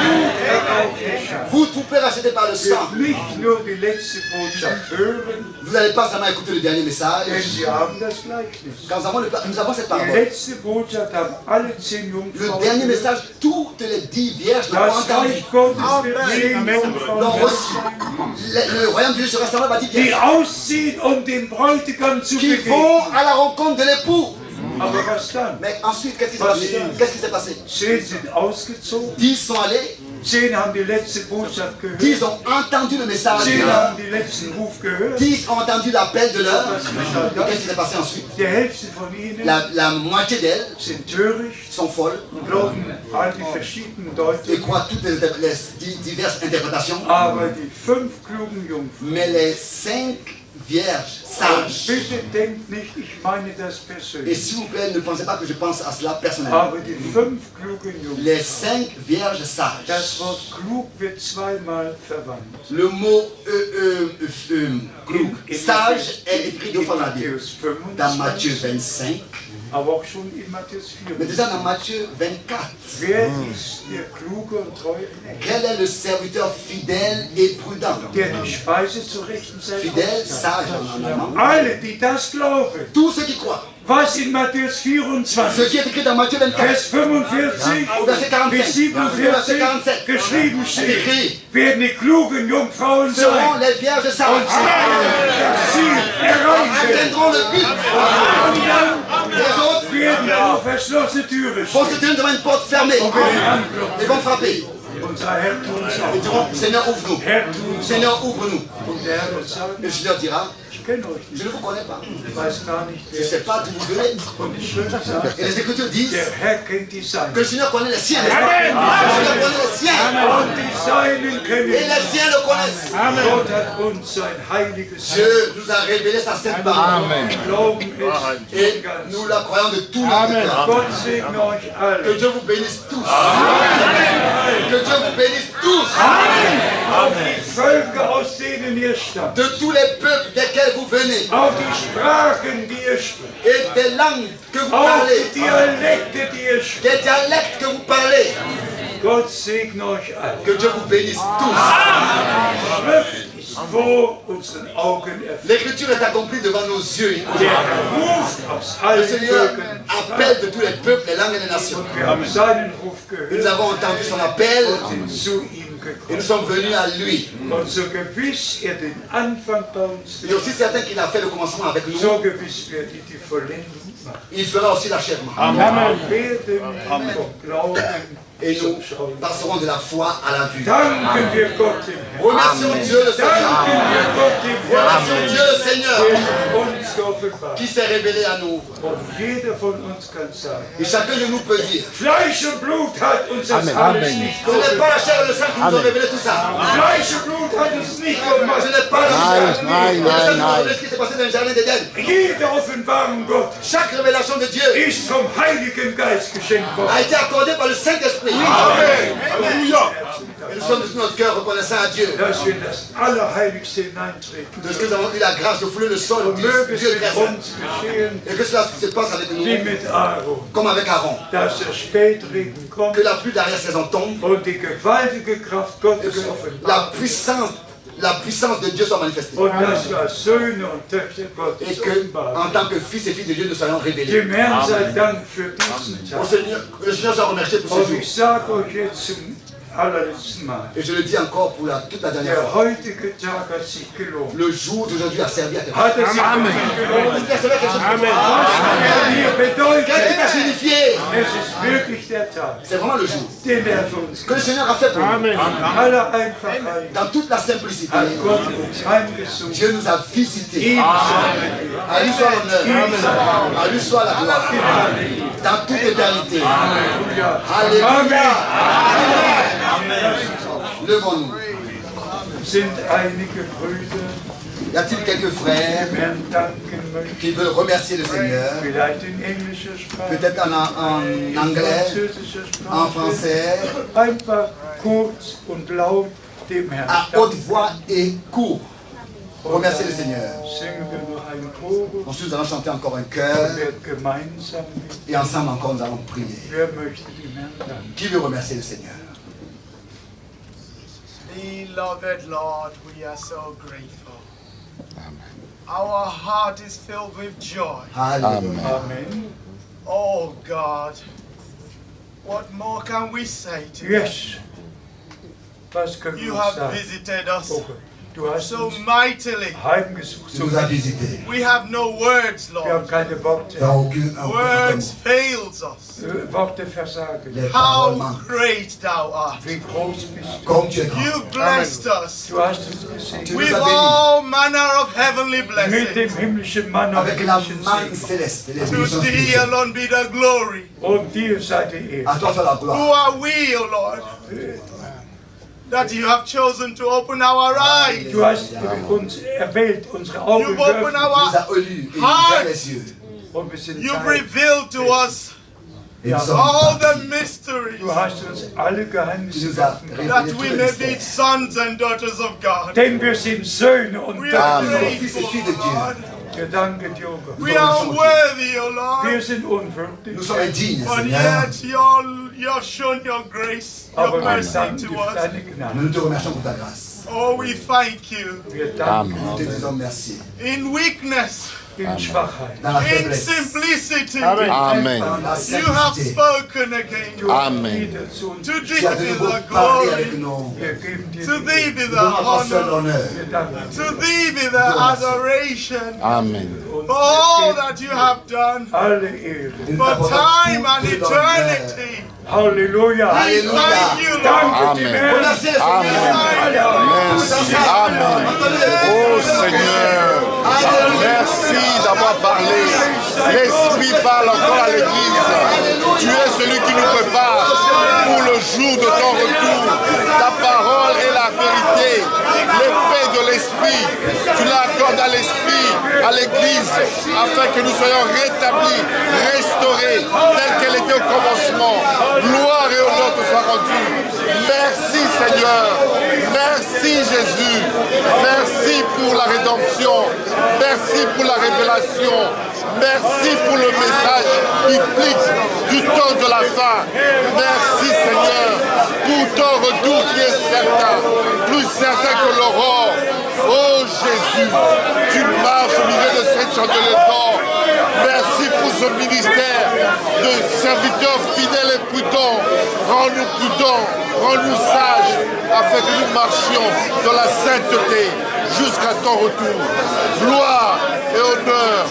Speaker 1: de Dieu. Vous, tout peut racheter par le sang.
Speaker 4: Nicht nur die letzte Botschaft hören,
Speaker 1: Vous n'allez pas seulement écouter le dernier message.
Speaker 4: denn sie haben das Gleichnis.
Speaker 1: Quand nous avons cette
Speaker 4: Die
Speaker 1: parole.
Speaker 4: letzte Botschaft haben alle 10
Speaker 1: Le
Speaker 4: Jungfrauen
Speaker 1: dernier
Speaker 4: gehört.
Speaker 1: message, toutes les 10 vierges l'ont
Speaker 4: Das
Speaker 1: entendu.
Speaker 4: Reich Gottes wird 10
Speaker 1: L'ont
Speaker 4: Jungfrauen
Speaker 1: reçu. Le royaume de Dieu sera semblable à 10
Speaker 4: die
Speaker 1: vierges
Speaker 4: ausziehen, um dem Bräutigam zu
Speaker 1: qui
Speaker 4: begegnen.
Speaker 1: vont à la rencontre de l'époux.
Speaker 4: Aber was dann?
Speaker 1: Mais ensuite, qu'est-ce qui s'est passé? Qu'est-ce qui s'est passé?
Speaker 4: 10 sind ausgezogen,
Speaker 1: 10 sont allés,
Speaker 4: 10 haben die letzte Botschaft gehört,
Speaker 1: 10 ont entendu le message,
Speaker 4: 10 haben den letzten Ruf gehört.
Speaker 1: 10 ont entendu l'appel de l'heure.
Speaker 4: Was geschah dann?
Speaker 1: Qu'est-ce qui s'est passé ensuite?
Speaker 4: Die Hälfte von ihnen
Speaker 1: La moitié d'elles
Speaker 4: sind töricht,
Speaker 1: sont folles
Speaker 4: glauben all die verschiedenen
Speaker 1: et
Speaker 4: Deutungen,
Speaker 1: croient toutes les diverses interprétations.
Speaker 4: aber die 5 klugen Jungfrauen.
Speaker 1: Mais les 5 vierges sages,
Speaker 4: Bitte denkt nicht, ich meine das
Speaker 1: et
Speaker 4: persönlich,
Speaker 1: s'il vous plaît, ne pensez pas que je pense à cela personnellement.
Speaker 4: aber die 5 klugen Jungfrauen.
Speaker 1: Les 5 vierges sages.
Speaker 4: Das Wort klug wird zweimal verwandt.
Speaker 1: Le mot klug, sage est écrit deux fois dans la Bible.
Speaker 4: Matthäus
Speaker 1: Dans Matthieu
Speaker 4: 25,
Speaker 1: 25,
Speaker 4: aber auch schon in Matthäus
Speaker 1: mais
Speaker 4: 4.
Speaker 1: déjà dans Matthieu 24.
Speaker 4: Wer ist der kluge und treue Knecht,
Speaker 1: Quel est le serviteur fidèle et prudent?
Speaker 4: der die Speise zur rechten Zeit
Speaker 1: Fidèle,
Speaker 4: austeilt?
Speaker 1: sage en allemand.
Speaker 4: Alle, die das glauben,
Speaker 1: Tous ceux qui croient.
Speaker 4: was in Matthäus
Speaker 1: Ce
Speaker 4: 24,
Speaker 1: qui est écrit dans Matthieu 24,
Speaker 4: Vers 45
Speaker 1: au verset 45,
Speaker 4: bis 47
Speaker 1: 47,
Speaker 4: geschrieben
Speaker 1: c'est
Speaker 4: steht,
Speaker 1: écrit,
Speaker 4: werden die klugen Jungfrauen
Speaker 1: seront
Speaker 4: sein
Speaker 1: les vierges
Speaker 4: und
Speaker 1: sages.
Speaker 4: sie werden das Ziel erreichen.
Speaker 1: Atteindront le but.
Speaker 4: Und dann
Speaker 1: Les autres
Speaker 4: werden vor verschlossene Türen
Speaker 1: vont se
Speaker 4: stehen
Speaker 1: tenir devant une porte fermée.
Speaker 4: und werden anklopfen.
Speaker 1: Ils vont frapper.
Speaker 4: Unser Herr tut es
Speaker 1: Ils
Speaker 4: auch.
Speaker 1: diront, Seigneur, ouvre-nous.
Speaker 4: Herr tut es
Speaker 1: Seigneur, ouvre-nous.
Speaker 4: auch. Und der Herr wird sagen,
Speaker 1: Et le Seigneur dira,
Speaker 4: ich kenne euch
Speaker 1: je
Speaker 4: nicht,
Speaker 1: ne vous connais pas.
Speaker 4: ich weiß gar nicht,
Speaker 1: Je ne
Speaker 4: wer.
Speaker 1: sais pas d'où vous venez.
Speaker 4: Und die Schrift sagt,
Speaker 1: Et les Écritures disent
Speaker 4: der Herr kennt die
Speaker 1: que
Speaker 4: Seinen.
Speaker 1: le Seigneur connaît les siens. n'est-ce pas? Le Seigneur connaît les siens.
Speaker 4: Und die Seinen kennen
Speaker 1: Et
Speaker 4: ihn.
Speaker 1: les siens le connaissent.
Speaker 4: Gott hat uns sein heiliges
Speaker 1: Dieu nous a révélé sa sainte parole.
Speaker 4: Glauben ist
Speaker 1: Et
Speaker 4: ganz.
Speaker 1: nous la croyons de tout notre cœur.
Speaker 4: Gott segne euch
Speaker 1: Que
Speaker 4: alle.
Speaker 1: Dieu vous bénisse tous. Que Dieu vous bénisse tous.
Speaker 4: Auf die Völker, aus denen ihr stammt.
Speaker 1: De tous les peuples desquels vous venez.
Speaker 4: Auf die Sprachen, die ihr spricht.
Speaker 1: Et des langues que vous
Speaker 4: Auf
Speaker 1: parlez.
Speaker 4: die Dialekte, die ihr spricht.
Speaker 1: Des dialectes que vous parlez.
Speaker 4: Gott segne euch alle.
Speaker 1: Que Dieu vous bénisse tous.
Speaker 4: Schrift ist vor unseren Augen erfüllt.
Speaker 1: L'écriture est accomplie devant nos yeux.
Speaker 4: Der ruft aus
Speaker 1: Le
Speaker 4: allen
Speaker 1: Seigneur
Speaker 4: Völkern.
Speaker 1: appelle de tous les peuples, les langues et les nations.
Speaker 4: Wir haben seinen Ruf
Speaker 1: Nous
Speaker 4: gehört
Speaker 1: avons entendu son appel
Speaker 4: und sind zu ihm
Speaker 1: et nous
Speaker 4: gekommen.
Speaker 1: sommes venus à lui.
Speaker 4: Und so gewiss er den Anfang bei uns
Speaker 1: Il est aussi certain qu'il a fait le commencement avec nous.
Speaker 4: so gewiss wird er die Vollendung machen.
Speaker 1: Il fera aussi l'achèvement.
Speaker 4: Wir werden vom Glauben
Speaker 1: Et nous
Speaker 4: zum Schauen.
Speaker 1: passerons de la foi à la vue.
Speaker 4: Danken wir Gott im Herrn.
Speaker 1: Remercions Dieu le Seigneur.
Speaker 4: Danken wir Gott im Herrn,
Speaker 1: Remercions Dieu le Seigneur
Speaker 4: der uns offenbart.
Speaker 1: qui s'est révélé à nous.
Speaker 4: Und jeder von uns kann sagen,
Speaker 1: Et chacun de nous peut dire,
Speaker 4: Fleisch und Blut hat uns das alles nicht
Speaker 1: ce n'est
Speaker 4: offenbart.
Speaker 1: pas la chair et le sang qui nous ont révélé tout ça.
Speaker 4: Fleisch und Blut hat uns nicht
Speaker 1: Ce
Speaker 4: gemacht.
Speaker 1: n'est pas la chair et le sang qui nous ont
Speaker 5: nein.
Speaker 1: révélé ce qui s'est passé dans le jardin d'Éden.
Speaker 4: Jede Offenbarung Gottes
Speaker 1: Chaque révélation de Dieu
Speaker 4: ist vom Heiligen Geist geschenkt worden.
Speaker 1: a été accordée par le Saint-Esprit. Alléluia. Et nous sommes de tout notre cœur reconnaissants à Dieu
Speaker 4: Dass wir in das Allerheiligste hineintreten.
Speaker 1: de ce que nous avons eu la grâce de fouler le sol
Speaker 4: Und
Speaker 1: du
Speaker 4: möge
Speaker 1: Dieu
Speaker 4: es
Speaker 1: très saint.
Speaker 4: uns geschehen,
Speaker 1: Et que cela se passe avec nous
Speaker 4: wie mit Aaron,
Speaker 1: comme avec Aaron.
Speaker 4: dass der Spätregen kommt
Speaker 1: Que la pluie d'arrière-saison tombe
Speaker 4: und die gewaltige Kraft
Speaker 1: et
Speaker 4: Gottes
Speaker 1: que
Speaker 4: offenbart.
Speaker 1: la puissance de Dieu soit manifestée.
Speaker 4: Und dass wir als Söhne und Töchter
Speaker 1: Et
Speaker 4: Gottes
Speaker 1: que,
Speaker 4: offenbaren.
Speaker 1: en tant que fils et filles de Dieu, nous soyons révélés.
Speaker 4: Dem Herrn sei Dank für diesen
Speaker 1: Au
Speaker 4: Tag.
Speaker 1: Seigneur, le Seigneur soit remercié pour ce
Speaker 4: Und
Speaker 1: jour.
Speaker 4: ich sage euch jetzt zum allerletzten Mal,
Speaker 1: Et je le dis encore pour toute la dernière
Speaker 4: der
Speaker 1: fois.
Speaker 4: heutige Tag hat sich gelohnt.
Speaker 1: Le jour d'aujourd'hui a servi à quelque chose.
Speaker 4: Hat es sich wirklich gelohnt?
Speaker 1: Est-ce qu'il a servi à quelque chose pour toi?
Speaker 4: Was hat er hier
Speaker 1: Qu'est-ce qu'il
Speaker 4: bedeutet?
Speaker 1: a signifié?
Speaker 4: Es ist wirklich der Tag,
Speaker 1: C'est vraiment le jour
Speaker 4: den er für uns
Speaker 1: que le Seigneur a fait pour nous.
Speaker 4: in aller Einfachheit
Speaker 1: Dans toute la simplicité,
Speaker 4: hat Gott uns heimgesucht.
Speaker 1: Dieu nous a visités.
Speaker 4: Ihm sei
Speaker 1: À lui soit l'honneur. À lui soit la gloire. Dans toute éternité.
Speaker 4: Halleluja.
Speaker 1: Alléluia.
Speaker 4: Amen.
Speaker 1: Levons-nous.
Speaker 4: Sind einige Brüder,
Speaker 1: Y a-t-il quelques frères
Speaker 4: dem Herrn danken möchten,
Speaker 1: qui veulent remercier le Seigneur?
Speaker 4: vielleicht in englischer Sprache,
Speaker 1: Peut-être en
Speaker 4: in
Speaker 1: anglais,
Speaker 4: französischer
Speaker 1: en
Speaker 4: Sprache,
Speaker 1: français,
Speaker 4: einfach kurz und laut dem Herrn
Speaker 1: à haute
Speaker 4: danken.
Speaker 1: voix et court. Remerciez le Seigneur. Ensuite, nous allons chanter encore un chœur. Et ensemble encore, nous allons prier. Qui veut remercier le Seigneur?
Speaker 6: Beloved Lord, we are so grateful. Our heart is filled with joy.
Speaker 1: Amen.
Speaker 6: Oh God, what more can we say to you? You have visited us so mightily. We have no words, Lord. Words fails us. How great thou art. You blessed us with all manner of heavenly blessings. To thee alone be the glory. Who are we, O Lord? That you have chosen to open our eyes.
Speaker 4: Du hast uns erwählt, unsere Augen geöffnet.
Speaker 6: You've revealed to us all the mysteries.
Speaker 4: Du hast uns alle Geheimnisse geöffnet.
Speaker 6: That we may be sons and daughters of God.
Speaker 4: Denn wir sind Söhne und
Speaker 6: Töchter Gottes. We are worthy, O Lord.
Speaker 4: Wir sind unwürdig.
Speaker 6: But yet you have shown your grace, your mercy to us. Oh, we thank you. In weakness, in simplicity,
Speaker 5: Amen.
Speaker 6: You have spoken again.
Speaker 5: Amen.
Speaker 6: To thee be the glory. To thee be the honor. To thee be the adoration.
Speaker 5: Amen.
Speaker 6: For all that you have done. For time and eternity.
Speaker 4: Hallelujah.
Speaker 6: We thank you, Lord.
Speaker 5: Amen. Merci. Amen. Oh Seigneur, merci d'avoir parlé. L'Esprit parle encore à l'Église. Tu es celui qui nous prépare pour le jour de ton retour. Ta parole est la vérité. L'épée de l'Esprit, tu l'accordes à l'Esprit, à l'Église, afin que nous soyons rétablis, restaurés, tels qu'elle était au commencement. Gloire et honneur te soient rendus. Merci Seigneur. Merci Jésus. Merci pour la rédemption. Merci pour la révélation. Merci pour le message biblique du temps de la fin. Merci Seigneur pour ton retour qui est certain, plus certain que l'aurore. Oh Jésus, tu marches au milieu de cette chandelle d'or. Merci pour ce ministère de serviteurs fidèles et prudents. Rends-nous prudents, rends-nous sages, afin que nous marchions dans la sainteté jusqu'à ton retour. Gloire et honneur,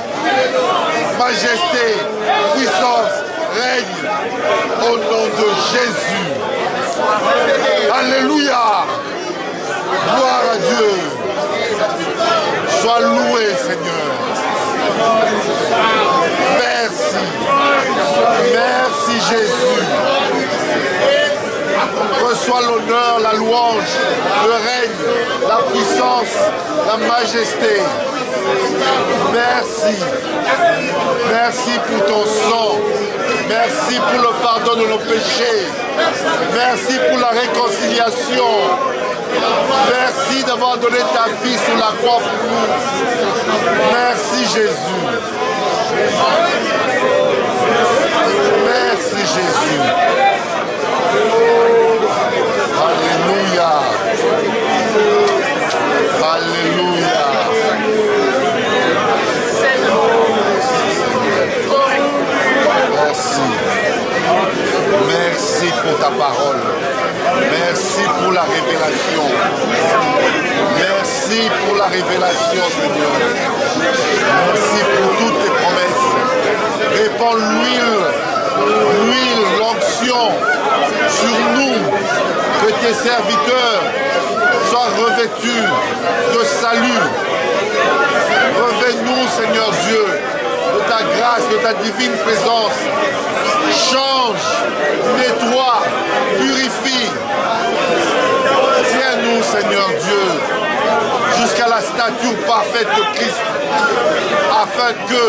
Speaker 5: majesté, puissance, règne au nom de Jésus. Alléluia. Gloire à Dieu. Sois loué, Seigneur. Merci. Merci, Jésus. Reçois l'honneur, la louange, le règne, la puissance, la majesté. Merci. Merci pour ton sang. Merci pour le pardon de nos péchés. Merci pour la réconciliation. Merci d'avoir donné ta vie sur la croix pour nous. Merci Jésus. Merci Jésus. Alléluia. Alléluia. Merci. Merci pour ta parole. Merci pour la révélation. Merci pour la révélation, Seigneur. Merci pour toutes tes promesses. Répands l'huile, l'onction sur nous. Que tes serviteurs soient revêtus de salut. Revêt-nous, Seigneur Dieu, de ta grâce, de ta divine présence. Change, nettoie, purifie. Tiens-nous, Seigneur Dieu, jusqu'à la stature parfaite de Christ, afin que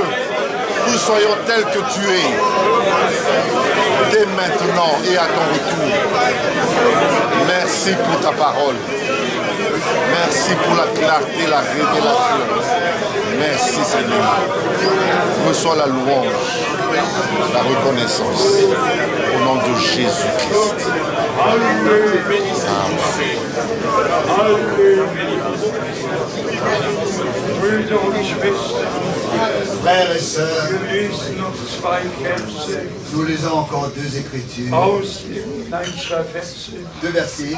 Speaker 5: nous soyons tels que tu es, dès maintenant et à ton retour. Merci pour ta parole. Merci pour la clarté, la révélation. Merci Seigneur. Reçois la louange, la reconnaissance. Au nom de Jésus-Christ.
Speaker 1: Frères et sœurs, nous lisons encore deux écritures, deux versets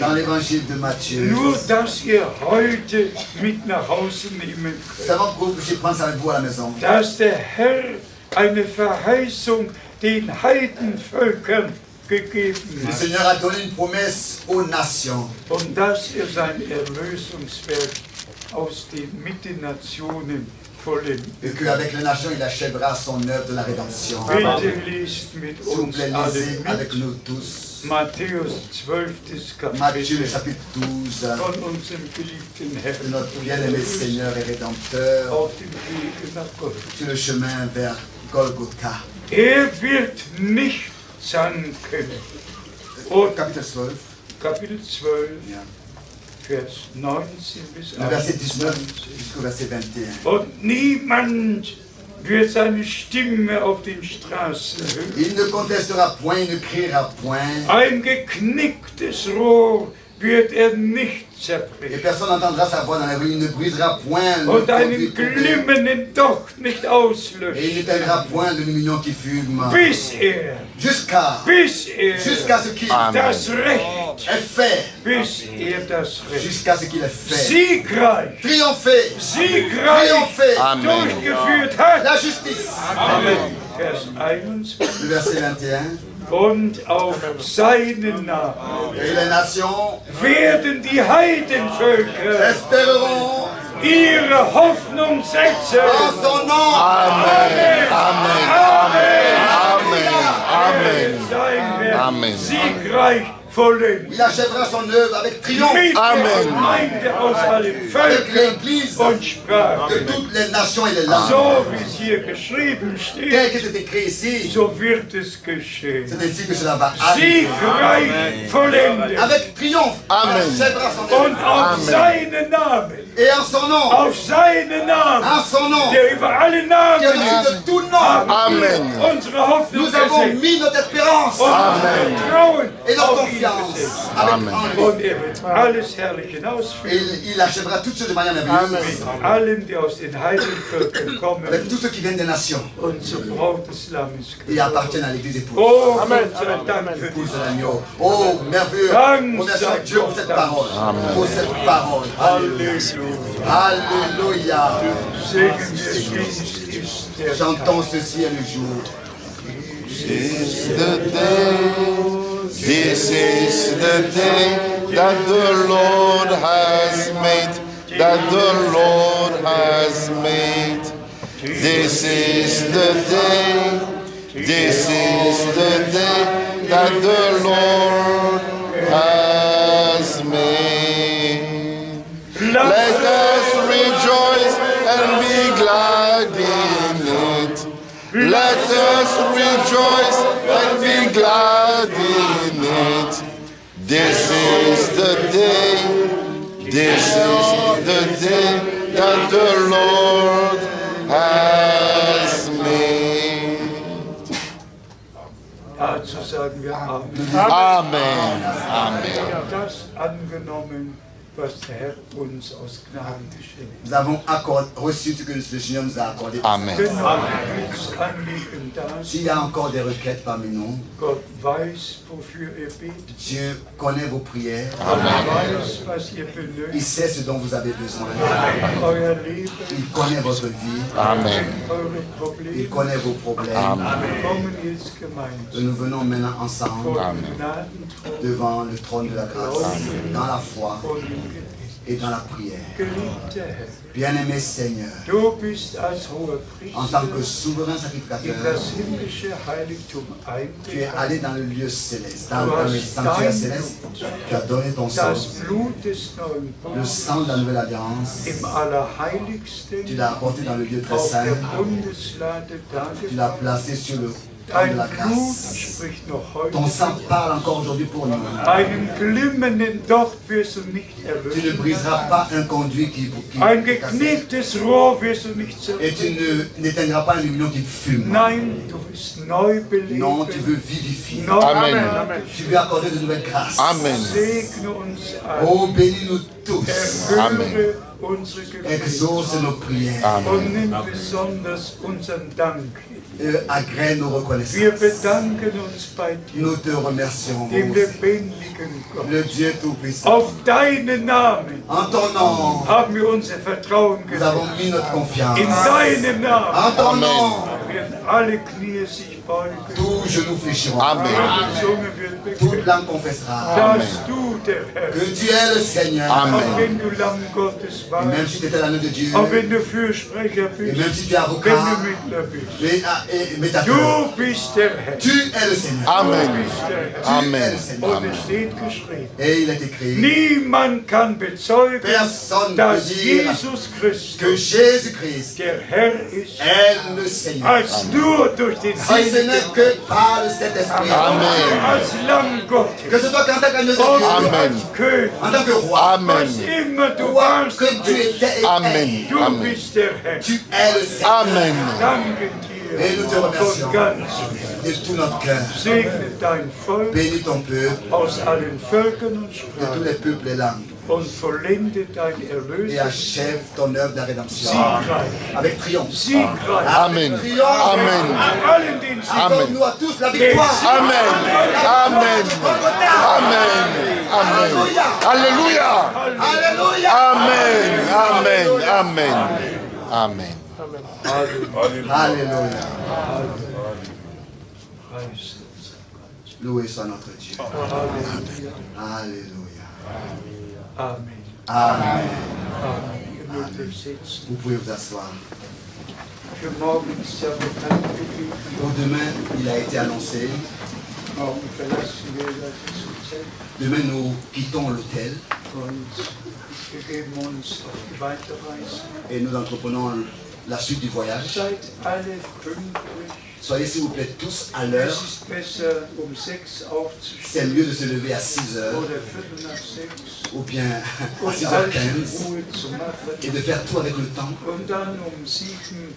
Speaker 1: dans l'évangile de Matthieu. Seulement pour que je prenne ça avec vous à la maison.
Speaker 4: Dass der Herr eine Verheißung den Heidenvölkern gegeben
Speaker 1: Le
Speaker 4: hat.
Speaker 1: Seigneur a donné une promesse aux nations.
Speaker 4: Und dass sein Erlösungswerk aus den Mittennationen vollendet.
Speaker 1: Et qu'avec les nations, il achèvera son œuvre de la rédemption.
Speaker 4: Bitte liest mit
Speaker 1: S'il vous
Speaker 4: uns
Speaker 1: plaît,
Speaker 4: alle
Speaker 1: lisez avec
Speaker 4: mit.
Speaker 1: nous tous.
Speaker 4: Matthäus 12.
Speaker 1: Matthieu,
Speaker 4: Kapitel
Speaker 1: chapitre 12,
Speaker 4: von unserem geliebten
Speaker 1: de
Speaker 4: Herrn
Speaker 1: notre bien-aimé Seigneur et Rédempteur
Speaker 4: auf dem Wege nach Gott.
Speaker 1: sur le chemin vers Golgotha.
Speaker 4: Wird nicht zanken. Und
Speaker 1: Chapitre 12,
Speaker 4: Kapitel 12.
Speaker 1: ja.
Speaker 4: Vers 19 bis
Speaker 1: Le verset 19
Speaker 4: 21.
Speaker 1: jusqu'au verset 21.
Speaker 4: Und niemand wird seine Stimme auf den Straßen hören.
Speaker 1: Il ne contestera point, il ne criera point,
Speaker 4: Ein geknicktes Rohr wird nicht
Speaker 1: et
Speaker 4: zerbrechen.
Speaker 1: personne n'entendra sa voix dans la rue, il ne brisera point le
Speaker 4: Und einen
Speaker 1: conduit coupé,
Speaker 4: glimmenden Docht nicht
Speaker 1: et il
Speaker 4: auslöschen.
Speaker 1: n'éteindra point de lumignon qui fume,
Speaker 4: Bis
Speaker 1: jusqu'à ce qu'il
Speaker 4: das Recht,
Speaker 1: est fait,
Speaker 4: bis das Recht
Speaker 1: jusqu'à ce qu'il est fait,
Speaker 4: siegreich
Speaker 1: triompher,
Speaker 5: Amen.
Speaker 4: durchgeführt hat.
Speaker 1: la justice.
Speaker 4: Vers 21.
Speaker 1: Le verset 21.
Speaker 4: Und auf seinen Namen
Speaker 1: Et les nations
Speaker 4: werden die Heidenvölker
Speaker 1: espéreront
Speaker 4: ihre Hoffnung setzen.
Speaker 1: en son nom.
Speaker 5: Amen. Amen. Amen. Amen.
Speaker 4: Sein Werk
Speaker 5: Amen.
Speaker 4: siegreich vollendet.
Speaker 1: Il achèvera son œuvre avec triomphe
Speaker 4: Mit der
Speaker 5: Amen.
Speaker 4: Gemeinde aus allen
Speaker 1: avec
Speaker 4: Völkern
Speaker 1: l'église
Speaker 4: und Sprachen.
Speaker 1: de toutes les nations et les langues.
Speaker 4: So wie es hier geschrieben
Speaker 1: Tel que
Speaker 4: steht,
Speaker 1: c'est écrit ici,
Speaker 4: so wird es geschehen.
Speaker 1: c'est ainsi que cela va arriver.
Speaker 4: Siegreich vollendet.
Speaker 1: Avec triomphe,
Speaker 5: Amen.
Speaker 1: il achèvera son
Speaker 4: Und
Speaker 1: œuvre.
Speaker 4: auf
Speaker 5: Amen.
Speaker 4: seinen Namen,
Speaker 1: Et en son nom,
Speaker 4: auf seinen Namen,
Speaker 1: en son nom,
Speaker 4: der über alle
Speaker 1: qui est
Speaker 4: Namen
Speaker 1: au-dessus de tout nom,
Speaker 5: Amen.
Speaker 4: unsere Hoffnung
Speaker 1: nous avons
Speaker 4: gesetzt.
Speaker 1: mis notre espérance
Speaker 5: Amen.
Speaker 4: Vertrauen
Speaker 1: et notre
Speaker 4: auf ihn
Speaker 1: confiance
Speaker 4: gesetzt.
Speaker 1: avec
Speaker 5: Amen.
Speaker 1: en lui.
Speaker 4: Und wird alles herrlich
Speaker 1: Et
Speaker 4: hinausführen.
Speaker 1: il achèvera toutes choses de manière merveilleuse
Speaker 4: Mit allen, die aus den Heidenvölkern kommen
Speaker 1: avec tous ceux qui viennent des nations
Speaker 4: und zur Braut des Lammes
Speaker 1: et
Speaker 4: gehören.
Speaker 1: appartiennent à l'église épouse.
Speaker 4: Oh, Gott sei Dank für
Speaker 1: Épouse
Speaker 4: diese
Speaker 1: de l'agneau. Oh, merveilleux.
Speaker 4: Dank
Speaker 1: Remercions
Speaker 4: sei
Speaker 1: Dieu pour
Speaker 4: Gott,
Speaker 1: cette
Speaker 4: Dank.
Speaker 1: parole. Pour cette parole. Alléluia.
Speaker 4: Segen wir, dies ist der
Speaker 1: Chantons ceci à le jour.
Speaker 5: The day, this is the day that the Lord has made, that the Lord has made. This is the day, this is the day that the Lord has made. Let us rejoice and be glad in it. Let us rejoice and be glad in it. This is the day, this is the day that the Lord has made.
Speaker 4: Dazu sagen wir Amen.
Speaker 5: Amen. Amen.
Speaker 4: Das angenommen, was der Herr uns aus Gnaden geschenkt hat.
Speaker 1: Nous avons reçu ce que le Seigneur nous a accordé.
Speaker 5: Amen.
Speaker 4: Wenn noch Anliegen da
Speaker 1: S'il
Speaker 4: sind,
Speaker 1: y a encore des requêtes parmi nous,
Speaker 4: Gott weiß, wofür ihr betet.
Speaker 1: Dieu connaît vos prières.
Speaker 4: Er weiß, was ihr
Speaker 1: Il
Speaker 4: benötigt.
Speaker 1: sait ce dont vous avez besoin.
Speaker 4: Euer Leben,
Speaker 1: Il connaît votre vie.
Speaker 5: Amen.
Speaker 4: eure
Speaker 1: Il
Speaker 4: Probleme.
Speaker 1: connaît vos problèmes.
Speaker 4: Wir kommen jetzt
Speaker 1: Et
Speaker 4: gemeinsam
Speaker 1: nous venons maintenant ensemble
Speaker 4: vor
Speaker 5: Amen.
Speaker 4: den Gnadenthron
Speaker 1: devant le trône de la grâce, dans la foi
Speaker 4: und im Gebet.
Speaker 1: et dans la prière.
Speaker 4: Geliebter Herr,
Speaker 1: Bien-aimé Seigneur,
Speaker 4: du bist als hoher
Speaker 1: en tant que
Speaker 4: Priester
Speaker 1: souverain
Speaker 4: in
Speaker 1: sacrificateur,
Speaker 4: das himmlische Heiligtum
Speaker 1: tu es
Speaker 4: eingegangen.
Speaker 1: allé dans le lieu céleste, dans le sanctuaire céleste. Tu as donné ton sang,
Speaker 4: Das Blut des neuen
Speaker 1: le
Speaker 4: Bundes
Speaker 1: sang de la nouvelle alliance.
Speaker 4: im Allerheiligsten
Speaker 1: Tu l'as apporté dans le lieu très
Speaker 4: auf
Speaker 1: saint.
Speaker 4: der Bundeslade
Speaker 1: Tu l'as
Speaker 4: dargebracht
Speaker 1: placé sur Homme de la grâce. Ton sang parle encore aujourd'hui pour nous.
Speaker 4: Einen glimmenden Docht wirst du nicht
Speaker 1: Tu ne
Speaker 4: erlöschen.
Speaker 1: briseras pas un conduit qui
Speaker 4: Ein
Speaker 1: est cassé.
Speaker 4: geknicktes Rohr wirst du nicht
Speaker 1: Et tu
Speaker 4: zerbrechen.
Speaker 1: n'éteindras pas un lumignon qui fume.
Speaker 4: Nein, du wirst neu beleben.
Speaker 1: Non, tu veux vivifier.
Speaker 4: Neu
Speaker 5: Amen.
Speaker 1: Tu veux accorder de nouvelles grâces.
Speaker 5: Amen.
Speaker 4: Segne uns alle.
Speaker 1: Oh, bénis-nous tous.
Speaker 4: Erhöre unsere Gebete.
Speaker 1: Exauce nos prières.
Speaker 5: Amen.
Speaker 4: Und nimm besonders unseren Dank.
Speaker 1: Agrée nos
Speaker 4: Wir
Speaker 1: reconnaissances.
Speaker 4: bedanken uns bei dir,
Speaker 1: Nous te remercions,
Speaker 4: dem
Speaker 1: mon
Speaker 4: lebendigen Gott.
Speaker 1: le Dieu Tout-Puissant.
Speaker 4: Auf deinen Namen
Speaker 1: En ton nom,
Speaker 4: haben wir unser Vertrauen
Speaker 1: nous avons
Speaker 4: gesetzt.
Speaker 1: mis notre confiance.
Speaker 4: In deinem Namen
Speaker 1: En ton nom,
Speaker 4: werden alle Knie sich beugen.
Speaker 1: tous genoux fléchiront.
Speaker 5: Amen.
Speaker 4: Die Zunge wird
Speaker 1: Toute
Speaker 4: bekennen,
Speaker 1: langue confessera
Speaker 4: dass du der Herr
Speaker 1: que
Speaker 4: bist.
Speaker 1: tu es le Seigneur.
Speaker 5: Amen.
Speaker 4: Auch wenn du Lamm Gottes
Speaker 1: Et même
Speaker 4: warst,
Speaker 1: si tu étais l'agneau de Dieu,
Speaker 4: auch wenn du Fürsprecher
Speaker 1: et
Speaker 4: bist,
Speaker 1: même si tu es
Speaker 4: wenn
Speaker 1: avocat,
Speaker 4: du Mittler bist.
Speaker 1: médiateur,
Speaker 4: Du bist der Herr.
Speaker 1: tu es le Seigneur.
Speaker 5: Amen.
Speaker 4: Du bist der Herr.
Speaker 1: Tu es
Speaker 5: Amen.
Speaker 1: le Seigneur.
Speaker 4: Und es steht geschrieben,
Speaker 1: Et il est écrit,
Speaker 4: niemand kann bezeugen,
Speaker 1: personne ne
Speaker 4: dass
Speaker 1: peut dire
Speaker 4: Jesus
Speaker 1: que
Speaker 4: Christus
Speaker 1: Jésus-Christ
Speaker 4: der Herr ist,
Speaker 1: est le Seigneur.
Speaker 4: als nur durch den
Speaker 1: Si ce
Speaker 4: Heiligen
Speaker 1: n'est que par le Saint-Esprit.
Speaker 5: Amen.
Speaker 4: als Lamm Gottes
Speaker 1: Que ce soit quand tu as l'agneau de
Speaker 4: und
Speaker 1: Dieu,
Speaker 5: Amen.
Speaker 4: als König,
Speaker 1: en tant que roi,
Speaker 5: Amen.
Speaker 4: was immer du
Speaker 1: roi
Speaker 4: warst,
Speaker 1: que tu
Speaker 4: bist.
Speaker 1: étais et
Speaker 5: Amen.
Speaker 1: es.
Speaker 4: Du
Speaker 5: Amen.
Speaker 4: bist der Herr.
Speaker 1: Tu es le Seigneur.
Speaker 5: Amen.
Speaker 4: Danke
Speaker 1: Et
Speaker 4: dir
Speaker 1: nous te remercions
Speaker 4: von ganzem.
Speaker 1: de tout notre cœur.
Speaker 4: Segne dein Volk
Speaker 1: Bénis ton peuple
Speaker 4: aus allen Völkern und
Speaker 1: de tous
Speaker 4: Sprachen
Speaker 1: les peuples et langues
Speaker 4: und vollende deine
Speaker 1: et
Speaker 4: Erlösung
Speaker 1: achève ton œuvre de rédemption
Speaker 4: siegreich.
Speaker 1: avec triomphe.
Speaker 4: Siegreich.
Speaker 5: Amen.
Speaker 1: Triomphe.
Speaker 5: Amen.
Speaker 4: Allen den Sieg.
Speaker 5: Amen.
Speaker 1: Donne-nous à tous la victoire.
Speaker 5: Amen. Amen. Amen. Amen. Alléluia.
Speaker 1: Alléluia.
Speaker 5: Amen. Amen. Amen. Amen.
Speaker 1: Alléluia.
Speaker 4: Preis.
Speaker 1: Loué soit notre Dieu.
Speaker 4: Halleluja.
Speaker 1: Alléluia.
Speaker 4: Amen.
Speaker 1: Amen.
Speaker 4: Amen. Ihr mögt euch setzen.
Speaker 1: Vous pouvez vous asseoir.
Speaker 4: Für morgen ist ja bekannt gegeben.
Speaker 1: Pour demain, il a été annoncé.
Speaker 4: Morgen verlassen wir das Zelt
Speaker 1: Demain, nous quittons l'hôtel
Speaker 4: und wir geben uns auf die Weiterreise.
Speaker 1: et nous entreprenons la suite du voyage.
Speaker 4: Seid alle pünktlich.
Speaker 1: Soyez s'il vous plaît tous à l'heure.
Speaker 4: Es ist besser, 6
Speaker 1: C'est
Speaker 4: aufzustehen
Speaker 1: mieux de se lever à 6 heures
Speaker 4: oder 6:15
Speaker 1: ou bien à
Speaker 4: und
Speaker 1: 6h15
Speaker 4: alles in Ruhe zu machen
Speaker 1: et de faire tout avec le temps
Speaker 4: und dann 7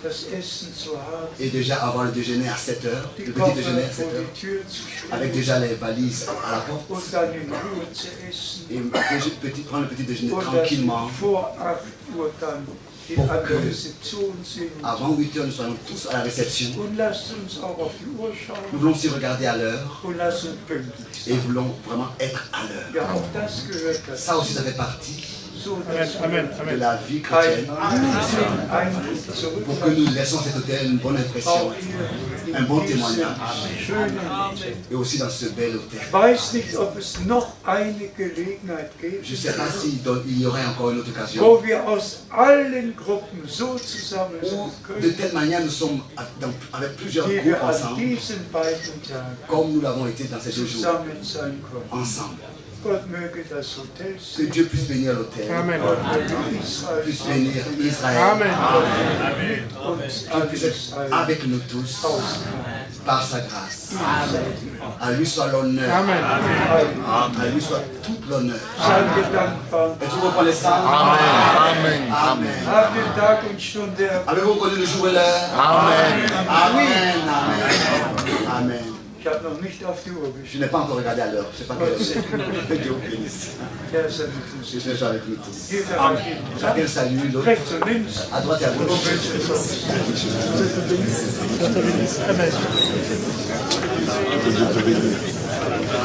Speaker 4: das Essen zu haben,
Speaker 1: et déjà avoir le déjeuner à 7 heures,
Speaker 4: die
Speaker 1: le
Speaker 4: Koffer
Speaker 1: petit déjeuner à
Speaker 4: vor
Speaker 1: 7 heures,
Speaker 4: die Tür zu
Speaker 1: avec
Speaker 4: stellen
Speaker 1: déjà les valises à la porte
Speaker 4: und dann in Ruhe zu essen
Speaker 1: et prendre le petit déjeuner
Speaker 4: und dass wir
Speaker 1: tranquillement.
Speaker 4: vor 8 Uhr dann an der Rezeption sind.
Speaker 1: Avant 8 heures, nous soyons tous à la réception.
Speaker 4: Und lasst uns auch auf die Uhr
Speaker 1: Nous
Speaker 4: schauen
Speaker 1: voulons aussi regarder à l'heure
Speaker 4: und lasst uns pünktlich
Speaker 1: et
Speaker 4: sein.
Speaker 1: voulons vraiment être à l'heure.
Speaker 4: Ja, auch das gehört
Speaker 1: Ça aussi, ça
Speaker 4: dazu.
Speaker 1: fait partie
Speaker 4: So, dass wir
Speaker 1: de la vie
Speaker 4: keinen
Speaker 1: chrétienne
Speaker 4: bösen Eindruck
Speaker 1: pour que nous
Speaker 4: zurücklassen.
Speaker 1: laissons cet hôtel une bonne impression
Speaker 4: Auch hier
Speaker 1: un
Speaker 4: in
Speaker 1: bon
Speaker 4: diesem
Speaker 1: témoignage
Speaker 4: schönen Hotel.
Speaker 1: et aussi dans ce bel hôtel.
Speaker 4: Ich weiß nicht, ob es noch eine Gelegenheit gibt,
Speaker 1: Je ne sais pas s'il y aurait encore une autre occasion
Speaker 4: wo wir aus allen Gruppen so zusammen
Speaker 1: où
Speaker 4: sein
Speaker 1: de
Speaker 4: können,
Speaker 1: telle manière nous sommes avec plusieurs
Speaker 4: wie
Speaker 1: groupes
Speaker 4: wir an
Speaker 1: ensemble,
Speaker 4: diesen beiden Tagen
Speaker 1: comme nous l'avons été dans ces 2 jours,
Speaker 4: zusammen sein können.
Speaker 1: ensemble.
Speaker 4: Gott möge das Hotel
Speaker 1: Que
Speaker 4: segnen.
Speaker 1: Dieu puisse bénir l'hôtel,
Speaker 4: Gott möge Israel
Speaker 1: puisse bénir Israël,
Speaker 4: und
Speaker 1: qu'il puisse être
Speaker 4: alles
Speaker 1: avec nous tous par sa grâce. À lui soit l'honneur, à lui soit toute l'honneur.
Speaker 4: Seid ihr dankbar.
Speaker 1: Êtes-vous reconnaissant?
Speaker 5: Amen. Amen.
Speaker 1: Amen.
Speaker 4: Habt den Tag und Stunde
Speaker 1: Avez-vous reconnu le jour et l'heure?
Speaker 5: Amen.
Speaker 1: Amen. Amen. Amen.
Speaker 4: Ich habe noch nicht auf die Uhr
Speaker 1: Je
Speaker 4: geschaut.
Speaker 1: n'ai pas encore regardé à l'heure. Je ne sais pas quelle heure. Que Dieu vous bénisse.
Speaker 4: Der ist ja mit uns.
Speaker 1: Je suis déjà avec nous tous.
Speaker 4: Jeder hat jeden
Speaker 1: Chacun salue l'autre.
Speaker 4: rechts und links.
Speaker 1: À droite et à gauche.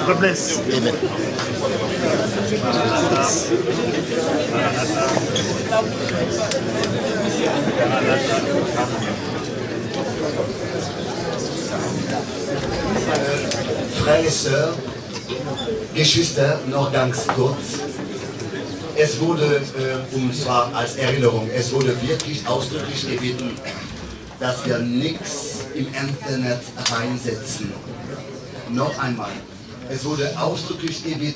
Speaker 5: God bless. Amen.
Speaker 1: Frères et Sœurs, Geschwister, noch ganz kurz. Es wurde, und zwar als Erinnerung, es wurde wirklich ausdrücklich gebeten, dass wir nichts im Internet reinsetzen. Noch einmal, es wurde ausdrücklich gebeten,